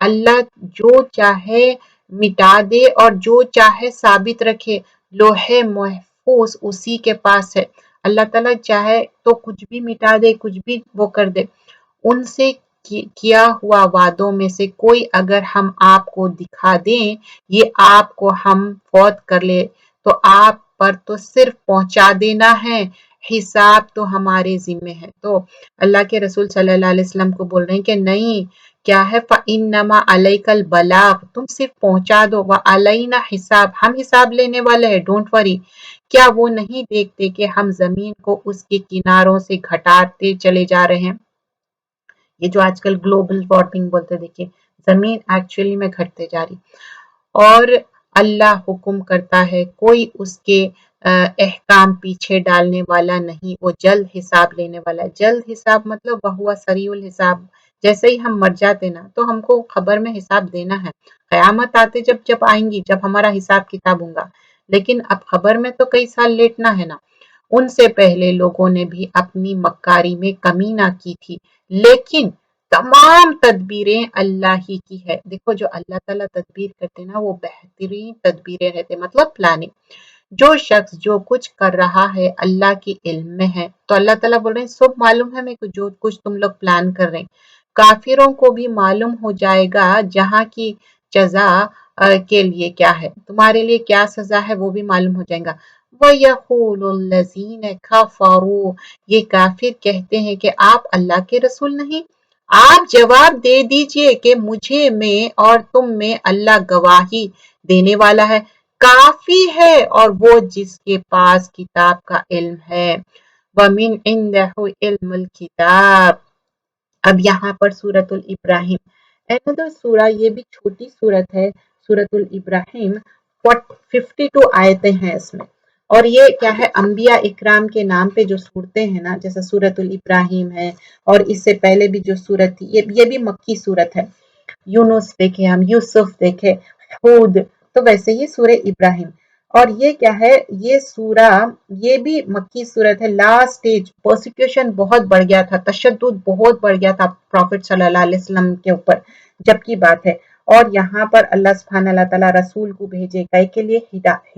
اللہ جو چاہے مٹا دے اور جو چاہے ثابت رکھے، لوح محفوظ اسی کے پاس ہے۔ اللہ تعالیٰ چاہے تو کچھ بھی مٹا دے، کچھ بھی وہ کر دے۔ ان سے کیا ہوا وعدوں میں سے کوئی اگر ہم آپ کو دکھا دیں، یہ آپ کو ہم فوت کر لے تو آپ پر تو صرف پہنچا دینا ہے، حساب تو ہمارے ذمے ہے۔ تو اللہ کے رسول صلی اللہ علیہ وسلم کو بول رہے ہیں کہ نہیں، کیا ہے، فَإِنَّمَا عَلَيْكَ الْبَلَاغُ، تم صرف پہنچا دو، وَعَلَيْنَا حساب، ہم حساب لینے والے ہیں، ڈونٹ وری۔ کیا وہ نہیں دیکھتے کہ ہم زمین کو اس کے کناروں سے گھٹاتے چلے جا رہے ہیں؟ یہ جو آج کل گلوبل وارمنگ بولتے، دیکھیں زمین ایکچولی میں گھٹتے جا رہی، اور اللہ حکم کرتا ہے، کوئی اس کے احکام پیچھے ڈالنے والا نہیں، وہ جلد حساب لینے والا ہے۔ جلد حساب مطلب وہو سریع الحساب، جیسے ہی ہم مر جاتے نا تو ہم کو خبر میں حساب دینا ہے۔ قیامت آتے جب آئیں گی، جب ہمارا حساب کتاب ہوگا، لیکن اب خبر میں تو کئی سال لیٹنا ہے نا۔ ان سے پہلے لوگوں نے بھی اپنی مکاری میں کمی نہ کی تھی، لیکن تمام تدبیریں اللہ ہی کی ہے۔ دیکھو جو اللہ تعالیٰ تدبیر کرتے نا وہ بہترین تدبیریں رہتے، مطلب پلاننگ۔ جو شخص جو کچھ کر رہا ہے اللہ کے علم میں ہے، تو اللہ تعالیٰ بول رہے ہیں سب معلوم ہے میں کو جو کچھ تم لوگ پلان کر رہے ہیں۔ کافروں کو بھی معلوم ہو جائے گا جہاں کی جزا کے لیے کیا ہے، تمہارے لیے کیا سزا ہے وہ بھی معلوم ہو جائے گا۔ وَيَقُولُ الَّذِينَ كَفَرُوا، یہ کافر کہتے ہیں کہ آپ اللہ کے رسول نہیں۔ آپ جواب دے دیجئے کہ مجھے میں اور تم میں اللہ گواہی دینے والا ہے، کافی ہے، اور وہ جس کے پاس کتاب کا علم ہے۔ وَمِنْ عِنْدَهُ عِلْمُ الْكِتَابِ۔ اب یہاں پر سورۃ الابراہیم، another سورہ، یہ بھی چھوٹی سورت ہے، سورۃ الابراہیم 52 آیتیں ہیں اس میں، اور یہ کیا ہے، انبیاء اکرام کے نام پہ جو صورتیں ہیں نا، جیسے سورۃ الابراہیم ہے، اور اس سے پہلے بھی جو سورت تھی یہ بھی مکی سورت ہے۔ یونس دیکھے ہم، یوسف دیکھے، ہود، تو ویسے ہی سورہ ابراہیم، اور یہ کیا ہے، یہ سورہ یہ بھی مکی صورت ہے۔ لاسٹ سٹیج پرسیکیوشن بہت بڑھ گیا تھا، تشدد بہت بڑھ گیا تھا پروفٹ صلی اللہ علیہ وسلم کے اوپر جب کی بات ہے، اور یہاں پر اللہ سبحانہ اللہ تعالیٰ رسول کو بھیجے گئے کے لیے،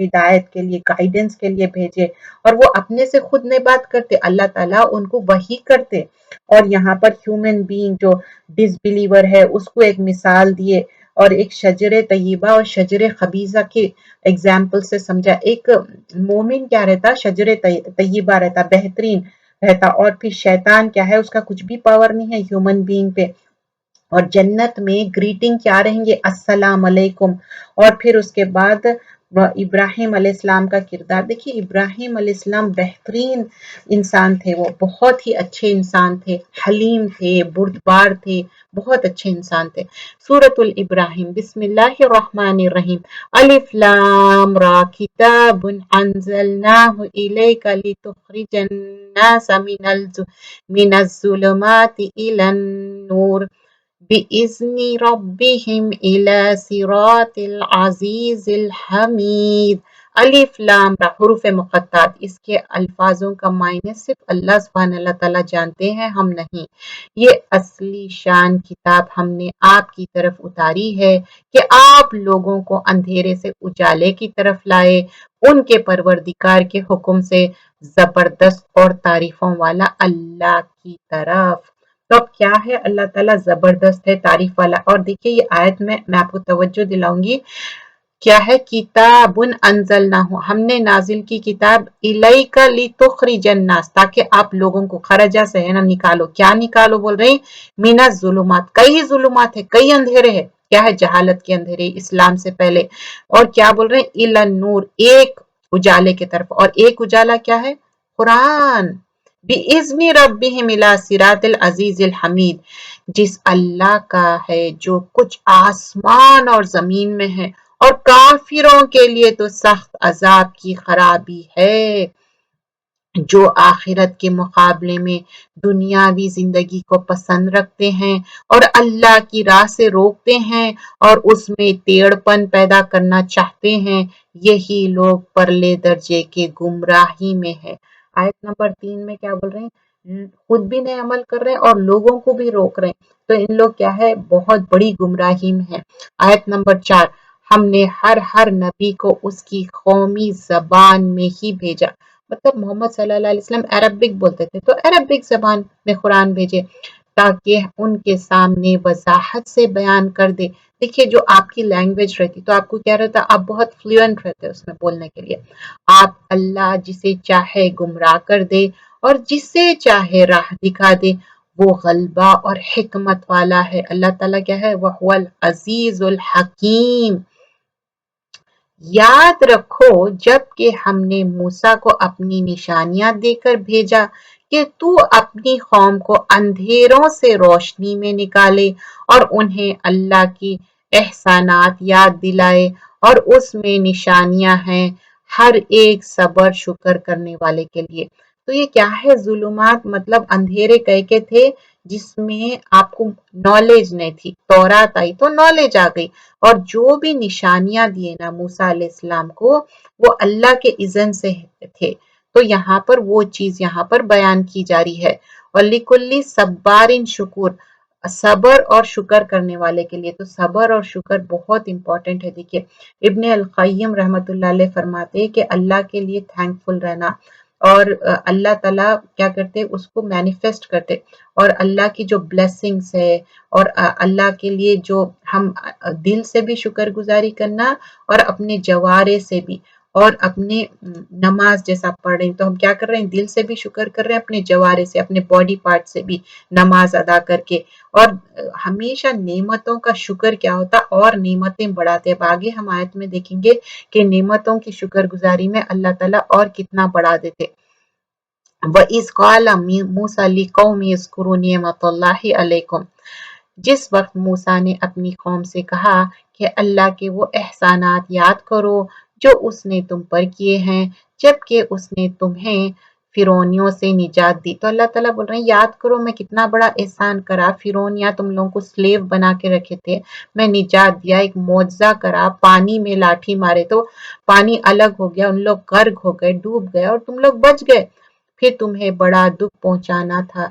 ہدایت کے لیے، گائیڈنس کے لیے بھیجے، اور وہ اپنے سے خود نہیں بات کرتے، اللہ تعالیٰ ان کو وحی کرتے، اور یہاں پر ہیومن بینگ جو ڈس بلیور ہے اس کو ایک مثال دیے، اور ایک شجر طیبہ اور شجر خبیثہ کے ایگزامپل سے سمجھا. ایک مومن کیا رہتا؟ شجر طیبہ رہتا، بہترین رہتا. اور پھر شیطان کیا ہے؟ اس کا کچھ بھی پاور نہیں ہے ہیومن بینگ پہ. اور جنت میں گریٹنگ کیا رہیں گے؟ السلام علیکم. اور پھر اس کے بعد ابراہیم علیہ السلام کا کردار دیکھیے. ابراہیم علیہ السلام بہترین انسان تھے، وہ بہت ہی اچھے انسان تھے، حلیم تھے، بردبار تھے، بہت اچھے انسان تھے. سورۃ الابراہیم. بسم اللہ الرحمن الرحیم. الف لام را کتاب انزلناه الیک لتخرج الناس من الظلمات الى النور بِإِذْنِ رَبِّهِمْ إِلَى صِرَاطِ الْعَزِيزِ الْحَمِيدِ. الف لام را حروف مقطعات. اس کے الفاظوں کا معنی صرف اللہ سبحانہ اللہ تعالیٰ جانتے ہیں، ہم نہیں. یہ اصلی شان کتاب ہم نے آپ کی طرف اتاری ہے کہ آپ لوگوں کو اندھیرے سے اجالے کی طرف لائے، ان کے پروردگار کے حکم سے، زبردست اور تعریفوں والا اللہ کی طرف. تو اب کیا ہے؟ اللہ تعالیٰ زبردست ہے، تعریف والا. اور دیکھیے یہ آیت میں آپ کو توجہ دلاؤں گی. کیا ہے؟ کتاب انزلناہ، ہم نے نازل کی کتاب، الیک لتخرج الناس، تاکہ آپ لوگوں کو، خرجہ سے ہے نا، نکالو. کیا نکالو بول رہے ہیں؟ من الظلمات. کئی ظلمات ہے، کئی اندھیرے ہے. کیا ہے؟ جہالت کے اندھیرے، اسلام سے پہلے. اور کیا بول رہے ہیں؟ الی النور، ایک اجالے کی طرف. اور ایک اجالا کیا ہے؟ قرآن. بِإِذْنِ رَبِّهِمْ إِلَى صِرَاطِ الْعَزِيزِ الْحَمِيدِ. جس اللہ کا ہے جو کچھ آسمان اور زمین میں ہے، اور کافروں کے لیے تو سخت عذاب کی خرابی ہے، جو آخرت کے مقابلے میں دنیاوی زندگی کو پسند رکھتے ہیں اور اللہ کی راہ سے روکتے ہیں اور اس میں ٹیڑھ پن پیدا کرنا چاہتے ہیں، یہی لوگ پرلے درجے کے گمراہی میں ہے. آیت نمبر 3 میں کیا بول رہے ہیں؟ خود بھی نہیں عمل کر رہے اور لوگوں کو بھی روک رہے ہیں. تو ان لوگ کیا ہے؟ بہت بڑی گمراہی میں ہے. آیت نمبر 4. ہم نے ہر نبی کو اس کی قومی زبان میں ہی بھیجا. مطلب محمد صلی اللہ علیہ وسلم عربک بولتے تھے، تو عربک زبان میں قرآن بھیجے تاکہ ان کے سامنے وضاحت سے بیان کر دے. دیکھیے جو آپ کی لینگویج رہتی تو آپ کو کیا رہتا؟ آپ بہت فلوئنٹ رہتے اس میں بولنے کے لیے. آپ اللہ جسے چاہے گمراہ کر دے اور جسے چاہے راہ دکھا دے. وہ غلبہ اور حکمت والا ہے. اللہ تعالیٰ کیا ہے؟ وَهُوَ الْعَزِيزُ الْحَكِيمُ. یاد رکھو جب کہ ہم نے موسیٰ کو اپنی نشانیاں دے کر بھیجا کہ تو اپنی قوم کو اندھیروں سے روشنی میں نکالے اور انہیں اللہ کی احسانات یاد دلائے، اور اس میں نشانیاں ہیں ہر ایک صبر شکر کرنے والے کے لیے. تو یہ کیا ہے؟ ظلمات مطلب اندھیرے کہہ کے تھے جس میں آپ کو نالج نہیں تھی. تورات آئی تو نالج آ گئی، اور جو بھی نشانیاں دیے نا موسیٰ علیہ السلام کو، وہ اللہ کے اذن سے تھے. تو یہاں پر وہ چیز یہاں پر بیان کی جا رہی ہے. وَلِكُلِّ صَبَّارٍ شکور، صبر اور شکر کرنے والے کے لیے. تو صبر اور شکر بہت امپورٹنٹ ہے. دیکھیے ابن القیم رحمۃ اللہ علیہ فرماتے ہیں کہ اللہ کے لیے تھینکفل رہنا، اور اللہ تعالیٰ کیا کرتے؟ اس کو مینیفیسٹ کرتے، اور اللہ کی جو بلیسنگز ہے، اور اللہ کے لیے جو ہم دل سے بھی شکر گزاری کرنا، اور اپنے جوارے سے بھی، اور اپنے نماز جیسا پڑھ رہے ہیں تو ہم کیا کر رہے ہیں؟ دل سے بھی شکر کر رہے ہیں، اپنے جوارے سے، اپنے باڈی پارٹ سے بھی نماز ادا کر کے. اور ہمیشہ نعمتوں کا شکر کیا ہوتا؟ اور نعمتیں بڑھاتے. اب آگے ہم آیت میں دیکھیں گے کہ نعمتوں کی شکر گزاری میں اللہ تعالیٰ اور کتنا بڑھا دیتے. وَإِذْ قَالَ مُوسَىٰ لِقَوْمِهِ اذْكُرُوا نِعْمَتَ اللَّهِ عَلَيْكُمْ. جس وقت موسیٰ نے اپنی قوم سے کہا کہ اللہ کے وہ احسانات یاد کرو جو اس نے تم پر کیے ہیں جبکہ اس نے تمہیں فرعونیوں سے نجات دی. تو اللہ تعالیٰ بول رہے ہیں یاد کرو میں کتنا بڑا احسان کرا. فرعونیاں تم لوگوں کو سلیو بنا کے رکھے تھے، میں نجات دیا، ایک معجزہ کرا، پانی میں لاٹھی مارے تو پانی الگ ہو گیا، ان لوگ غرق ہو گئے، ڈوب گئے، اور تم لوگ بچ گئے. پھر تمہیں بڑا دکھ پہنچانا تھا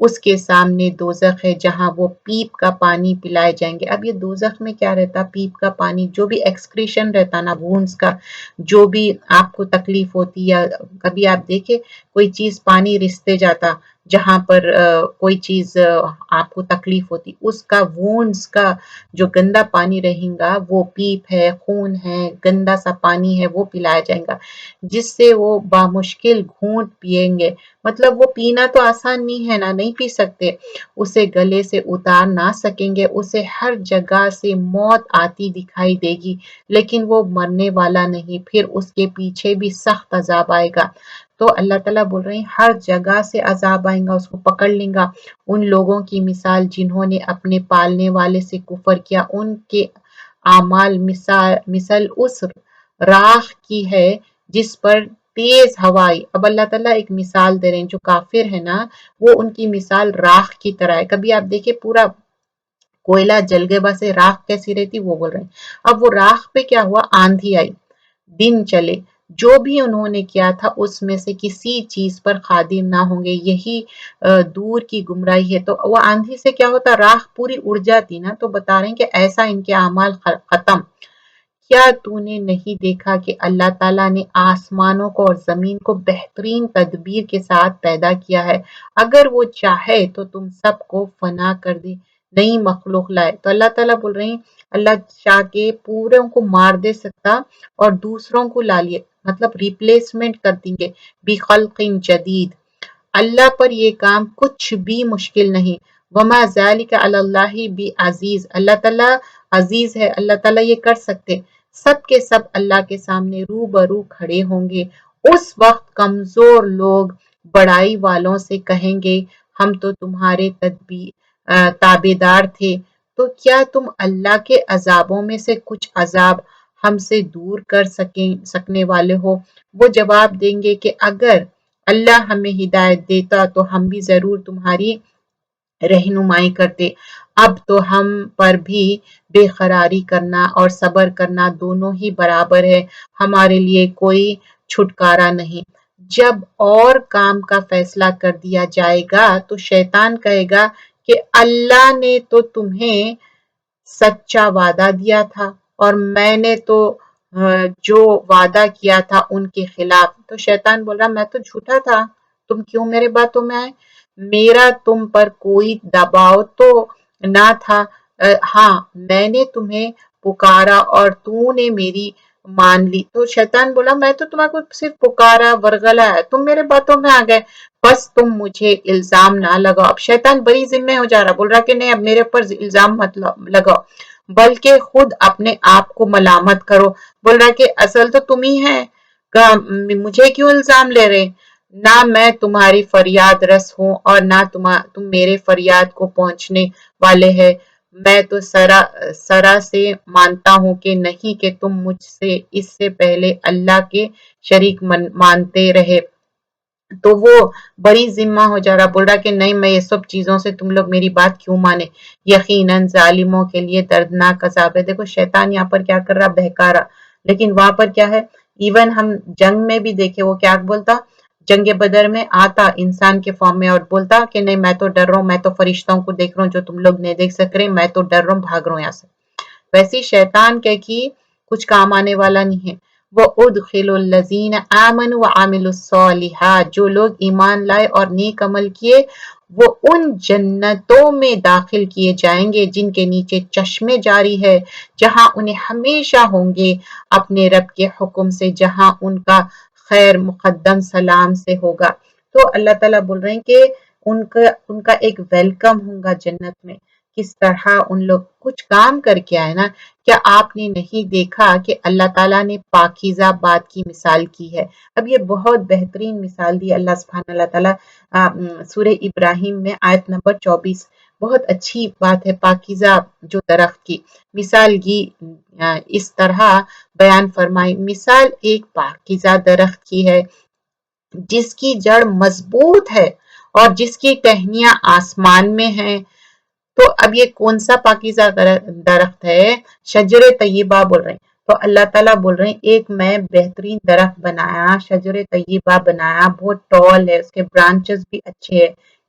اس کے سامنے دوزخ ہے جہاں وہ پیپ کا پانی پلائے جائیں گے۔ اب یہ دوزخ میں کیا رہتا؟ پیپ کا پانی، جو بھی ایکسکریشن رہتا نا وونز کا، جو بھی آپ کو تکلیف ہوتی، یا کبھی آپ دیکھیں کوئی چیز پانی رستے جاتا جہاں پر کوئی چیز آپ کو تکلیف ہوتی، اس کا وونز کا جو گندا پانی رہیں گا وہ پیپ ہے، خون ہے، گندا سا پانی ہے، وہ پلایا جائے گا جس سے وہ بامشکل گھونٹ پیئیں گے۔ مطلب وہ پینا تو آسان نہیں ہے نا، نہیں پی سکتے، اسے گلے سے اتار نہ سکیں گے، اسے ہر جگہ سے موت آتی دکھائی دے گی لیکن وہ مرنے والا نہیں، پھر اس کے پیچھے بھی سخت عذاب آئے گا۔ تو اللہ تعالیٰ بول رہے ہیں ہر جگہ سے عذاب آئیں گا، اس کو پکڑ لیں گا۔ ان لوگوں کی مثال جنہوں نے اپنے پالنے والے سے کفر کیا، ان کے اعمال مثل اس راکھ کی ہے جس پر تیز ہوائی۔ اب اللہ تعالیٰ ایک مثال دے رہے ہیں، جو کافر ہے نا وہ ان کی مثال راکھ کی طرح ہے۔ کبھی آپ دیکھیں پورا کوئلہ جل گئے، بس راکھ کیسی رہتی وہ بول رہے ہیں۔ اب وہ راکھ پہ کیا ہوا؟ آندھی آئی، دن چلے، جو بھی انہوں نے کیا تھا اس میں سے کسی چیز پر قادر نہ ہوں گے، یہی دور کی گمراہی ہے۔ تو وہ آندھی سے کیا ہوتا؟ راکھ پوری اڑ جاتی نا، تو بتا رہے ہیں کہ ایسا ان کے اعمال ختم۔ کیا تو نے نہیں دیکھا کہ اللہ تعالیٰ نے آسمانوں کو اور زمین کو بہترین تدبیر کے ساتھ پیدا کیا ہے؟ اگر وہ چاہے تو تم سب کو فنا کر دے، نئی مخلوق لائے۔ تو اللہ تعالیٰ بول رہے ہیں اللہ چاہ کے پوروں کو مار دے سکتا اور دوسروں کو لا لیے، مطلب ریپلیسمنٹ کر دیں گے، بخلق جدید۔ اللہ پر یہ کام کچھ بھی مشکل نہیں۔ وما ذالک علی اللہ بعزیز، اللہ تعالیٰ عزیز ہے، اللہ تعالیٰ یہ کر سکتے۔ سب کے سب اللہ کے سامنے روبرو کھڑے ہوں گے۔ اس وقت کمزور لوگ بڑائی والوں سے کہیں گے ہم تو تمہارے تابع دار تھے، تو کیا تم اللہ کے عذابوں میں سے کچھ عذاب ہم سے دور کر سکنے والے ہو؟ وہ جواب دیں گے کہ اگر اللہ ہمیں ہدایت دیتا تو ہم بھی ضرور تمہاری رہنمائی کرتے۔ اب تو ہم پر بھی بے قراری کرنا اور صبر کرنا دونوں ہی برابر ہے، ہمارے لیے کوئی چھٹکارا نہیں۔ جب اور کام کا فیصلہ کر دیا جائے گا تو شیطان کہے گا کہ اللہ نے تو تمہیں سچا وعدہ دیا تھا اور میں نے تو جو وعدہ کیا تھا ان کے خلاف۔ تو شیطان بول رہا میں تو جھوٹا تھا، تم کیوں میرے باتوں میں آئے؟ میرا تم پر کوئی دباؤ تو نہ تھا، ہاں میں نے تمہیں پکارا اور تو نے میری مان لی۔ تو شیطان بولا میں تو تمہیں کو صرف پکارا ورغلا ہے، تم میرے باتوں میں آ گئے، بس تم مجھے الزام نہ لگاؤ۔ اب شیطان بڑی ذمہ ہو جا رہا، بول رہا کہ نہیں اب میرے اوپر الزام مت لگاؤ، بلکہ خود اپنے آپ کو ملامت کرو۔ بول رہا کہ اصل تو تم ہی ہے، مجھے کیوں الزام لے رہے؟ نہ میں تمہاری فریاد رس ہوں اور نہ تم میرے فریاد کو پہنچنے والے ہے۔ میں تو سرا سے مانتا ہوں کہ نہیں کہ تم مجھ سے اس سے پہلے اللہ کے شریک مانتے رہے۔ تو وہ بڑی ذمہ ہو جا رہا، بول رہا کہ نہیں میں یہ سب چیزوں سے تم لوگ میری بات کیوں مانے، یقیناً ظالموں کے لیے دردناک عذاب ہے۔ دیکھو شیطان یہاں پر کیا کر رہا، بہکا رہا، لیکن وہاں پر کیا ہے، ایون ہم جنگ میں بھی دیکھے وہ کیا بولتا، جنگ بدر میں آتا انسان کے فارم میں اور بولتا کہ نہیں میں تو ڈر رہا ہوں، میں تو فرشتوں کو دیکھ رہا ہوں جو تم لوگ نہیں دیکھ سک رہے، میں تو ڈر رہا ہوں، بھاگ رہا ہوں یہاں سے۔ ویسے شیطان کہ کچھ کام آنے والا نہیں ہے۔ وَأُدْخِلُ الَّذِينَ آمَنُوا وَعَمِلُوا الصَّالِحَاتِ، جو لوگ ایمان لائے اور نیک عمل کیے وہ ان جنتوں میں داخل کیے جائیں گے جن کے نیچے چشمے جاری ہے، جہاں انہیں ہمیشہ ہوں گے اپنے رب کے حکم سے، جہاں ان کا خیر مقدم سلام سے ہوگا۔ تو اللہ تعالیٰ بول رہے ہیں کہ ان کا ایک ویلکم ہوگا جنت میں، کس طرح ان لوگ کچھ کام کر کے آئے نا۔ کیا آپ نے نہیں دیکھا کہ اللہ تعالیٰ نے پاکیزہ بات کی مثال کی ہے؟ اب یہ بہت بہترین مثال دی اللہ سبحانہ اللہ تعالیٰ سورہ ابراہیم میں آیت نمبر 24، بہت اچھی بات ہے پاکیزہ جو درخت کی مثال کی اس طرح بیان فرمائی۔ مثال ایک پاکیزہ درخت کی ہے جس کی جڑ مضبوط ہے اور جس کی ٹہنیاں آسمان میں ہیں۔ تو اب یہ کون سا پاکیزہ درخت ہے؟ شجر طیبہ بول رہے ہیں۔ تو اللہ تعالیٰ بول رہے ہیں ایک میں بہترین درخت بنایا، شجر طیبہ بنایا، بہت ٹال ہے، اس کے برانچز بھی اچھے ہیں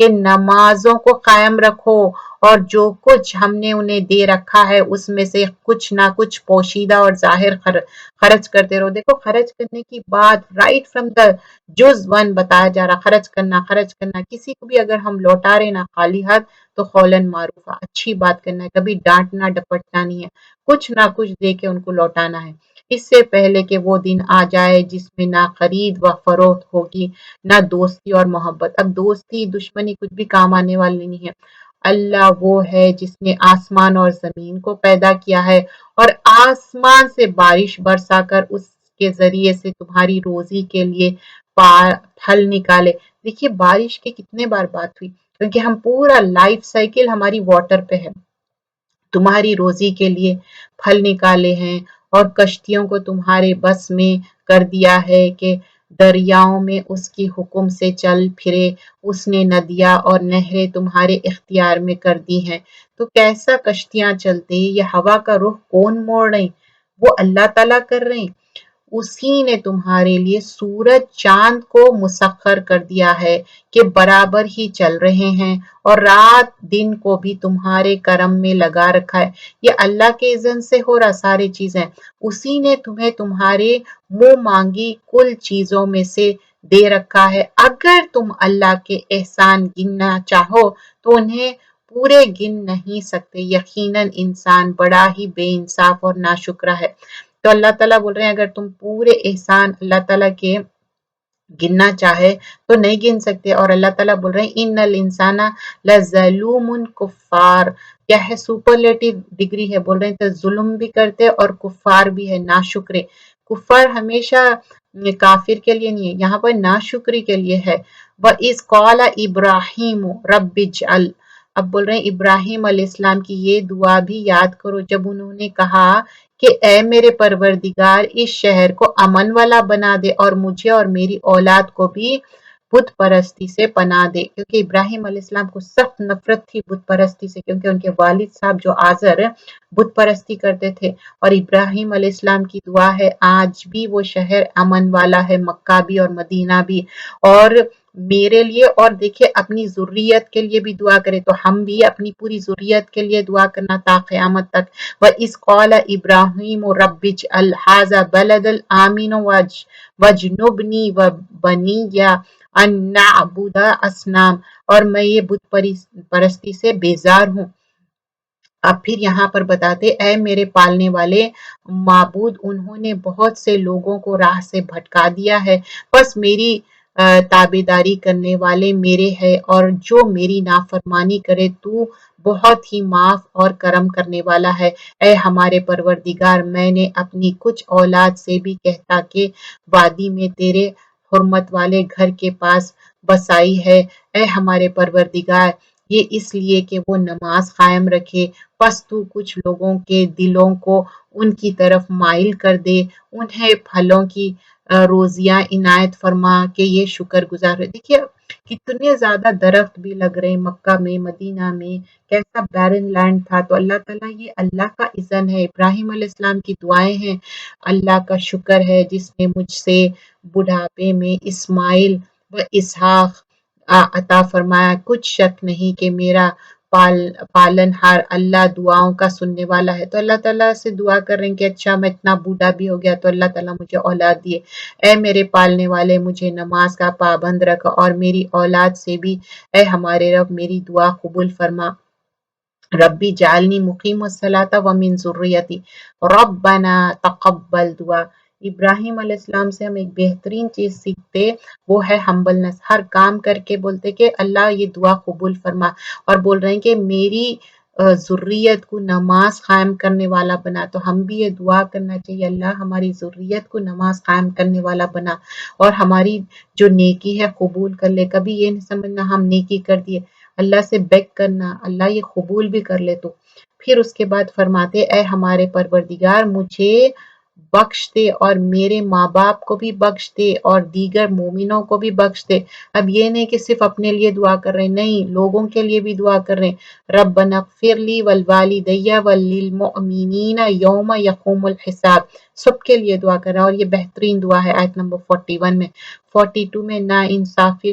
کہ نمازوں کو قائم رکھو اور جو کچھ ہم نے انہیں دے رکھا ہے اس میں سے کچھ نہ کچھ پوشیدہ اور ظاہر خرچ کرتے رہو. دیکھو خرچ کرنے کی بات رائٹ فرام دا جز ون بتایا جا رہا. خرچ کرنا کسی کو بھی اگر ہم لوٹا رہے نا خالی ہاتھ تو قولاً معروف اچھی بات کرنا ہے. کبھی ڈانٹنا ڈپٹنا نہیں ہے, کچھ نہ کچھ دے کے ان کو لوٹانا ہے, اس سے پہلے کہ وہ دن آ جائے جس میں نہ خرید و فروخت ہوگی نہ دوستی اور محبت. اب دوستی دشمنی کچھ بھی کام آنے والی نہیں ہے. اللہ وہ ہے جس نے آسمان اور زمین کو پیدا کیا ہے اور آسمان سے بارش برسا کر اس کے ذریعے سے تمہاری روزی کے لیے پھل نکالے. دیکھیے بارش کی کتنے بار بات ہوئی کیونکہ ہم پورا لائف سائیکل ہماری واٹر پہ ہے. تمہاری روزی کے لیے پھل نکالے ہیں اور کشتیوں کو تمہارے بس میں کر دیا ہے کہ دریاؤں میں اس کی حکم سے چل پھرے. اس نے ندیاں اور نہریں تمہارے اختیار میں کر دی ہیں تو کیسا کشتیاں چلتے. یہ ہوا کا رخ کون موڑ رہے, وہ اللہ تعالیٰ کر رہے ہیں. اسی نے تمہارے لیے سورج چاند کو مسخر کر دیا ہے کہ برابر ہی چل رہے ہیں اور رات دن کو بھی تمہارے کرم میں لگا رکھا ہے. یہ اللہ کے اذن سے ہو رہا ساری چیزیں. اسی نے تمہیں تمہارے منہ مانگی کل چیزوں میں سے دے رکھا ہے. اگر تم اللہ کے احسان گننا چاہو تو انہیں پورے گن نہیں سکتے. یقیناً انسان بڑا ہی بے انصاف اور ناشکرا ہے. تو اللہ تعالیٰ بول رہے ہیں اگر تم پورے احسان اللہ تعالیٰ کے گننا چاہے تو نہیں گن سکتے. اور اللہ تعالیٰ بول رہے ہیں ان الانسان لظلوم کفار. کیا ہے سپرلیٹو ڈگری ہے, بول رہے ہیں تو ظلم بھی کرتے اور کفار بھی ہے, ناشکرے. کفار ہمیشہ کافر کے لیے نہیں ہے, یہاں پر ناشکری کے لیے ہے. وَإِذْ قَالَ إِبْرَاهِيمُ رَبِّ اجْعَلْ. اب بول رہے ہیں ابراہیم علیہ السلام کی یہ دعا بھی یاد کرو جب انہوں نے کہا کہ اے میرے پروردگار اس شہر کو امن والا بنا دے اور مجھے اور میری اولاد کو بھی بت پرستی سے پناہ دے. کیونکہ ابراہیم علیہ السلام کو سخت نفرت تھی بت پرستی سے, کیونکہ ان کے والد صاحب جو آزر بت پرستی کرتے تھے. اور ابراہیم علیہ السلام کی دعا ہے آج بھی وہ شہر امن والا ہے, مکہ بھی اور مدینہ بھی. اور میرے لیے اور دیکھیں اپنی ذریت کے لیے بھی دعا کرے, تو ہم بھی اپنی پوری ذریت کے لیے دعا کرنا تا قیامت تک. وَإِذْ قَالَ إِبْرَاهِيمُ رَبِّ اجْعَلْ هَٰذَا بَلَدًا آمِنًا وَاجْنُبْنِي وَبَنِيَّ أَن نَّعْبُدَ الْأَصْنَامَ. اور میں یہ بت پرستی سے بیزار ہوں. اب پھر یہاں پر بتاتے اے میرے پالنے والے معبود, انہوں نے بہت سے لوگوں کو راہ سے بھٹکا دیا ہے, بس میری تابعداری کرنے والے میرے ہے اور جو میری نافرمانی کرے تو بہت ہی معاف اور کرم کرنے والا ہے. اے ہمارے پروردگار میں نے اپنی کچھ اولاد سے بھی کہتا کہ وادی میں تیرے حرمت والے گھر کے پاس بسائی ہے. اے ہمارے پروردگار یہ اس لیے کہ وہ نماز قائم رکھے, پس تو کچھ لوگوں کے دلوں کو ان کی طرف مائل کر دے, انہیں پھلوں کی روزیاں عنایت فرما کہ یہ شکر گزار ہے. دیکھیے کتنے زیادہ درخت بھی لگ رہے مکہ میں مدینہ میں, کیسا بیرن لینڈ تھا. تو اللہ تعالیٰ یہ اللہ کا اذن ہے, ابراہیم علیہ السلام کی دعائیں ہیں, اللہ کا شکر ہے جس نے مجھ سے بڑھاپے میں اسماعیل و اسحاق عطا فرمایا. کچھ شک نہیں کہ میرا پالن ہار اللہ دعاؤں کا سننے والا ہے. تو اللہ تعالیٰ سے دعا کر رہے ہیں کہ اچھا میں اتنا بوڑھا بھی ہو گیا تو اللہ تعالیٰ مجھے اولاد دیے. اے میرے پالنے والے مجھے نماز کا پابند رکھ اور میری اولاد سے بھی اے ہمارے رب میری دعا قبول فرما. ربی جعلنی مقیم الصلاۃ ومن ذریتی ربنا تقبل دعا. ابراہیم علیہ السلام سے ہم ایک بہترین چیز سیکھتے وہ ہے ہمبلنس. ہر کام کر کے بولتے کہ اللہ یہ دعا قبول فرما, اور بول رہے ہیں کہ میری ذریت کو نماز قائم کرنے والا بنا. تو ہم بھی یہ دعا کرنا چاہیے اللہ ہماری ذریت کو نماز قائم کرنے والا بنا اور ہماری جو نیکی ہے قبول کر لے. کبھی یہ نہیں سمجھنا ہم نیکی کر دیے, اللہ سے بیگ کرنا اللہ یہ قبول بھی کر لے. تو پھر اس کے بعد فرماتے اے ہمارے پروردگار مجھے بخش دے اور میرے ماں باپ کو بھی بخش دے اور دیگر مومنوں کو بھی بخش دے. اب یہ نہیں کہ صرف اپنے لیے دعا کر رہے ہیں, نہیں لوگوں کے لیے بھی دعا کر رہے ہیں. ربنا اغفر لی ولوالدی وللمؤمنین یوم یقوم الحساب. سب کے لیے دعا کر رہا ہے, اور یہ بہترین دعا ہے آیت نمبر 41 میں. 42 میں نا انصافی